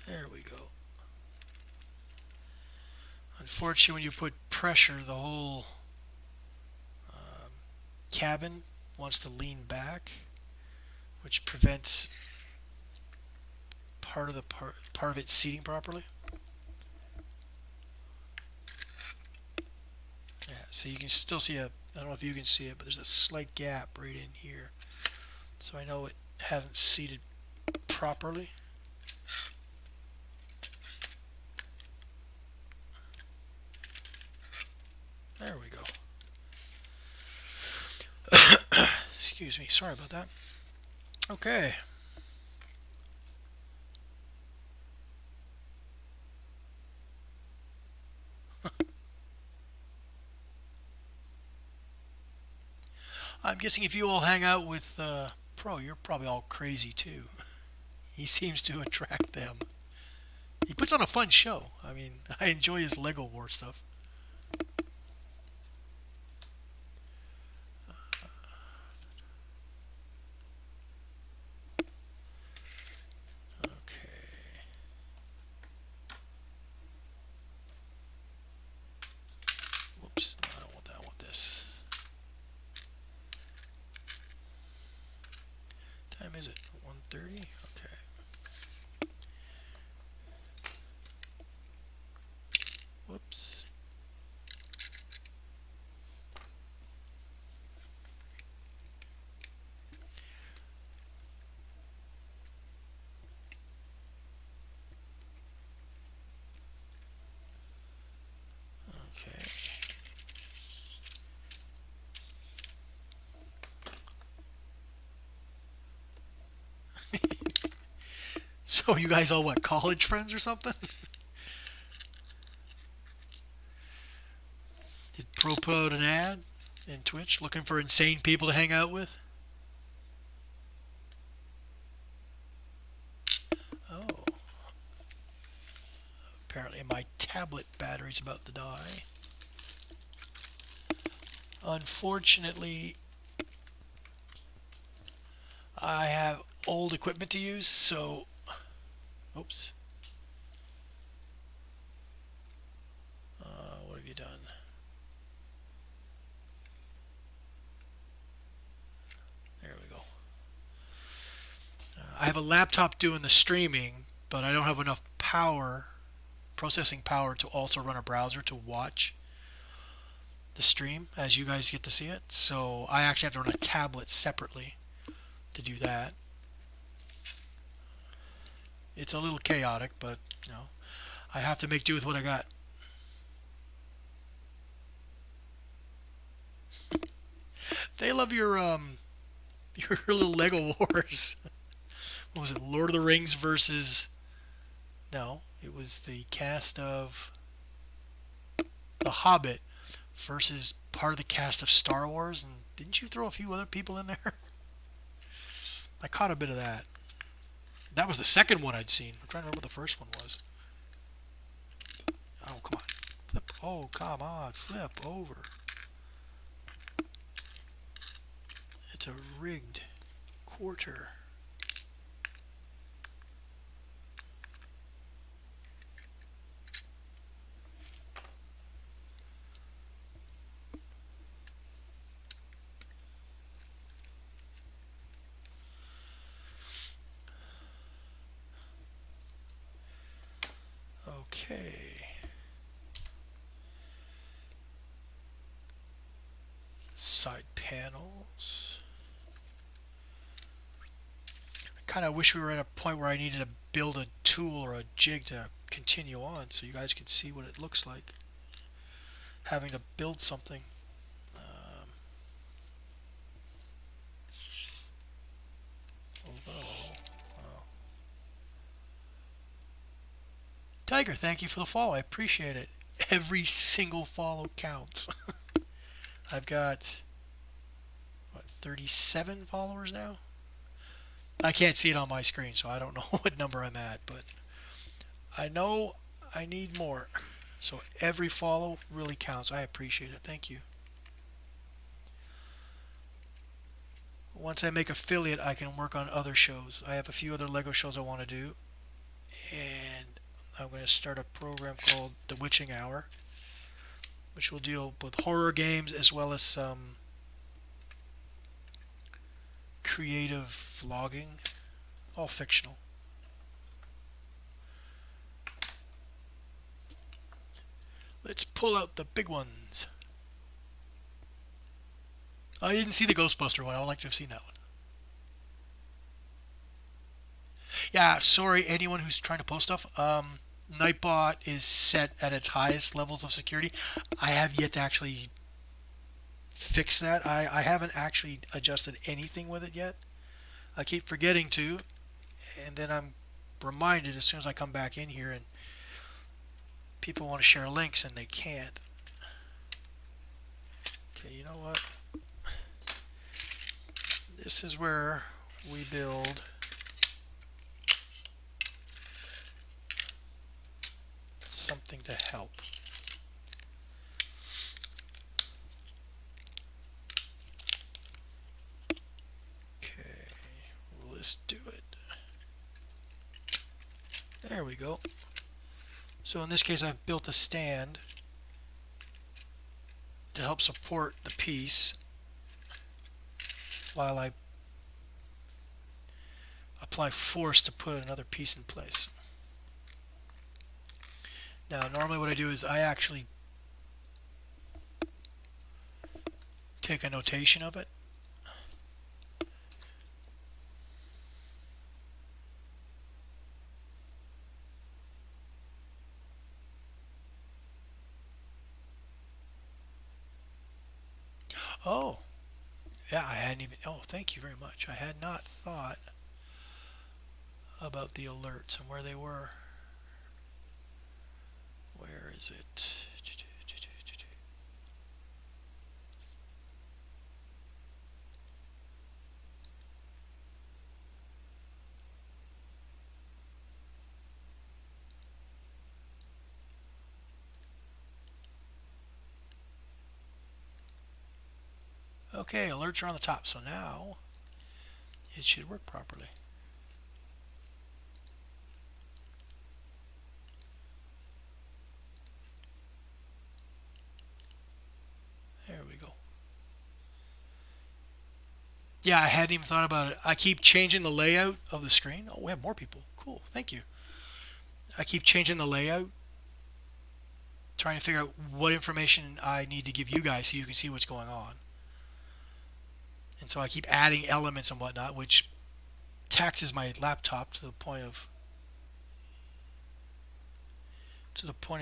There we go. Unfortunately, when you put pressure, the whole cabin wants to lean back, which prevents part of it seating properly. Yeah, so you can still see I don't know if you can see it, but there's a slight gap right in here. So I know it hasn't seated properly. There we go. Excuse me, sorry about that. Okay. I'm guessing if you all hang out with Pro, you're probably all crazy too. He seems to attract them. He puts on a fun show. I mean, I enjoy his Lego War stuff. Okay. Whoops, no, I don't want that. I want this. What time is it? 1:30? Okay. Whoops. Okay. So you guys all what, college friends or something? Did Pro put out an ad in Twitch looking for insane people to hang out with? Oh. Apparently my tablet battery's about to die. Unfortunately, I have old equipment to use, so... Oops. What have you done? There we go. I have a laptop doing the streaming, but I don't have enough power, processing power, to also run a browser to watch the stream as you guys get to see it. So I actually have to run a tablet separately to do that. It's a little chaotic, but you know, I have to make do with what I got. They love your your little Lego Wars. What was it? Lord of the Rings versus... No, it was the cast of The Hobbit versus part of the cast of Star Wars. And didn't you throw a few other people in there? I caught a bit of that. That was the second one I'd seen. I'm trying to remember what the first one was. Oh, come on. Flip. Oh, come on. Flip over. It's a rigged quarter. Okay. Side panels. I kind of wish we were at a point where I needed to build a tool or a jig to continue on so you guys could see what it looks like having to build something. Although, well. Tiger, thank you for the follow. I appreciate it. Every single follow counts. I've got, what, 37 followers now? I can't see it on my screen, so I don't know what number I'm at, but I know I need more. So every follow really counts. I appreciate it. Thank you. Once I make affiliate, I can work on other shows. I have a few other Lego shows I want to do, and I'm going to start a program called The Witching Hour, which will deal with horror games as well as some creative vlogging, all fictional. Let's pull out the big ones. I didn't see the Ghostbuster one. I would like to have seen that one. Yeah, sorry, anyone who's trying to post stuff. Nightbot is set at its highest levels of security. I have yet to actually fix that. I haven't actually adjusted anything with it yet. I keep forgetting to, and then I'm reminded as soon as I come back in here and people want to share links and they can't. Okay, you know what? This is where we build something to help. Okay, let's do it. There we go. So in this case, I've built a stand to help support the piece while I apply force to put another piece in place. Now, normally what I do is I actually take a notation of it. Oh, yeah, I hadn't even, oh, thank you very much. I had not thought about the alerts and where they were. Where is it? Okay, alerts are on the top, so now it should work properly. There we go. Yeah, I hadn't even thought about it. I keep changing the layout of the screen. Oh, we have more people. Cool, thank you. I keep changing the layout, trying to figure out what information I need to give you guys so you can see what's going on. And so I keep adding elements and whatnot, which taxes my laptop to the point of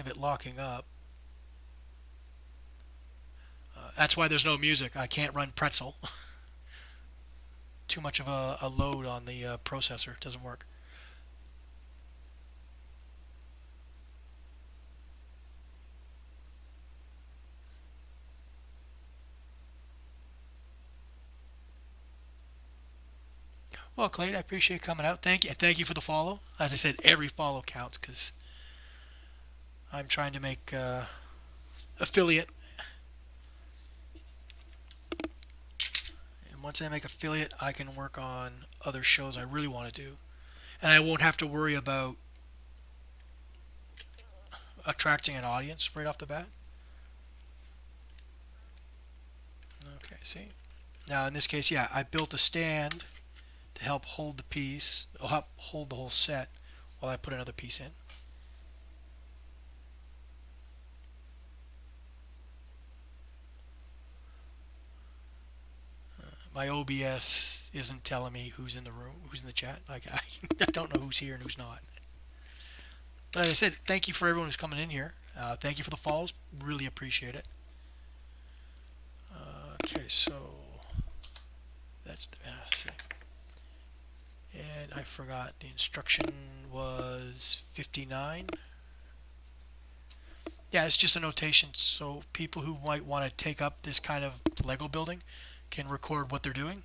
it locking up. That's why there's no music. I can't run Pretzel. Too much of a load on the processor. It doesn't work. Well, Clayton, I appreciate you coming out. Thank you. And thank you for the follow. As I said, every follow counts because I'm trying to make affiliate. And once I make affiliate, I can work on other shows I really want to do. And I won't have to worry about attracting an audience right off the bat. Okay, see? Now in this case, yeah, I built a stand to help hold the piece, help hold the whole set while I put another piece in. My OBS isn't telling me who's in the room, who's in the chat. Like I don't know who's here and who's not. But as I said, thank you for everyone who's coming in here. Thank you for the follows. Really appreciate it. Okay, so that's see. And I forgot the instruction was 59. Yeah, it's just a notation so people who might want to take up this kind of Lego building can record what they're doing.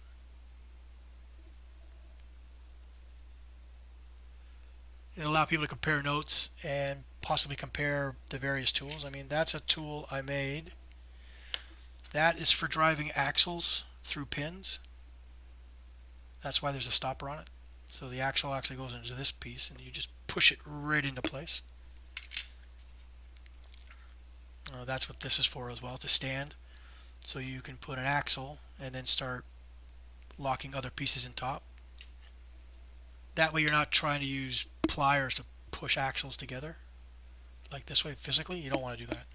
It allows people to compare notes and possibly compare the various tools. I mean, that's a tool I made. That is for driving axles through pins. That's why there's a stopper on it. So the axle actually goes into this piece and you just push it right into place. That's what this is for as well, to stand. So you can put an axle and then start locking other pieces in top. That way you're not trying to use pliers to push axles together. Like this way physically, you don't want to do that.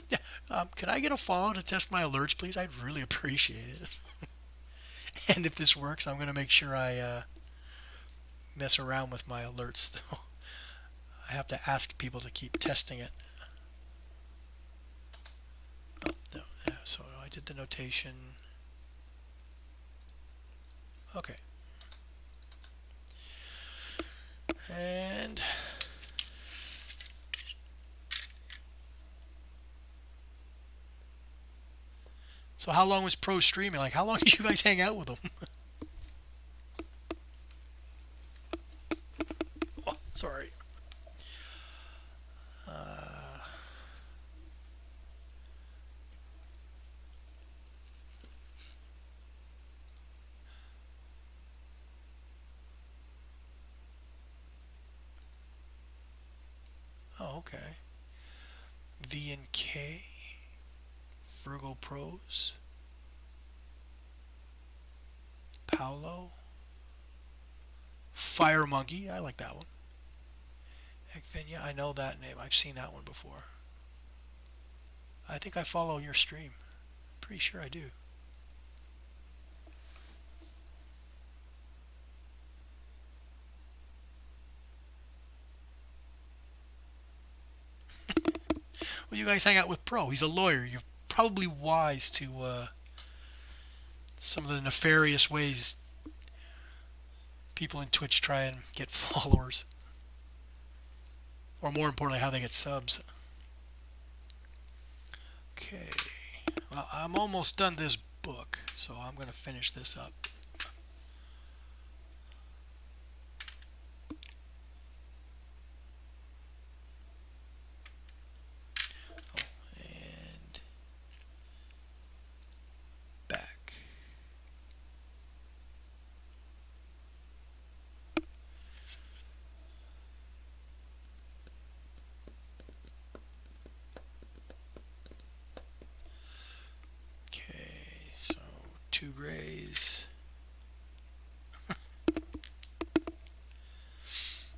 Yeah, Can I get a follow to test my alerts, please? I'd really appreciate it. And if this works, I'm going to make sure I mess around with my alerts, though. I have to ask people to keep testing it. Oh, no, yeah, so I did the notation. Okay. And so how long was Pro streaming? Like, how long did you guys hang out with him? Oh, sorry. Uh, oh, okay. V and K, Virgo Pros, Paolo, Fire Monkey. I like that one. Ekvinya, I know that name. I've seen that one before. I think I follow your stream. Pretty sure I do. Well, you guys hang out with Pro. He's a lawyer. You're probably wise to some of the nefarious ways people in Twitch try and get followers. Or more importantly, how they get subs. Okay. Well, I'm almost done this book, so I'm going to finish this up. Oh, and back. Okay, so 2 grays.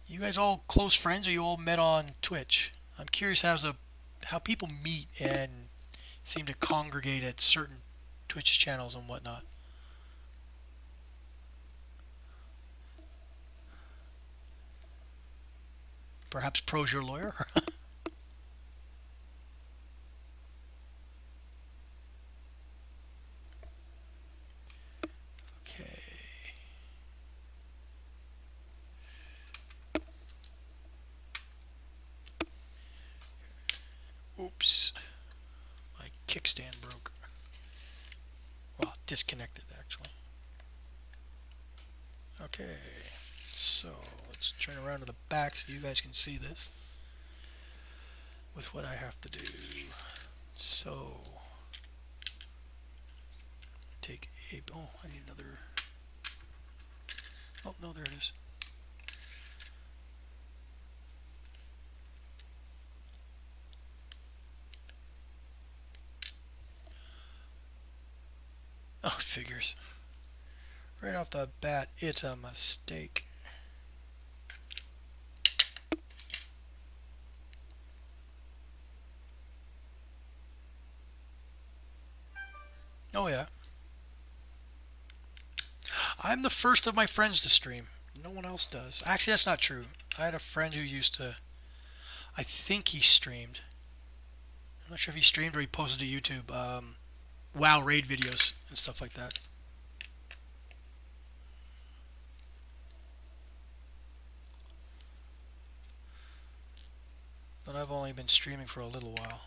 You guys all close friends, or you all met on Twitch? I'm curious how people meet and seem to congregate at certain Twitch channels and whatnot. Perhaps Pro's your lawyer? Okay. Oops. My kickstand broke. Well, disconnected actually. Okay. So let's turn around to the back so you guys can see this with what I have to do. So take a, oh, I need another, oh no, there it is. Oh, figures. Right off the bat, it's a mistake. Oh yeah. I'm the first of my friends to stream. No one else does. Actually, that's not true. I had a friend who used to, I think he streamed. I'm not sure if he streamed or he posted to YouTube. WoW raid videos and stuff like that. But I've only been streaming for a little while.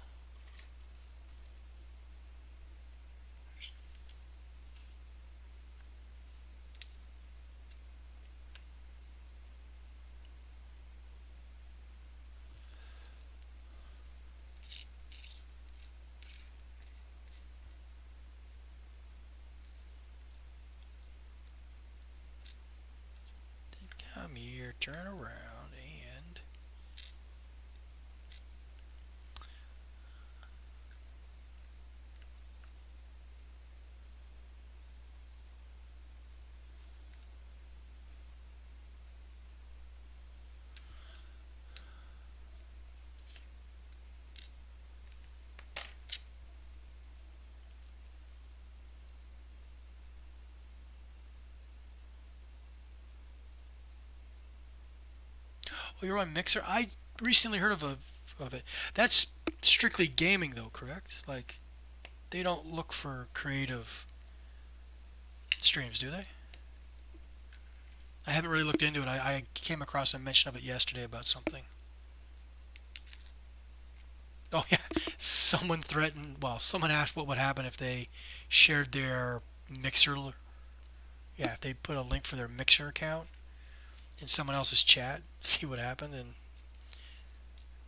Come here, turn around, and Oh, you're on Mixer? I recently heard of it. That's strictly gaming though, correct? Like they don't look for creative streams, do they? I haven't really looked into it. I came across a mention of it yesterday about something. Oh yeah, someone threatened. Well, someone asked what would happen if they shared their Mixer. Yeah, if they put a link for their Mixer account in someone else's chat, see what happened. And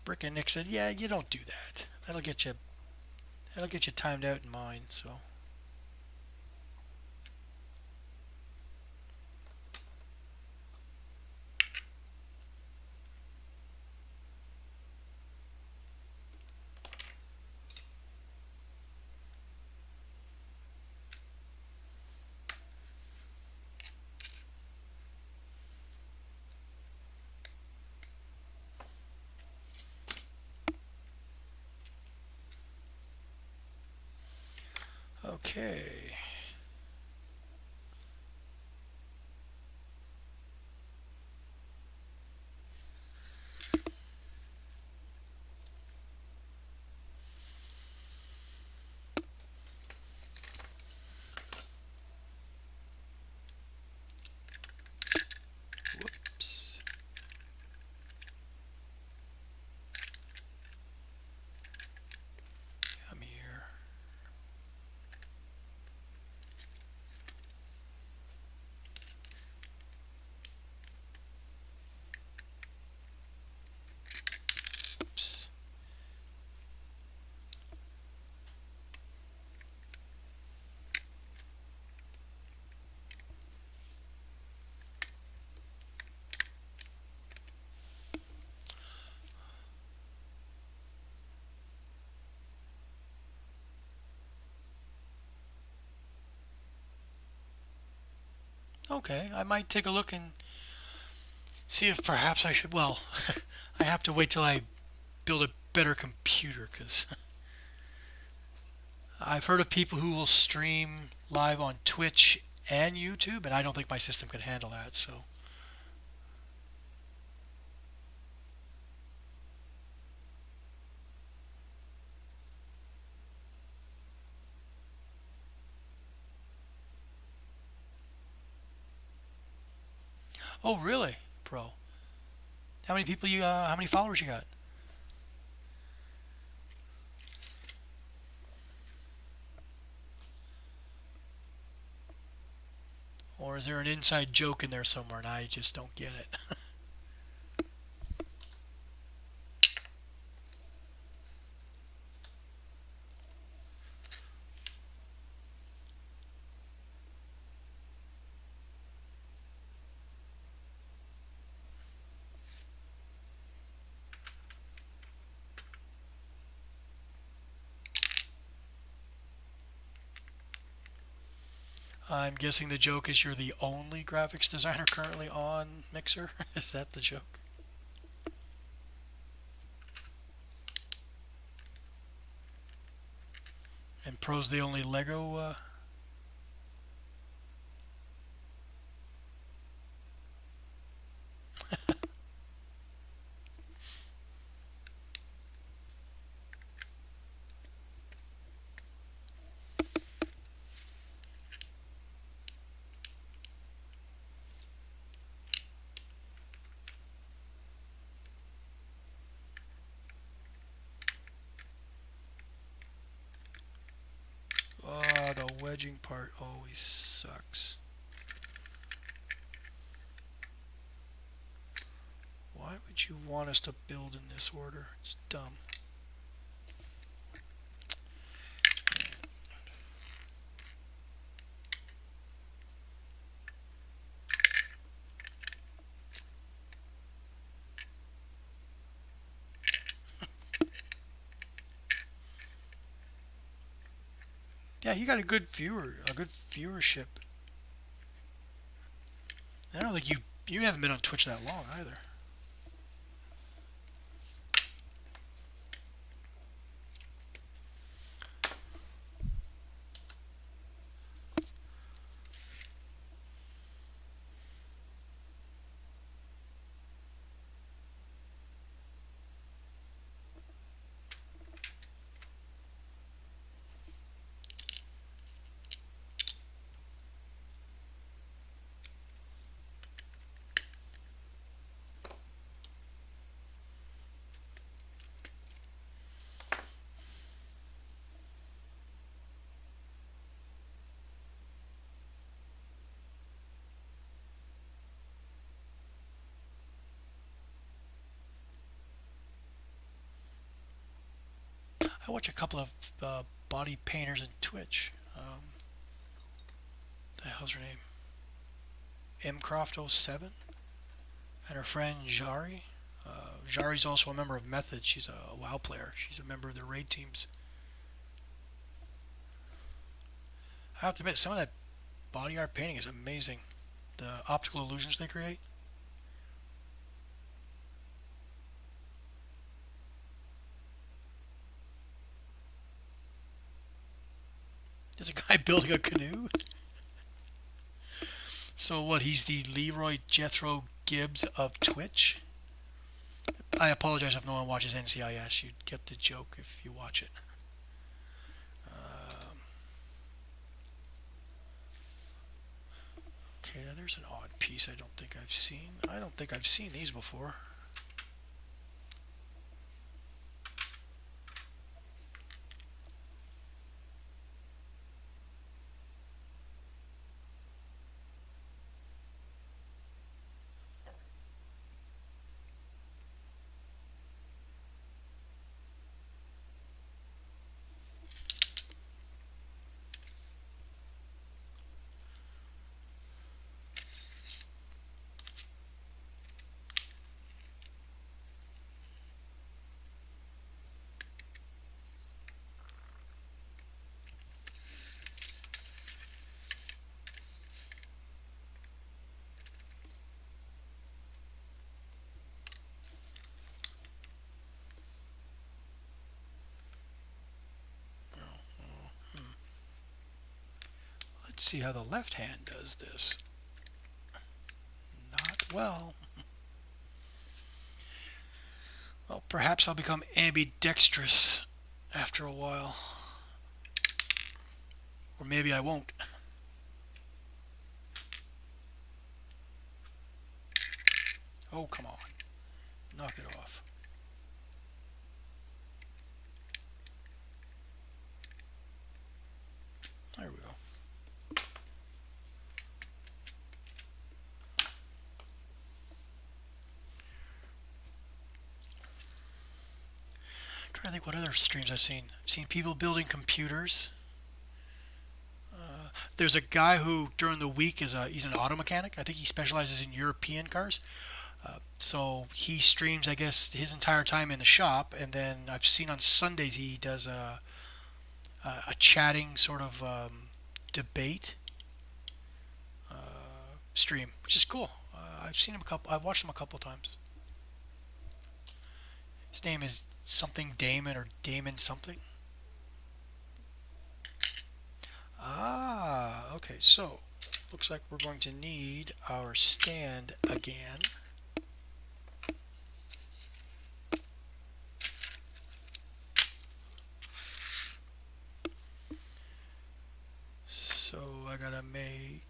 Brick and Nick said, "Yeah, you don't do that. That'll get you. That'll get you timed out in mine." So okay. Whoops. Come here. Oops. Okay, I might take a look and see if perhaps I should. Well, I have to wait till I build a better computer because I've heard of people who will stream live on Twitch and YouTube, and I don't think my system could handle that. So, oh really, bro? How many people you? How many followers you got? Or is there an inside joke in there somewhere and I just don't get it? I'm guessing the joke is you're the only graphics designer currently on Mixer. Is that the joke? And Pro's the only Lego. Oh, the wedging part always sucks. Why would you want us to build in this order? It's dumb. Yeah, you got a good viewership. I don't think you haven't been on Twitch that long either. I watch a couple of body painters on Twitch. The hell's her name? mcroft07 and her friend Jari. Jari's also a member of Method. She's a WoW player. She's a member of the raid teams. I have to admit, some of that body art painting is amazing. The optical illusions they create. There's a guy building a canoe. So what, he's the Leroy Jethro Gibbs of Twitch? I apologize if no one watches NCIS. You'd get the joke if you watch it. Okay, now there's an odd piece I don't think I've seen. I don't think I've seen these before. Let's see how the left hand does this. Not well. Well, perhaps I'll become ambidextrous after a while. Or maybe I won't. Oh, come on. Knock it off. There we go. I think what other streams I've seen. I've seen people building computers. There's a guy who during the week he's an auto mechanic. I think he specializes in European cars. So he streams, I guess, his entire time in the shop, and then I've seen on Sundays he does a chatting sort of debate stream, which is cool. I've seen him a couple. I've watched him a couple times. His name is something Damon or Damon something. Ah, okay, so looks like we're going to need our stand again. So I gotta make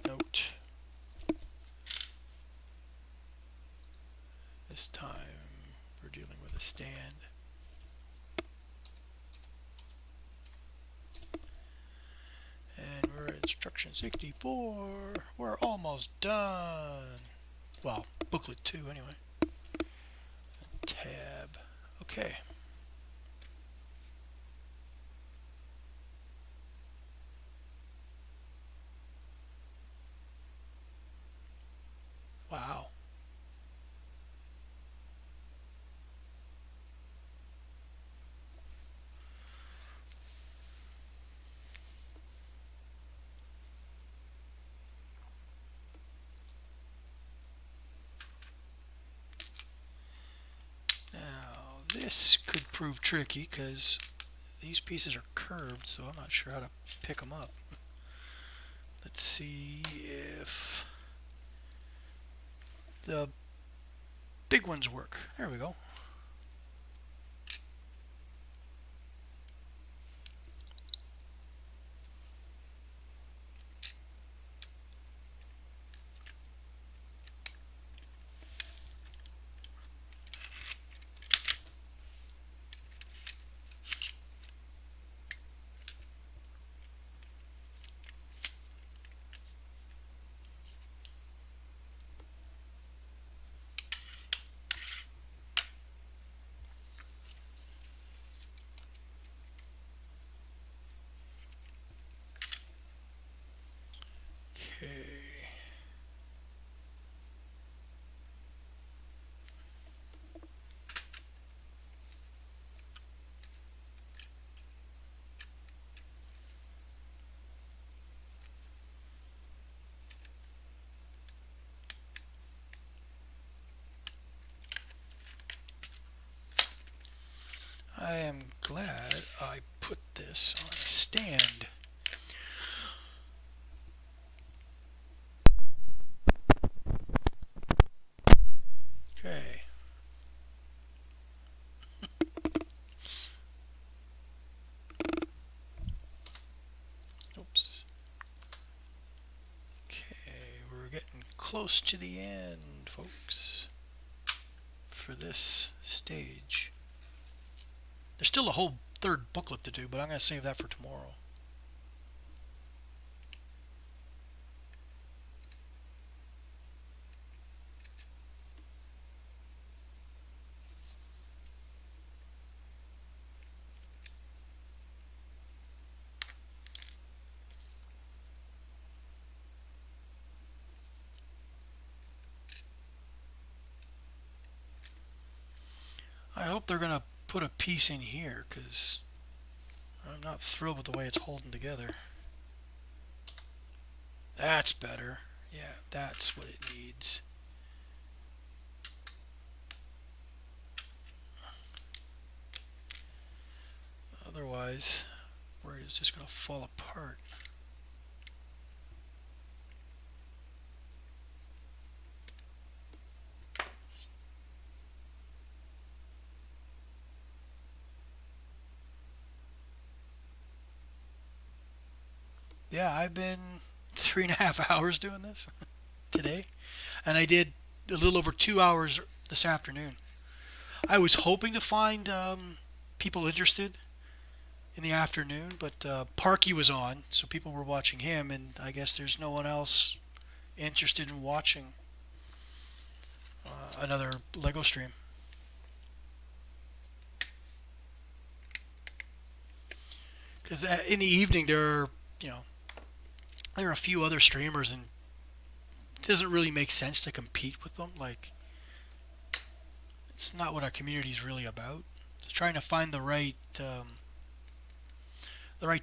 note. This time we're dealing with a stand. And we're at instruction 64. We're almost done. Well, booklet 2 anyway. Tab. Okay. Wow. This could prove tricky because these pieces are curved, so I'm not sure how to pick them up. Let's see if the big ones work. There we go. I am glad I put this on a stand. Okay. Oops. Okay, we're getting close to the end, folks, for this stage. There's still a whole third booklet to do, but I'm going to save that for tomorrow. I hope they're going to put a piece in here, because I'm not thrilled with the way it's holding together. That's better. Yeah, that's what it needs. Otherwise, it's just going to fall apart. Yeah, I've been 3.5 hours doing this today, and I did a little over 2 hours this afternoon. I was hoping to find people interested in the afternoon, but Parky was on, so people were watching him, and I guess there's no one else interested in watching another Lego stream. Because in the evening there are a few other streamers, and it doesn't really make sense to compete with them. Like, it's not what our community is really about. So trying to find the right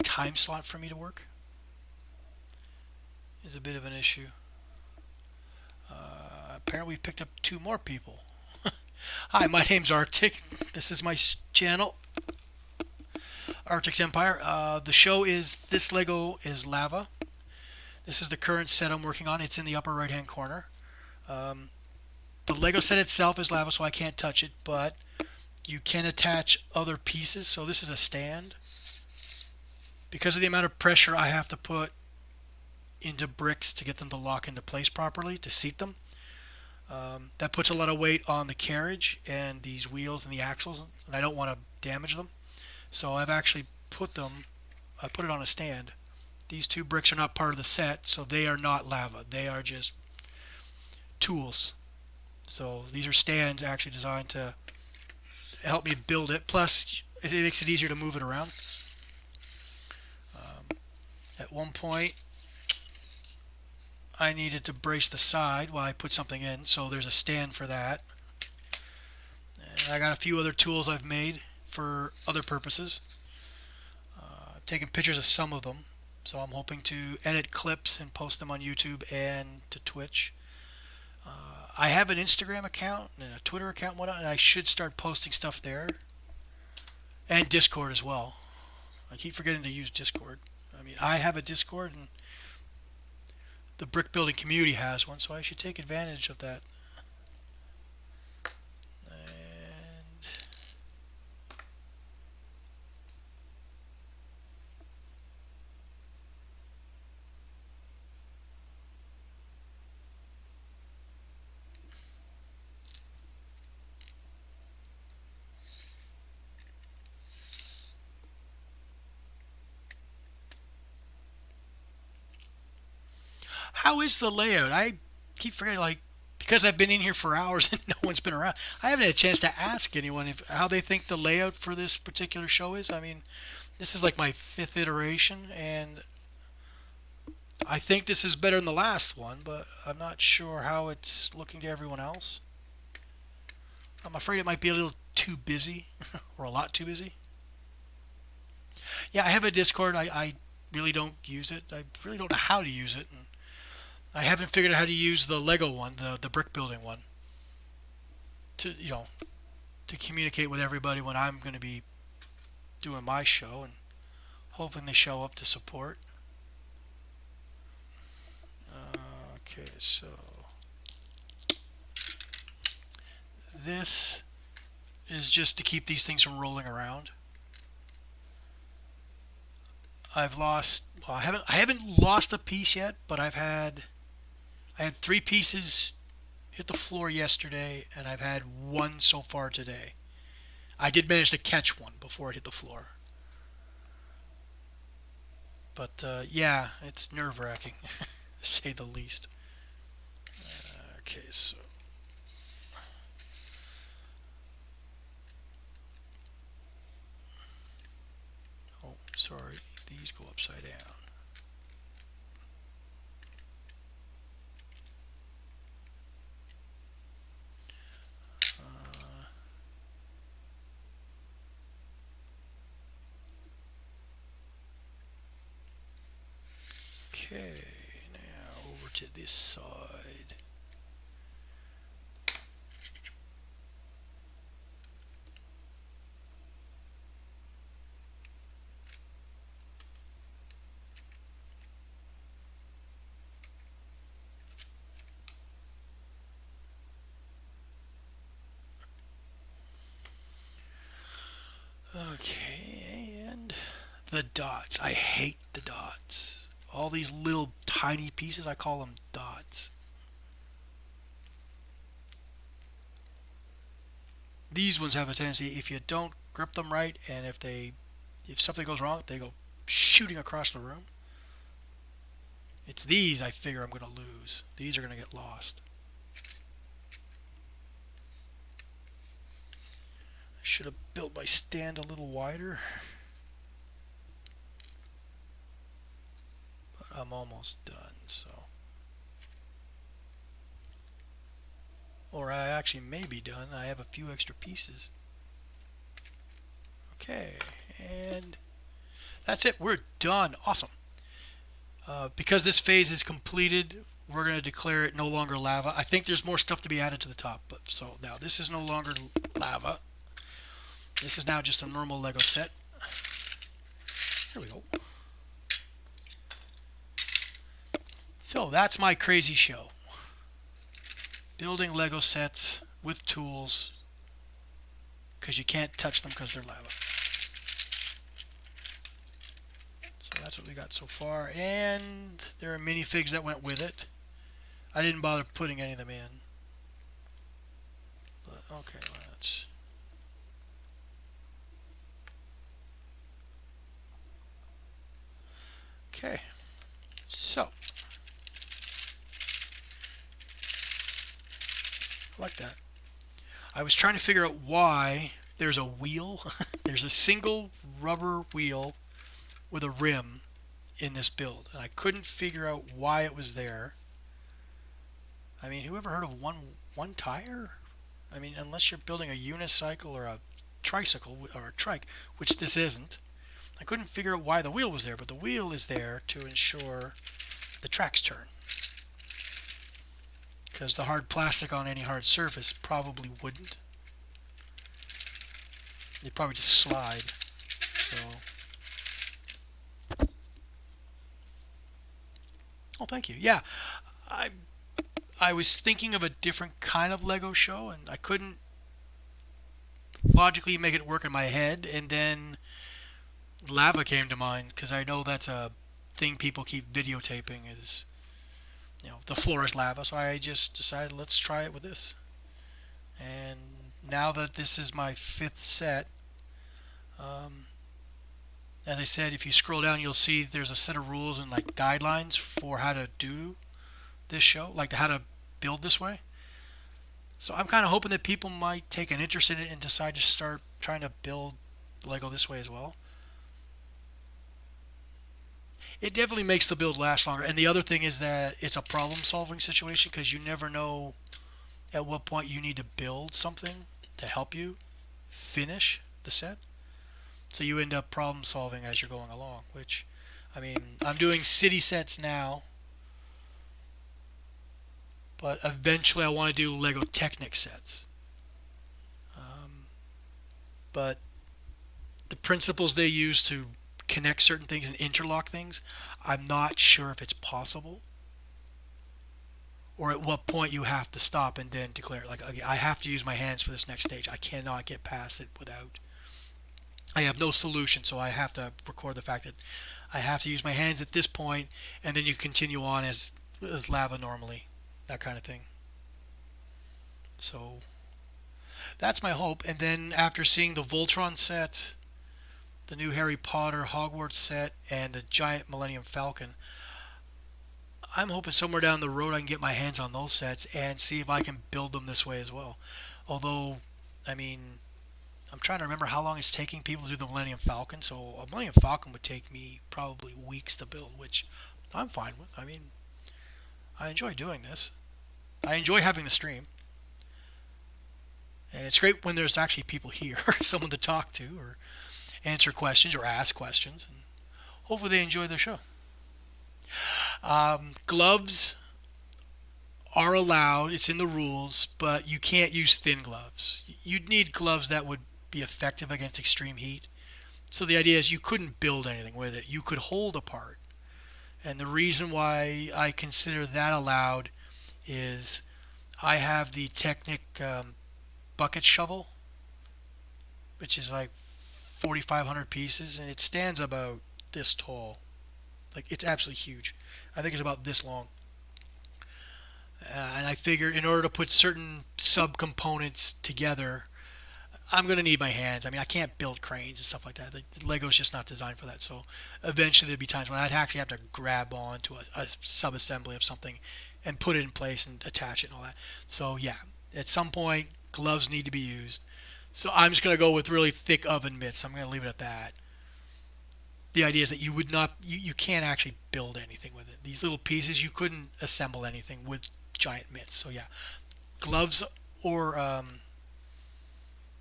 time slot for me to work is a bit of an issue. Apparently we've picked up 2 more people. Hi, my name's Arctic. This is my channel, Arctic's Empire. The show is This Lego is Lava. This is the current set I'm working on. It's in the upper right hand corner. The Lego set itself is lava, so I can't touch it, but you can attach other pieces. So this is a stand. Because of the amount of pressure I have to put into bricks to get them to lock into place properly, to seat them, that puts a lot of weight on the carriage and these wheels and the axles, and I don't want to damage them. So I've actually put it on a stand. These 2 bricks are not part of the set, so they are not lava. They are just tools. So these are stands actually designed to help me build it. Plus, it makes it easier to move it around. At one point, I needed to brace the side while I put something in, so there's a stand for that. And I got a few other tools I've made for other purposes. I've taken pictures of some of them, so I'm hoping to edit clips and post them on YouTube and to Twitch. I have an Instagram account and a Twitter account and whatnot, and I should start posting stuff there. And Discord as well. I keep forgetting to use Discord. I mean, I have a Discord, and the brick building community has one, so I should take advantage of that. And how is the layout? I keep forgetting, like, because I've been in here for hours and no one's been around. I haven't had a chance to ask anyone how they think the layout for this particular show is. I mean, this is like my 5th iteration, and I think this is better than the last one, but I'm not sure how it's looking to everyone else. I'm afraid it might be a little too busy, or a lot too busy. Yeah, I have a Discord. I really don't use it. I really don't know how to use it. And I haven't figured out how to use the Lego one, the brick building one, to to communicate with everybody when I'm going to be doing my show and hoping they show up to support. Okay, so this is just to keep these things from rolling around. I haven't lost a piece yet, but I had 3 pieces hit the floor yesterday, and I've had 1 so far today. I did manage to catch one before it hit the floor. But yeah, it's nerve-wracking, to say the least. Okay, so oh, sorry, these go upside down. Okay, now over to this side. Okay, and the dots. I hate the dots. All these little tiny pieces, I call them dots. These ones have a tendency, if you don't grip them right, and if something goes wrong, they go shooting across the room. It's these I figure I'm going to lose. These are going to get lost. I should have built my stand a little wider. But I'm almost done, so. Or I actually may be done. I have a few extra pieces. Okay, and that's it. We're done. Awesome. Because this phase is completed, we're going to declare it no longer lava. I think there's more stuff to be added to the top, but so now this is no longer lava. This is now just a normal Lego set. Here we go. So that's my crazy show. Building Lego sets with tools, because you can't touch them because they're lava. So that's what we got so far, and there are minifigs that went with it. I didn't bother putting any of them in. But okay, let's. Okay, so I like that. I was trying to figure out why there's a wheel. There's a single rubber wheel with a rim in this build, and I couldn't figure out why it was there. I mean, who ever heard of one tire? I mean, unless you're building a unicycle or a tricycle or a trike, which this isn't. I couldn't figure out why the wheel was there, but the wheel is there to ensure the tracks turn. Because the hard plastic on any hard surface probably wouldn't. They'd probably just slide. So. Oh, thank you. Yeah, I was thinking of a different kind of Lego show, and I couldn't logically make it work in my head, and then lava came to mind, because I know that's a thing people keep videotaping is, you know, the floor is lava, so I just decided let's try it with this. And now that this is my 5th set, as I said, if you scroll down, you'll see there's a set of rules and like guidelines for how to do this show, like how to build this way. So I'm kind of hoping that people might take an interest in it and decide to start trying to build Lego this way as well. It definitely makes the build last longer. And the other thing is that it's a problem-solving situation, because you never know at what point you need to build something to help you finish the set. So you end up problem solving as you're going along, which, I mean, I'm doing city sets now, but eventually I want to do Lego Technic sets. But the principles they use to connect certain things and interlock things, I'm not sure if it's possible, or at what point you have to stop and then declare, like, okay, I have to use my hands for this next stage. I cannot get past it without. I have no solution, so I have to record the fact that I have to use my hands at this point, and then you continue on as lava normally, that kind of thing. So that's my hope. And then after seeing the Voltron set, the new Harry Potter Hogwarts set, and the giant Millennium Falcon, I'm hoping somewhere down the road I can get my hands on those sets and see if I can build them this way as well. Although, I mean, I'm trying to remember how long it's taking people to do the Millennium Falcon. So a Millennium Falcon would take me probably weeks to build, which I'm fine with. I mean, I enjoy doing this. I enjoy having the stream. And it's great when there's actually people here, someone to talk to, or answer questions, or ask questions. And hopefully they enjoy the show. Gloves are allowed. It's in the rules, but you can't use thin gloves. You'd need gloves that would be effective against extreme heat. So the idea is you couldn't build anything with it. You could hold a part. And the reason why I consider that allowed is I have the Technic bucket shovel, which is like 4,500 pieces, and it stands about this tall. Like, it's absolutely huge. I think it's about this long. And I figured in order to put certain subcomponents together, I'm going to need my hands. I mean, I can't build cranes and stuff like that. The Lego's just not designed for that. So eventually there'd be times when I'd actually have to grab on to a sub-assembly of something and put it in place and attach it and all that. So yeah, at some point, gloves need to be used. So I'm just going to go with really thick oven mitts. I'm going to leave it at that. The idea is that you can't actually build anything with it. These little pieces, you couldn't assemble anything with giant mitts. So yeah, gloves or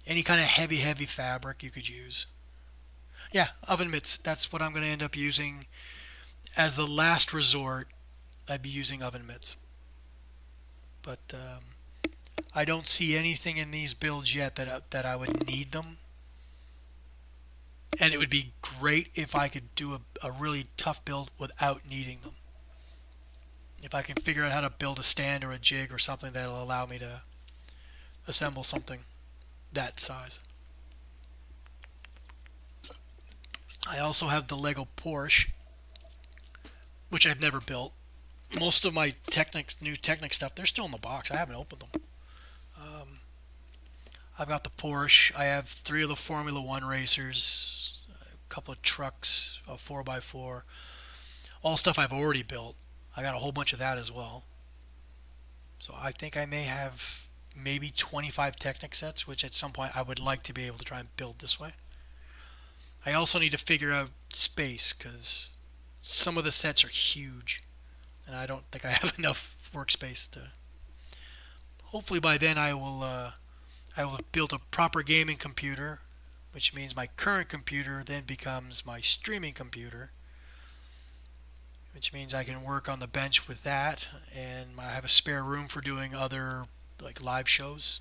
any kind of heavy fabric you could use. Yeah, oven mitts. That's what I'm going to end up using as the last resort. I'd be using oven mitts. But I don't see anything in these builds yet that I would need them. And it would be great if I could do a really tough build without needing them. If I can figure out how to build a stand or a jig or something that'll allow me to assemble something that size. I also have the Lego Porsche, which I've never built. Most of my new Technic stuff, they're still in the box. I haven't opened them. I've got the Porsche. I have 3 of the Formula One racers, a couple of trucks, a 4x4, all stuff I've already built. I got a whole bunch of that as well. So I think I may have maybe 25 Technic sets, which at some point I would like to be able to try and build this way. I also need to figure out space, because some of the sets are huge, and I don't think I have enough workspace to. Hopefully by then I will have built a proper gaming computer, which means my current computer then becomes my streaming computer, which means I can work on the bench with that, and I have a spare room for doing other like live shows.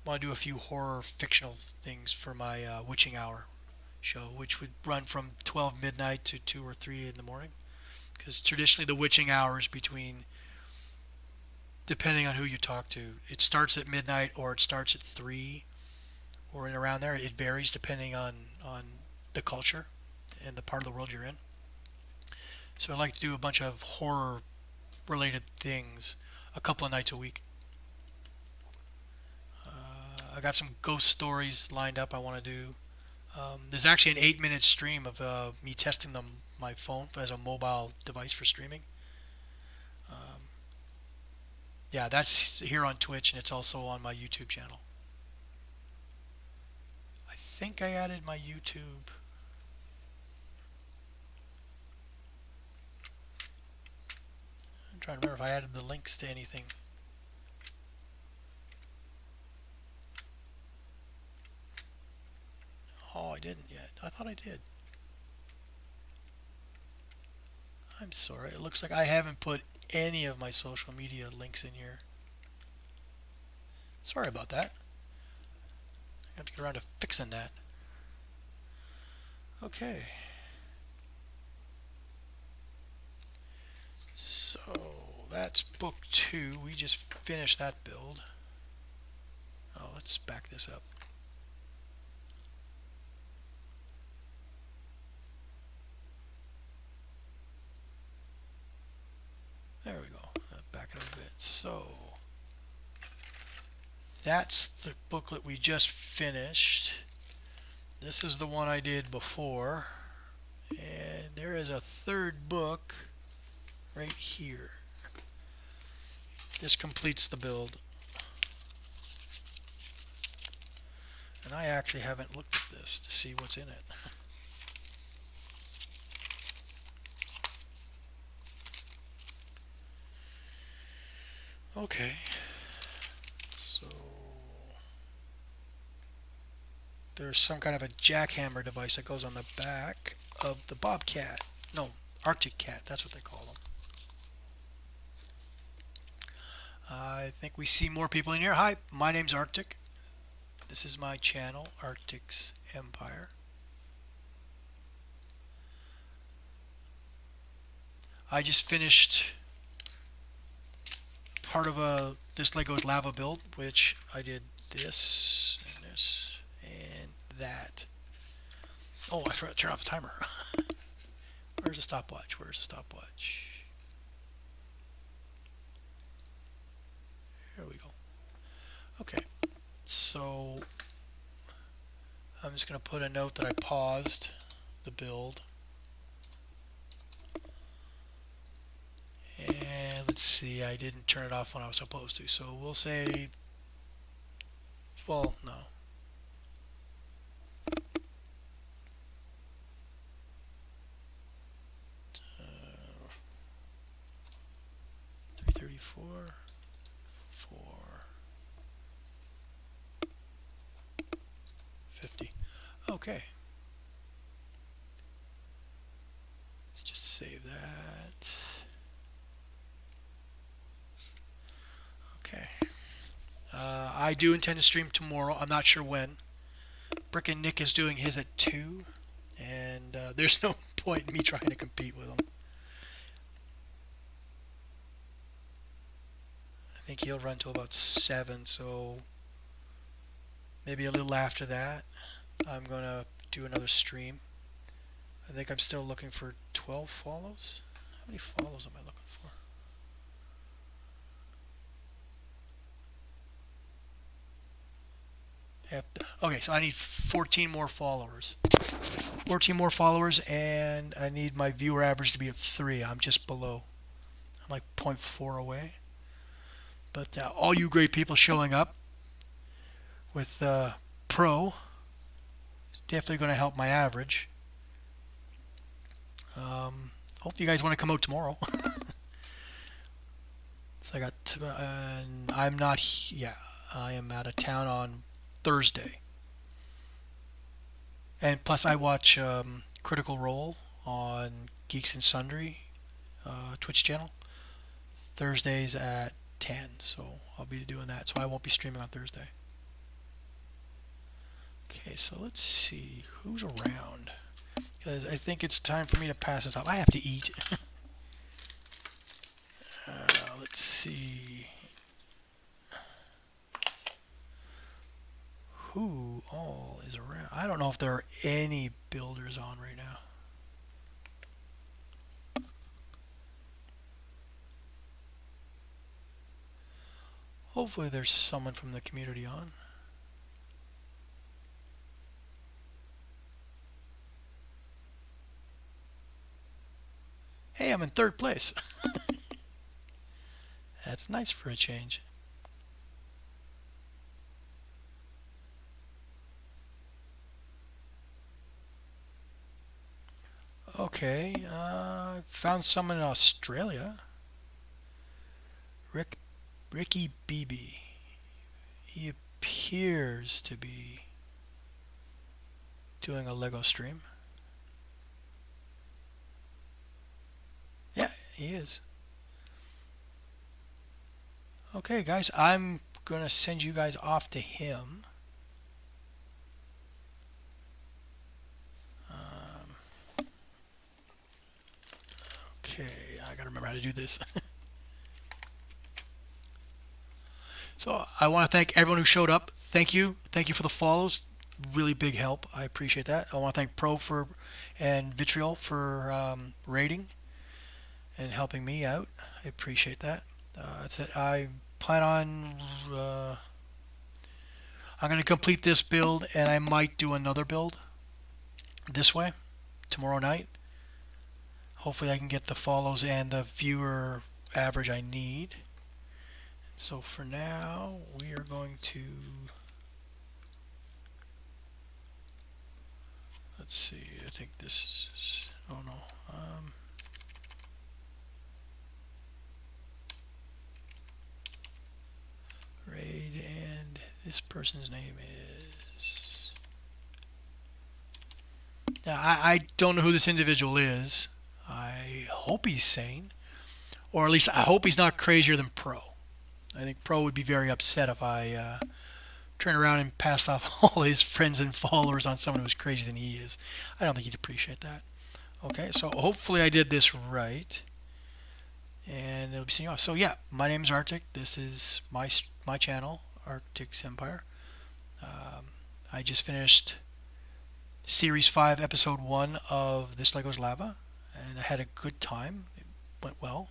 I want to do a few horror fictional things for my Witching Hour show, which would run from 12 midnight to 2 or 3 in the morning, because traditionally the Witching Hour is between, depending on who you talk to, it starts at midnight or it starts at 3 or in around there. It varies depending on the culture and the part of the world you're in. So I like to do a bunch of horror related things a couple of nights a week. I got some ghost stories lined up I want to do. There's actually an 8-minute stream of me testing my phone as a mobile device for streaming. Yeah, that's here on Twitch, and it's also on my YouTube channel. I think I added my YouTube. I'm trying to remember if I added the links to anything. Oh, I didn't yet. I thought I did. I'm sorry. It looks like I haven't put any of my social media links in here. Sorry about that. have to get around to fixing that. Okay. So that's book 2. We just finished that build. Oh, let's back this up. There we go. Back it up a bit. So that's the booklet we just finished. This is the one I did before. And there is a third book right here. This completes the build. And I actually haven't looked at this to see what's in it. Okay. So there's some kind of a jackhammer device that goes on the back of the Bobcat. No, Arctic Cat, that's what they call them. I think we see more people in here. Hi, my name's Arctic. This is my channel, Arctic's Empire. I just finished part of this Lego's lava build, which I did this and this and that. Oh, I forgot to turn off the timer. Where's the stopwatch? Where's the stopwatch? Here we go. Okay, so I'm just going to put a note that I paused the build. And let's see, I didn't turn it off when I was supposed to, so we'll say, well, no. 334, 450. Okay. Let's just save that. Okay. I do intend to stream tomorrow. I'm not sure when. Brick and Nick is doing his at 2, and there's no point in me trying to compete with him. I think he'll run till about 7, so maybe a little after that I'm going to do another stream. I think I'm still looking for 12 follows. How many follows am I looking for? Okay, so I need 14 more followers. 14 more followers, and I need my viewer average to be at 3. I'm just below. I'm like 0.4 away. But all you great people showing up with Pro is definitely going to help my average. Hope you guys want to come out tomorrow. So I got, I'm not, yeah, I am out of town on Thursday. And plus I watch Critical Role on Geeks and Sundry Twitch channel. Thursdays at 10, so I'll be doing that. So I won't be streaming on Thursday. Okay, so let's see who's around, because I think it's time for me to pass this off. I have to eat. Let's see who all is around. I don't know if there are any builders on right now. Hopefully there's someone from the community on. Hey, I'm in 3rd place. That's nice for a change. Okay, found someone in Australia. Ricky BB. He appears to be doing a Lego stream. Yeah, he is. Okay, guys, I'm gonna send you guys off to him. Okay, I gotta remember how to do this. So I want to thank everyone who showed up. Thank you. Thank you for the follows. Really big help. I appreciate that. I want to thank Pro for and Vitriol for rating and helping me out. I appreciate that. That's it. I plan on. I'm going to complete this build, and I might do another build this way tomorrow night. Hopefully, I can get the follows and the viewer average I need. So for now, we are going to. Let's see. I think this is. Oh no. Raid, and this person's name is. Now I don't know who this individual is. I hope he's sane, or at least I hope he's not crazier than Pro. I think Pro would be very upset if I turned around and passed off all his friends and followers on someone who's crazier than he is. I don't think he'd appreciate that. Okay, so hopefully I did this right, and it'll be seeing you off. So yeah, my name is Arctic. This is my channel, Arctic's Empire. I just finished Series 5, Episode 1 of This Lego's Lava, and I had a good time. It went well.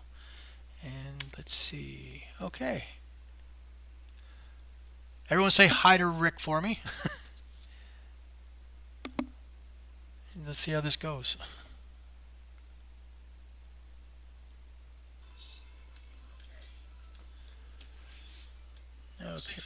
And let's see. Okay. Everyone say hi to Rick for me. And let's see how this goes. Okay.